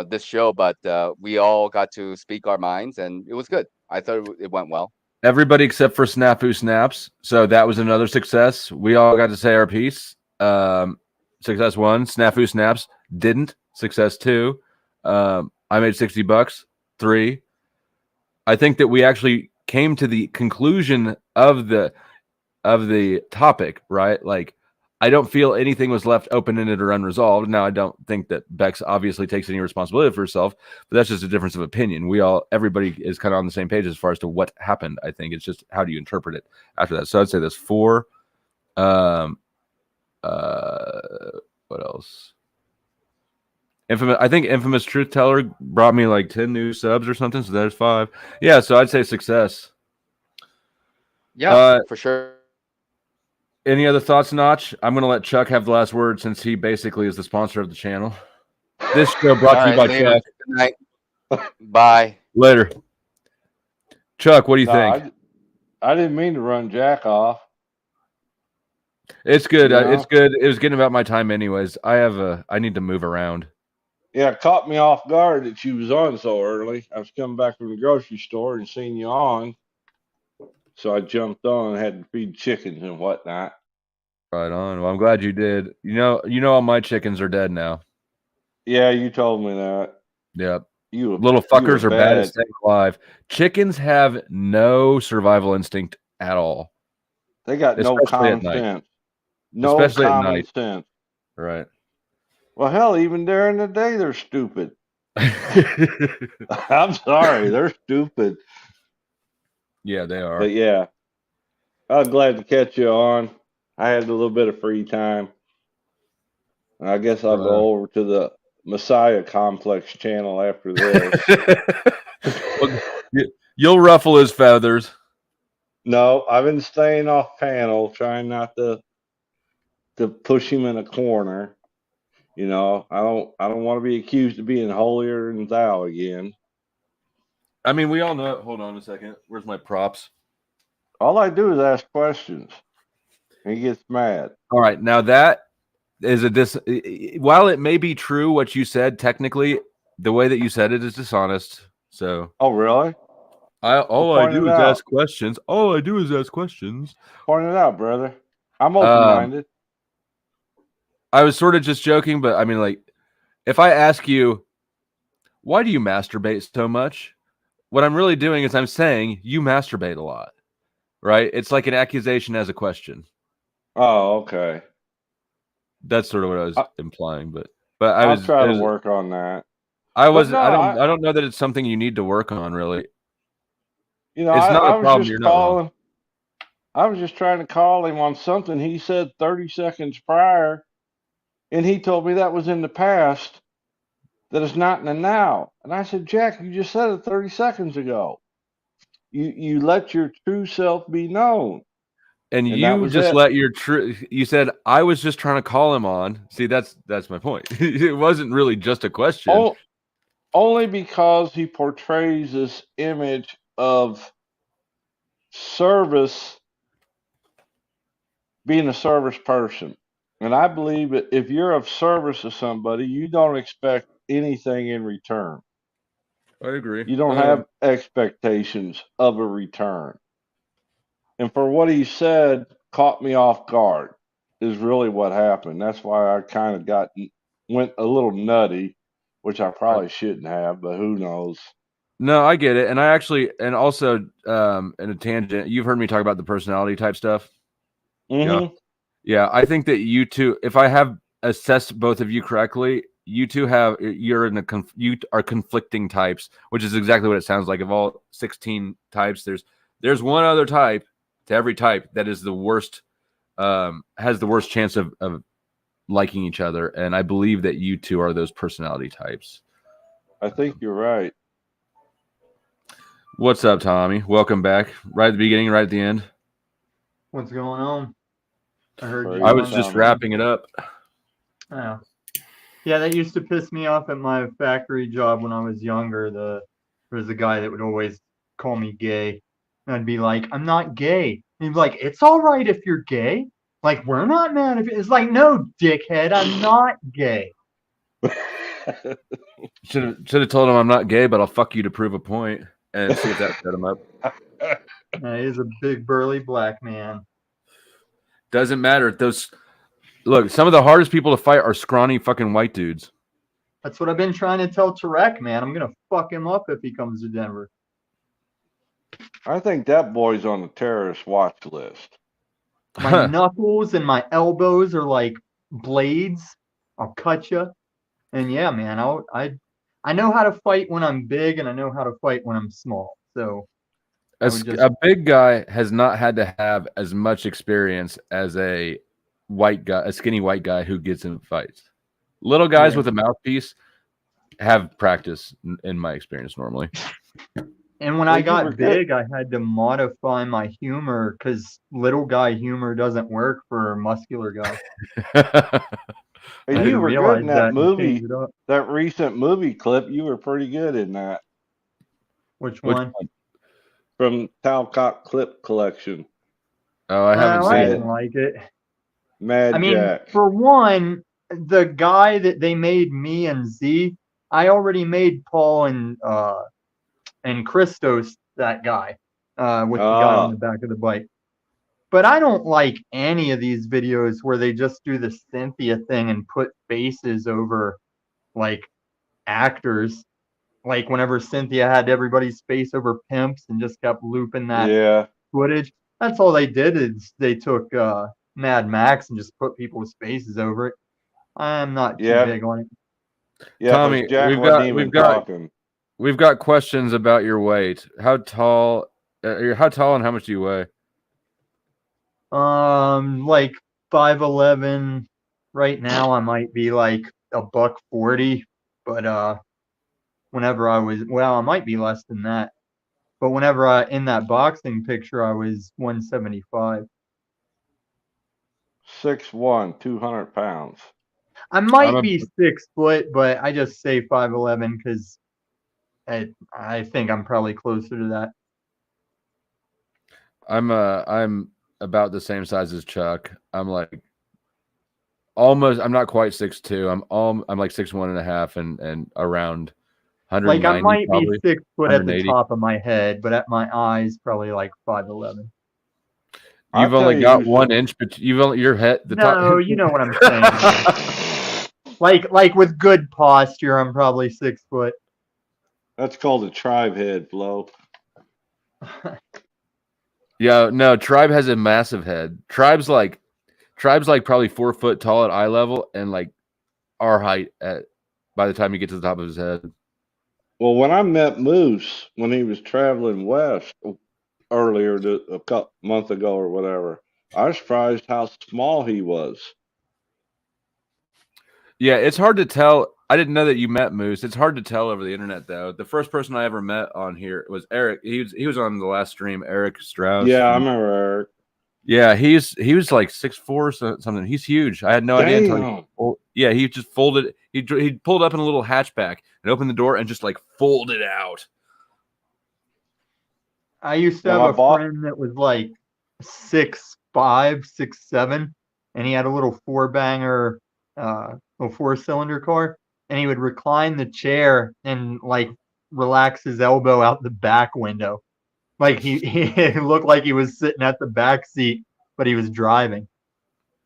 this show. But we all got to speak our minds, and it was good. I thought it went well. Everybody except for Snafu Snaps. So that was another success. We all got to say our piece. Success 1. Snafu Snaps didn't. Success 2. I made $60. 3. I think that we actually came to the conclusion of the topic, right? Like, I don't feel anything was left open-ended or unresolved. Now, I don't think that Bex obviously takes any responsibility for herself, but that's just a difference of opinion. Everybody is kind of on the same page as far as to what happened. I think it's just how do you interpret it after that. So I'd say this 4. What else? I think Infamous Truth Teller brought me like 10 new subs or something, so there's 5. Yeah, so I'd say success. Yeah, for sure. Any other thoughts, Notch? I'm going to let Chuck have the last word since he basically is the sponsor of the channel. This show brought All to you right, by later. Chuck. Good night. Bye. Later. Chuck, what do you think? I didn't mean to run Jack off. It's good. You know? It's good. It was getting about my time anyways. I need to move around. Yeah, it caught me off guard that you was on so early. I was coming back from the grocery store and seen you on. So I jumped on and had to feed chickens and whatnot. Right on. Well, I'm glad you did. You know all my chickens are dead now. Yeah, you told me that. Yep. You Little you fuckers were are bad at bad. staying alive. Chickens have no survival instinct at all. They got no Especially at common night. sense. No Especially at common night. sense. Right. Well, hell, even during the day, they're stupid. I'm sorry, they're stupid. Yeah, they are. But yeah, I'm glad to catch you on. I had a little bit of free time. I guess I'll go over to the Messiah Complex channel after this. Well, you'll ruffle his feathers. No, I've been staying off panel, trying not to push him in a corner. You know, I don't want to be accused of being holier than thou again. I mean, we all know. Hold on a second. Where's my props? All I do is ask questions. And he gets mad. All right, now that is while it may be true what you said, technically, the way that you said it is dishonest. So. Oh, really? All I do is ask questions. All I do is ask questions. Point it out, brother. I'm open-minded. I was sort of just joking, but I mean, like, if I ask you, why do you masturbate so much? What I'm really doing is I'm saying you masturbate a lot, right? It's like an accusation as a question. Oh, okay. That's sort of what I was implying, but I'll try to work on that. I don't know that it's something you need to work on, really. You know, it's not I a problem. was You're just not wrong. calling. I was just trying to call him on something he said 30 seconds prior, and he told me that was in the past, that it's not in the now. And I said, Jack, you just said it 30 seconds ago. You let your true self be known. And you just let your true. You said I was just trying to call him on. See, that's my point. It wasn't really just a question. Only because he portrays this image of service, being a service person. And I believe that if you're of service to somebody, you don't expect anything in return. I agree. You don't have expectations of a return. And for what he said, caught me off guard, is really what happened. That's why I kind of went a little nutty, which I probably shouldn't have, but who knows? No, I get it. And I actually, and also, in a tangent, you've heard me talk about the personality type stuff. Mm-hmm. Yeah. I think that you two, if I have assessed both of you correctly, you two you are conflicting types, which is exactly what it sounds like. Of all 16 types, there's one other type to every type that is the worst, has the worst chance of liking each other. And I believe that you two are those personality types. I think you're right. What's up, Tommy? Welcome back. Right at the beginning, right at the end. What's going on? I heard you. I was just wrapping it up. Oh. Yeah, that used to piss me off at my factory job when I was younger. There was a guy that would always call me gay. And I'd be like, I'm not gay. And he'd be like, it's all right if you're gay. Like, we're not mad if it's like, no, dickhead, I'm not gay. Should have told him I'm not gay, but I'll fuck you to prove a point and see if that set him up. He's a big burly black man. Doesn't matter. Look, some of the hardest people to fight are scrawny fucking white dudes. That's what I've been trying to tell Tarek, man. I'm gonna fuck him up if he comes to Denver. I think that boy's on the terrorist watch list. My knuckles and my elbows are like blades. I'll cut you. And yeah, man, I know how to fight when I'm big, and I know how to fight when I'm small. So a big guy has not had to have as much experience as a skinny white guy who gets in fights. Little guys with a mouthpiece have practice, in my experience, normally. And when Well, I you were got good. big, I had to modify my humor because little guy humor doesn't work for a muscular guy. And I you were good in realized that that and changed movie, it up. that recent movie clip. You were pretty good in that. Which Which one? one? From Talcott Clip Collection. Oh, I haven't I seen didn't it. like it. Mad I mean, Jack. for one, the guy that they made me and Z, I already made Paul and Christos that guy, with the guy on the back of the bike. But I don't like any of these videos where they just do the Cynthia thing and put faces over like actors. Like whenever Cynthia had everybody's face over pimps and just kept looping that Yeah. footage. That's all they did is they took Mad Max and just put people's faces over it. I'm not too Yeah. big on it. Yeah, 'cause Tommy, Jack we've wasn't got even talking. we've got questions about your weight. How tall and how much do you weigh? Like 5'11". Right now I might be like $140, but whenever I was, well, I might be less than that. But whenever in that boxing picture I was 175. 6'1", 200 pounds. I might be 6 foot, but I just say 5'11" because I think I'm probably closer to that. I'm about the same size as Chuck. I'm like almost. I'm not quite 6'2". I'm like 6'1.5" and around 190. Like I might probably, be 6 foot at the 180. top of my head, but at my eyes probably like 5'11". You've only got 1 inch, but you've only your head the top. No, you know what I'm saying. like with good posture, I'm probably 6 foot. That's called a tribe head, Flo. Yeah, no, Tribe has a massive head. Tribe's like probably 4 foot tall at eye level and like our height at by the time you get to the top of his head. Well, when I met Moose when he was traveling west earlier a couple month ago or whatever, I was surprised how small he was. Yeah, it's hard to tell. I didn't know that you met Moose. It's hard to tell over the internet though. The first person I ever met on here was Eric. He was on the last stream, Eric Strauss. Yeah, I remember Eric. Yeah, he was like 6'4" something. He's huge. I had no idea until yeah, he just folded. He pulled up in a little hatchback and opened the door and just like folded out. I used to have a friend that was like 6'5", 6'7", and he had a little four-banger, a 4-cylinder car, and he would recline the chair and like relax his elbow out the back window. Like he looked like he was sitting at the back seat, but he was driving.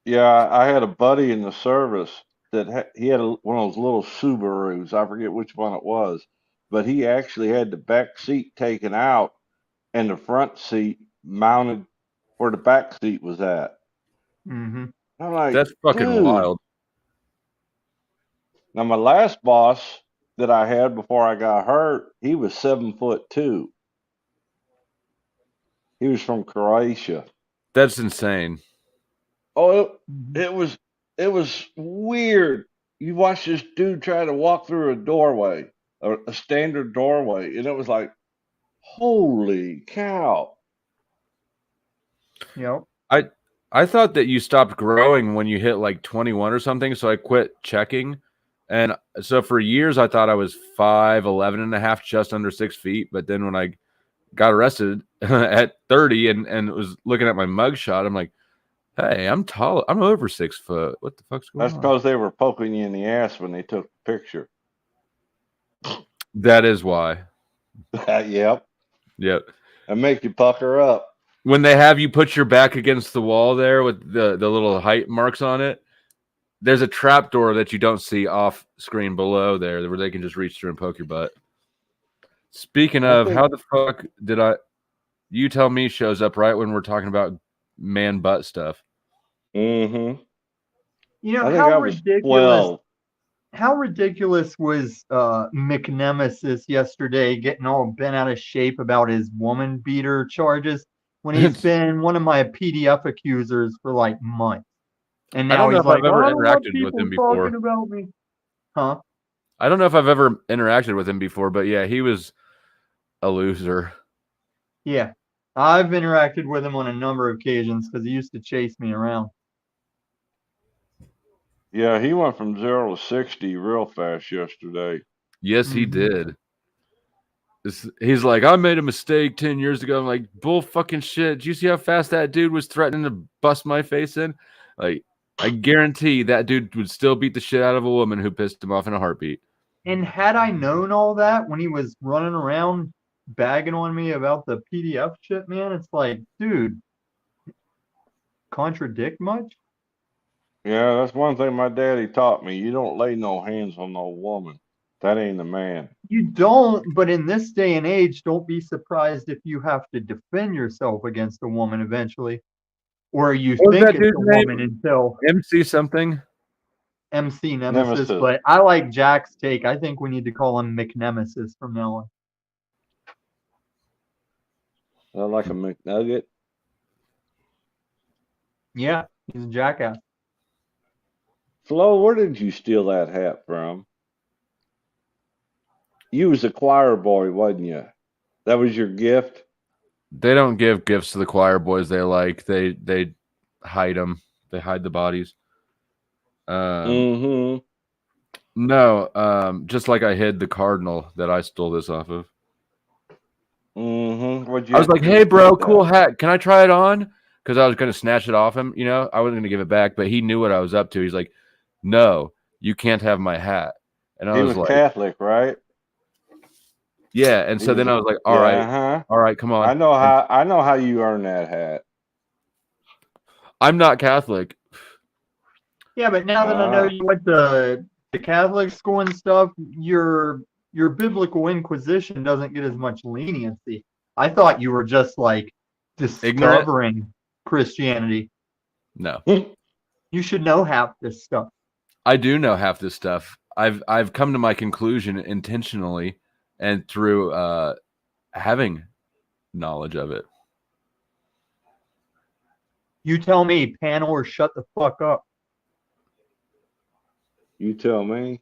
Yeah, I had a buddy in the service that he had one of those little Subarus. I forget which one it was, but he actually had the back seat taken out and the front seat mounted where the back seat was at. Mm-hmm. I'm like, that's fucking dude. wild. Now my last boss that I had before I got hurt, he was 7'2". He was from Croatia. That's insane. Oh, it was weird. You watch this dude try to walk through a doorway, a standard doorway, and it was like, holy cow. Yep. I thought that you stopped growing when you hit like 21 or something, so I quit checking. And so for years I thought I was 5'11.5", just under 6 feet. But then when I got arrested at 30 and was looking at my mugshot, I'm like, hey, I'm tall. I'm over 6 foot. What the fuck's going That's on? because they were poking you in the ass when they took the picture. That is why. Yep. Yep. And make you pucker up. When they have you put your back against the wall there with the little height marks on it, there's a trap door that you don't see off screen below there where they can just reach through and poke your butt. Speaking of, how the fuck did You Tell Me shows up right when we're talking about man butt stuff. Mm-hmm. You know, how ridiculous was McNemesis yesterday getting all bent out of shape about his woman beater charges when he's been one of my PDF accusers for like months. And now he's like, I've ever I don't want interacted with people him before. talking about me. Huh? I don't know if I've ever interacted with him before, but yeah, he was a loser. Yeah. I've interacted with him on a number of occasions because he used to chase me around. Yeah, he went from 0 to 60 real fast yesterday. Yes, he did. He's like, I made a mistake 10 years ago. I'm like, bull fucking shit. Do you see how fast that dude was threatening to bust my face in? Like, I guarantee that dude would still beat the shit out of a woman who pissed him off in a heartbeat. And had I known all that when he was running around bagging on me about the PDF shit, man, it's like, dude, contradict much? Yeah, that's one thing my daddy taught me. You don't lay no hands on no woman. That ain't a man. You don't, but in this day and age, don't be surprised if you have to defend yourself against a woman eventually. Or you What was think that it's dude's a name? woman until MC something? MC Nemesis, Nemesis. but I like Jack's take. I think we need to call him McNemesis from now on. I like a McNugget. Yeah, he's a jackass. Flo, where did you steal that hat from? You was a choir boy, wasn't you? That was your gift? They don't give gifts to the choir boys they like. They hide them. They hide the bodies. Mm-hmm. No, just like I hid the cardinal that I stole this off of. Mm-hmm. What'd you I was have like, to hey, do to bro, get cool that? hat. Can I try it on? Because I was going to snatch it off him. You know, I wasn't going to give it back, but he knew what I was up to. He's like, no, you can't have my hat. And I He was was like, Catholic, right? yeah. And He so was then I was like, all yeah, right, come on. I know how you earn that hat. I'm not Catholic. Yeah, but now that I know you went to Catholic school and stuff, your biblical inquisition doesn't get as much leniency. I thought you were just like discovering Christianity. No. You should know half this stuff. I do know half this stuff. I've come to my conclusion intentionally and through having knowledge of it. You tell me, panel, or shut the fuck up. You tell me.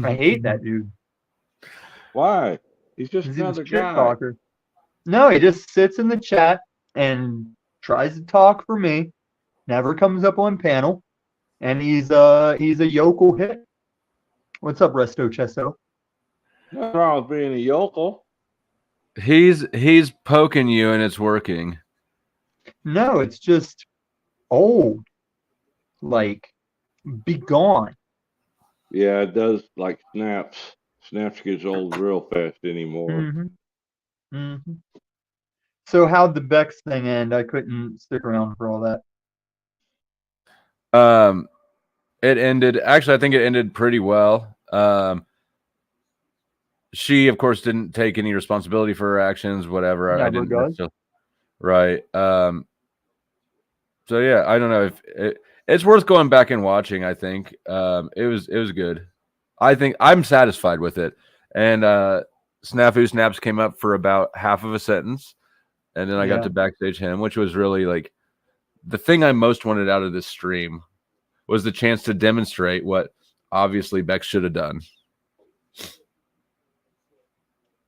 I hate that dude. Why? He's just 'Cause he's a another shit guy. talker. No, he just sits in the chat and tries to talk for me. Never comes up on panel, and he's a yokel hit. What's up, Resto Chesto? Nothing wrong with being a yokel. He's poking you and it's working. No, it's just old. Like, be gone. Yeah, it does like Snaps. Snaps gets old real fast anymore. Mm-hmm. Mm-hmm. So how'd the Bex thing end? I couldn't stick around for all that. It ended. Actually, I think it ended pretty well. She, of course, didn't take any responsibility for her actions. Whatever. I Never didn't. does. Right. So yeah, I don't know if it's worth going back and watching. I think it was good. I think I'm satisfied with it. And Snafu Snaps came up for about half of a sentence, and then I got to backstage him, which was really like the thing I most wanted out of this stream was the chance to demonstrate what obviously Beck should have done.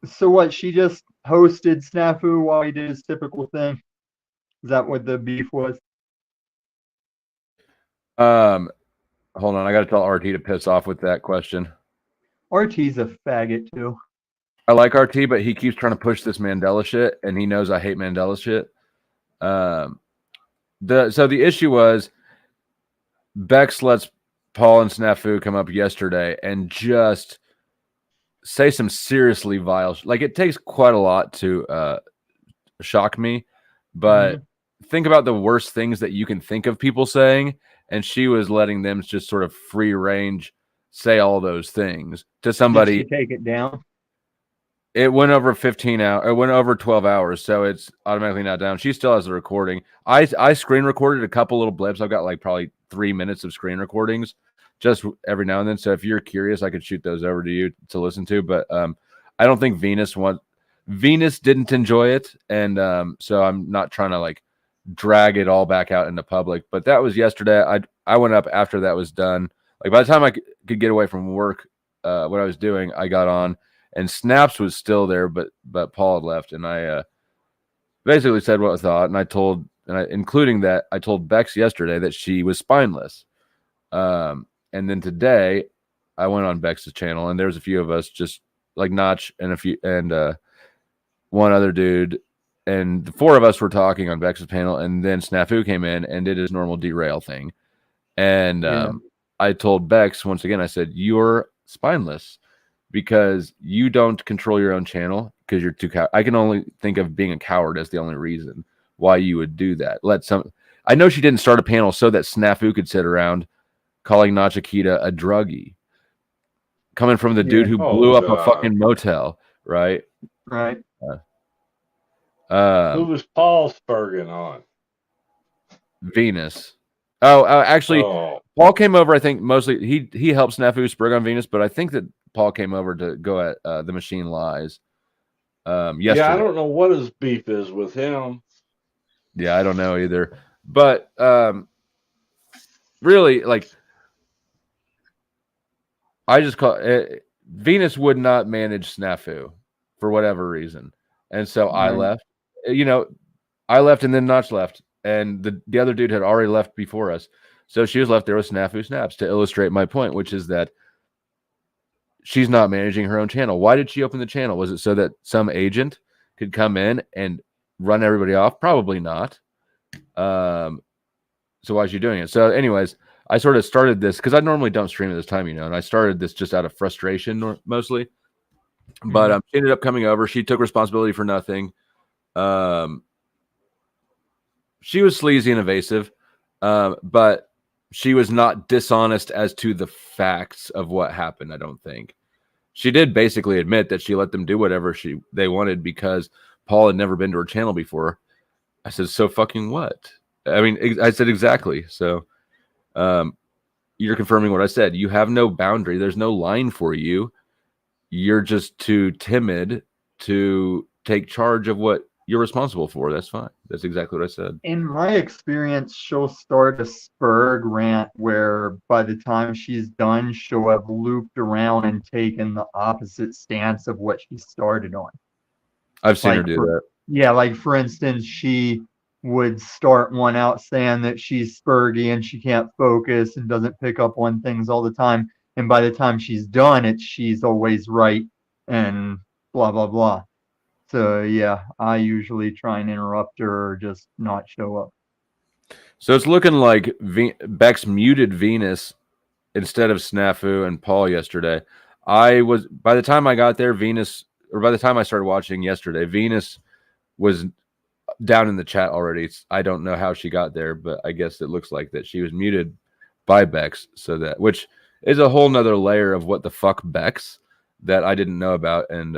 So what? She just hosted Snafu while he did his typical thing. Is that what the beef was? Hold on, I got to tell RT to piss off with that question. RT's a faggot too. I like RT, but he keeps trying to push this Mandela shit, and he knows I hate Mandela shit. So the issue was Bex lets Paul and Snafu come up yesterday and just say some seriously vile like it takes quite a lot to shock me, but think about the worst things that you can think of people saying, and she was letting them just sort of free range say all those things to somebody. Did she take it down? It went over 15 hours. It went over 12 hours, so it's automatically not down. She still has the recording. I screen recorded a couple little blips. I've got like probably 3 minutes of screen recordings just every now and then. So if you're curious, I could shoot those over to you to listen to. But I don't think Venus didn't enjoy it, and so I'm not trying to like drag it all back out into public. But that was yesterday. I went up after that was done. Like by the time I could get away from work, what I was doing, I got on. and Snaps was still there, but Paul had left, and I basically said what I thought, and I told, including that, I told Bex yesterday that she was spineless, and then today I went on Bex's channel, and there's a few of us, just like Notch and one other dude, and the four of us were talking on Bex's panel, and then Snafu came in and did his normal derail thing, and I told Bex once again, I said, you're spineless because you don't control your own channel because you're too I can only think of being a coward as the only reason why you would do that. I know she didn't start a panel so that Snafu could sit around calling Nachikita a druggie, coming from the dude who blew up a fucking motel, right? Right. Who was Paul Spurgeon on? Venus. Actually, Paul came over. I think mostly he helped Snafu Spurg on Venus, but I think that Paul came over to go at The Machine Lies. Yesterday. Yeah, I don't know what his beef is with him. Yeah, I don't know either. But really, like, I just call Venus would not manage Snafu for whatever reason, and so I left. I left, and then Notch left, and the other dude had already left before us. So she was left there with Snafu Snaps to illustrate my point, which is that she's not managing her own channel. Why did she open the channel? Was it so that some agent could come in and run everybody off? Probably not. So why is she doing it? So anyways, I sort of started this because I normally don't stream at this time, and I started this just out of frustration mostly. But she ended up coming over. She took responsibility for nothing. She was sleazy and evasive, but she was not dishonest as to the facts of what happened. I don't think she did basically admit that she let them do whatever they wanted because Paul had never been to her channel before. I said, so fucking what? I mean, I said exactly. So you're confirming what I said. You have no boundary. There's no line for you. You're just too timid to take charge of what you're responsible for. That's fine. That's exactly what I said. In my experience, she'll start a Spurg rant where by the time she's done, she'll have looped around and taken the opposite stance of what she started on. I've seen her do that. Yeah, like for instance, she would start one out saying that she's Spurgy and she can't focus and doesn't pick up on things all the time. And by the time she's done, she's always right and blah, blah, blah. So, yeah, I usually try and interrupt her or just not show up. So it's looking like Bex muted Venus instead of Snafu and Paul yesterday. By the time I got there, by the time I started watching yesterday, Venus was down in the chat already. I don't know how she got there, but I guess it looks like that she was muted by Bex, which is a whole nother layer of what the fuck Bex that I didn't know about. And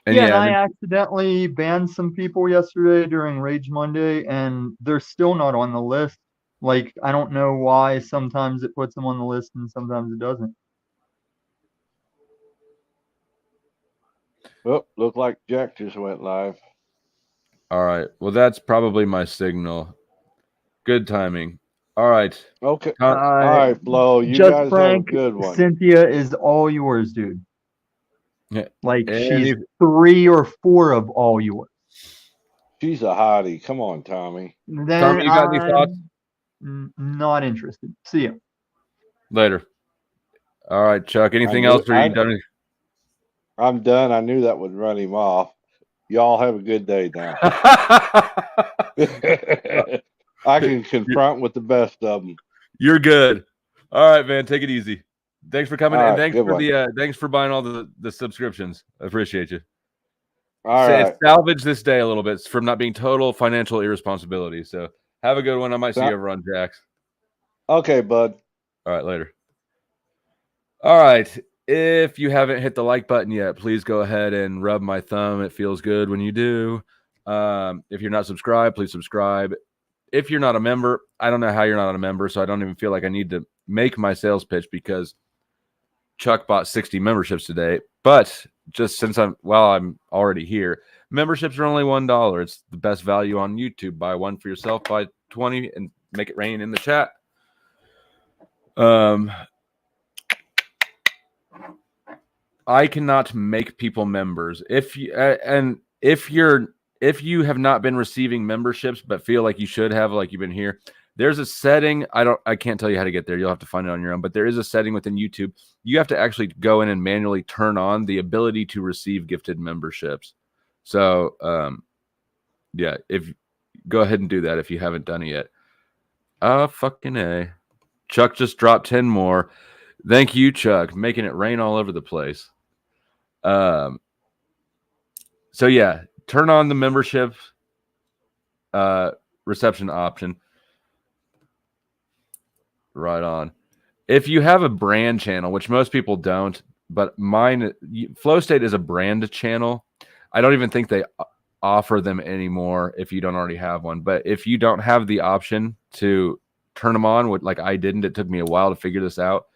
I accidentally banned some people yesterday during Rage Monday, and they're still not on the list. Like, I don't know why sometimes it puts them on the list and sometimes it doesn't. Oh, look like Jack just went live. All right. Well, that's probably my signal. Good timing. All right. Okay. All right, Flo. You Just guys Frank, have a good one. Cynthia is all yours, dude. Yeah. Like, she's 3 or 4 of all yours. She's a hottie. Come on, Tommy. Then Tommy, you got any thoughts? Not interested. See ya. Later. All right, Chuck. Anything else? Or are you done? I'm done. I knew that would run him off. Y'all have a good day now. I can confront with the best of them. You're good. All right, man. Take it easy. Thanks for coming, and thanks for thanks for buying all the subscriptions. I appreciate you. All right. Salvage this day a little bit from not being total financial irresponsibility. So have a good one. I might see you over on Jack's. Okay, bud. All right, later. All right. If you haven't hit the like button yet, please go ahead and rub my thumb. It feels good when you do. If you're not subscribed, please subscribe. If you're not a member, I don't know how you're not a member, so I don't even feel like I need to make my sales pitch because Chuck bought 60 memberships today. But just since I'm already here, memberships are only $1. It's the best value on YouTube. Buy one for yourself, buy 20, and make it rain in the chat. I cannot make people members. If you if you have not been receiving memberships but feel like you should have, like you've been here, there's a setting. I can't tell you how to get there. You'll have to find it on your own. But there is a setting within YouTube. You have to actually go in and manually turn on the ability to receive gifted memberships. So yeah, if go ahead and do that if you haven't done it yet. Fucking A. Chuck just dropped 10 more. Thank you, Chuck, making it rain all over the place. So yeah, turn on the membership reception option. Right on. If you have a brand channel, which most people don't, but mine, Flow State is a brand channel. I don't even think they offer them anymore if you don't already have one. But if you don't have the option to turn them on, like I didn't, it took me a while to figure this out.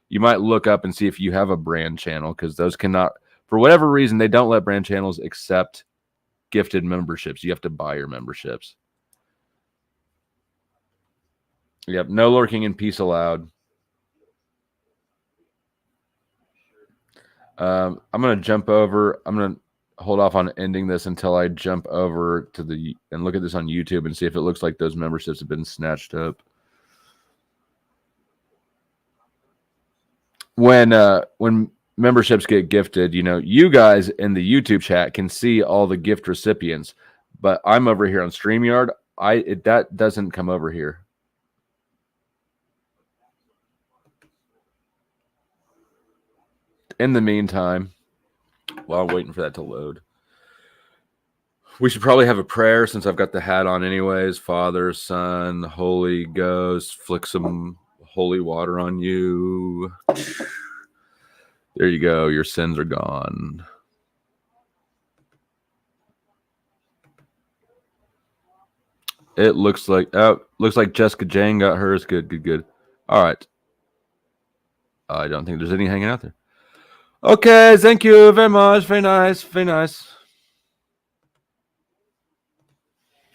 You might look up and see if you have a brand channel, because those cannot, for whatever reason, they don't let brand channels accept gifted memberships. You have to buy your memberships. Yep, no lurking in peace allowed. I'm going to jump over. I'm going to hold off on ending this until I jump over to and look at this on YouTube and see if it looks like those memberships have been snatched up. When memberships get gifted, you guys in the YouTube chat can see all the gift recipients, but I'm over here on StreamYard. That doesn't come over here. In the meantime, while I'm waiting for that to load, we should probably have a prayer since I've got the hat on anyways. Father, Son, Holy Ghost, flick some holy water on you. There you go. Your sins are gone. It looks like Jessica Jane got hers. Good. All right. I don't think there's any hanging out there. Okay, thank you very much. Very nice.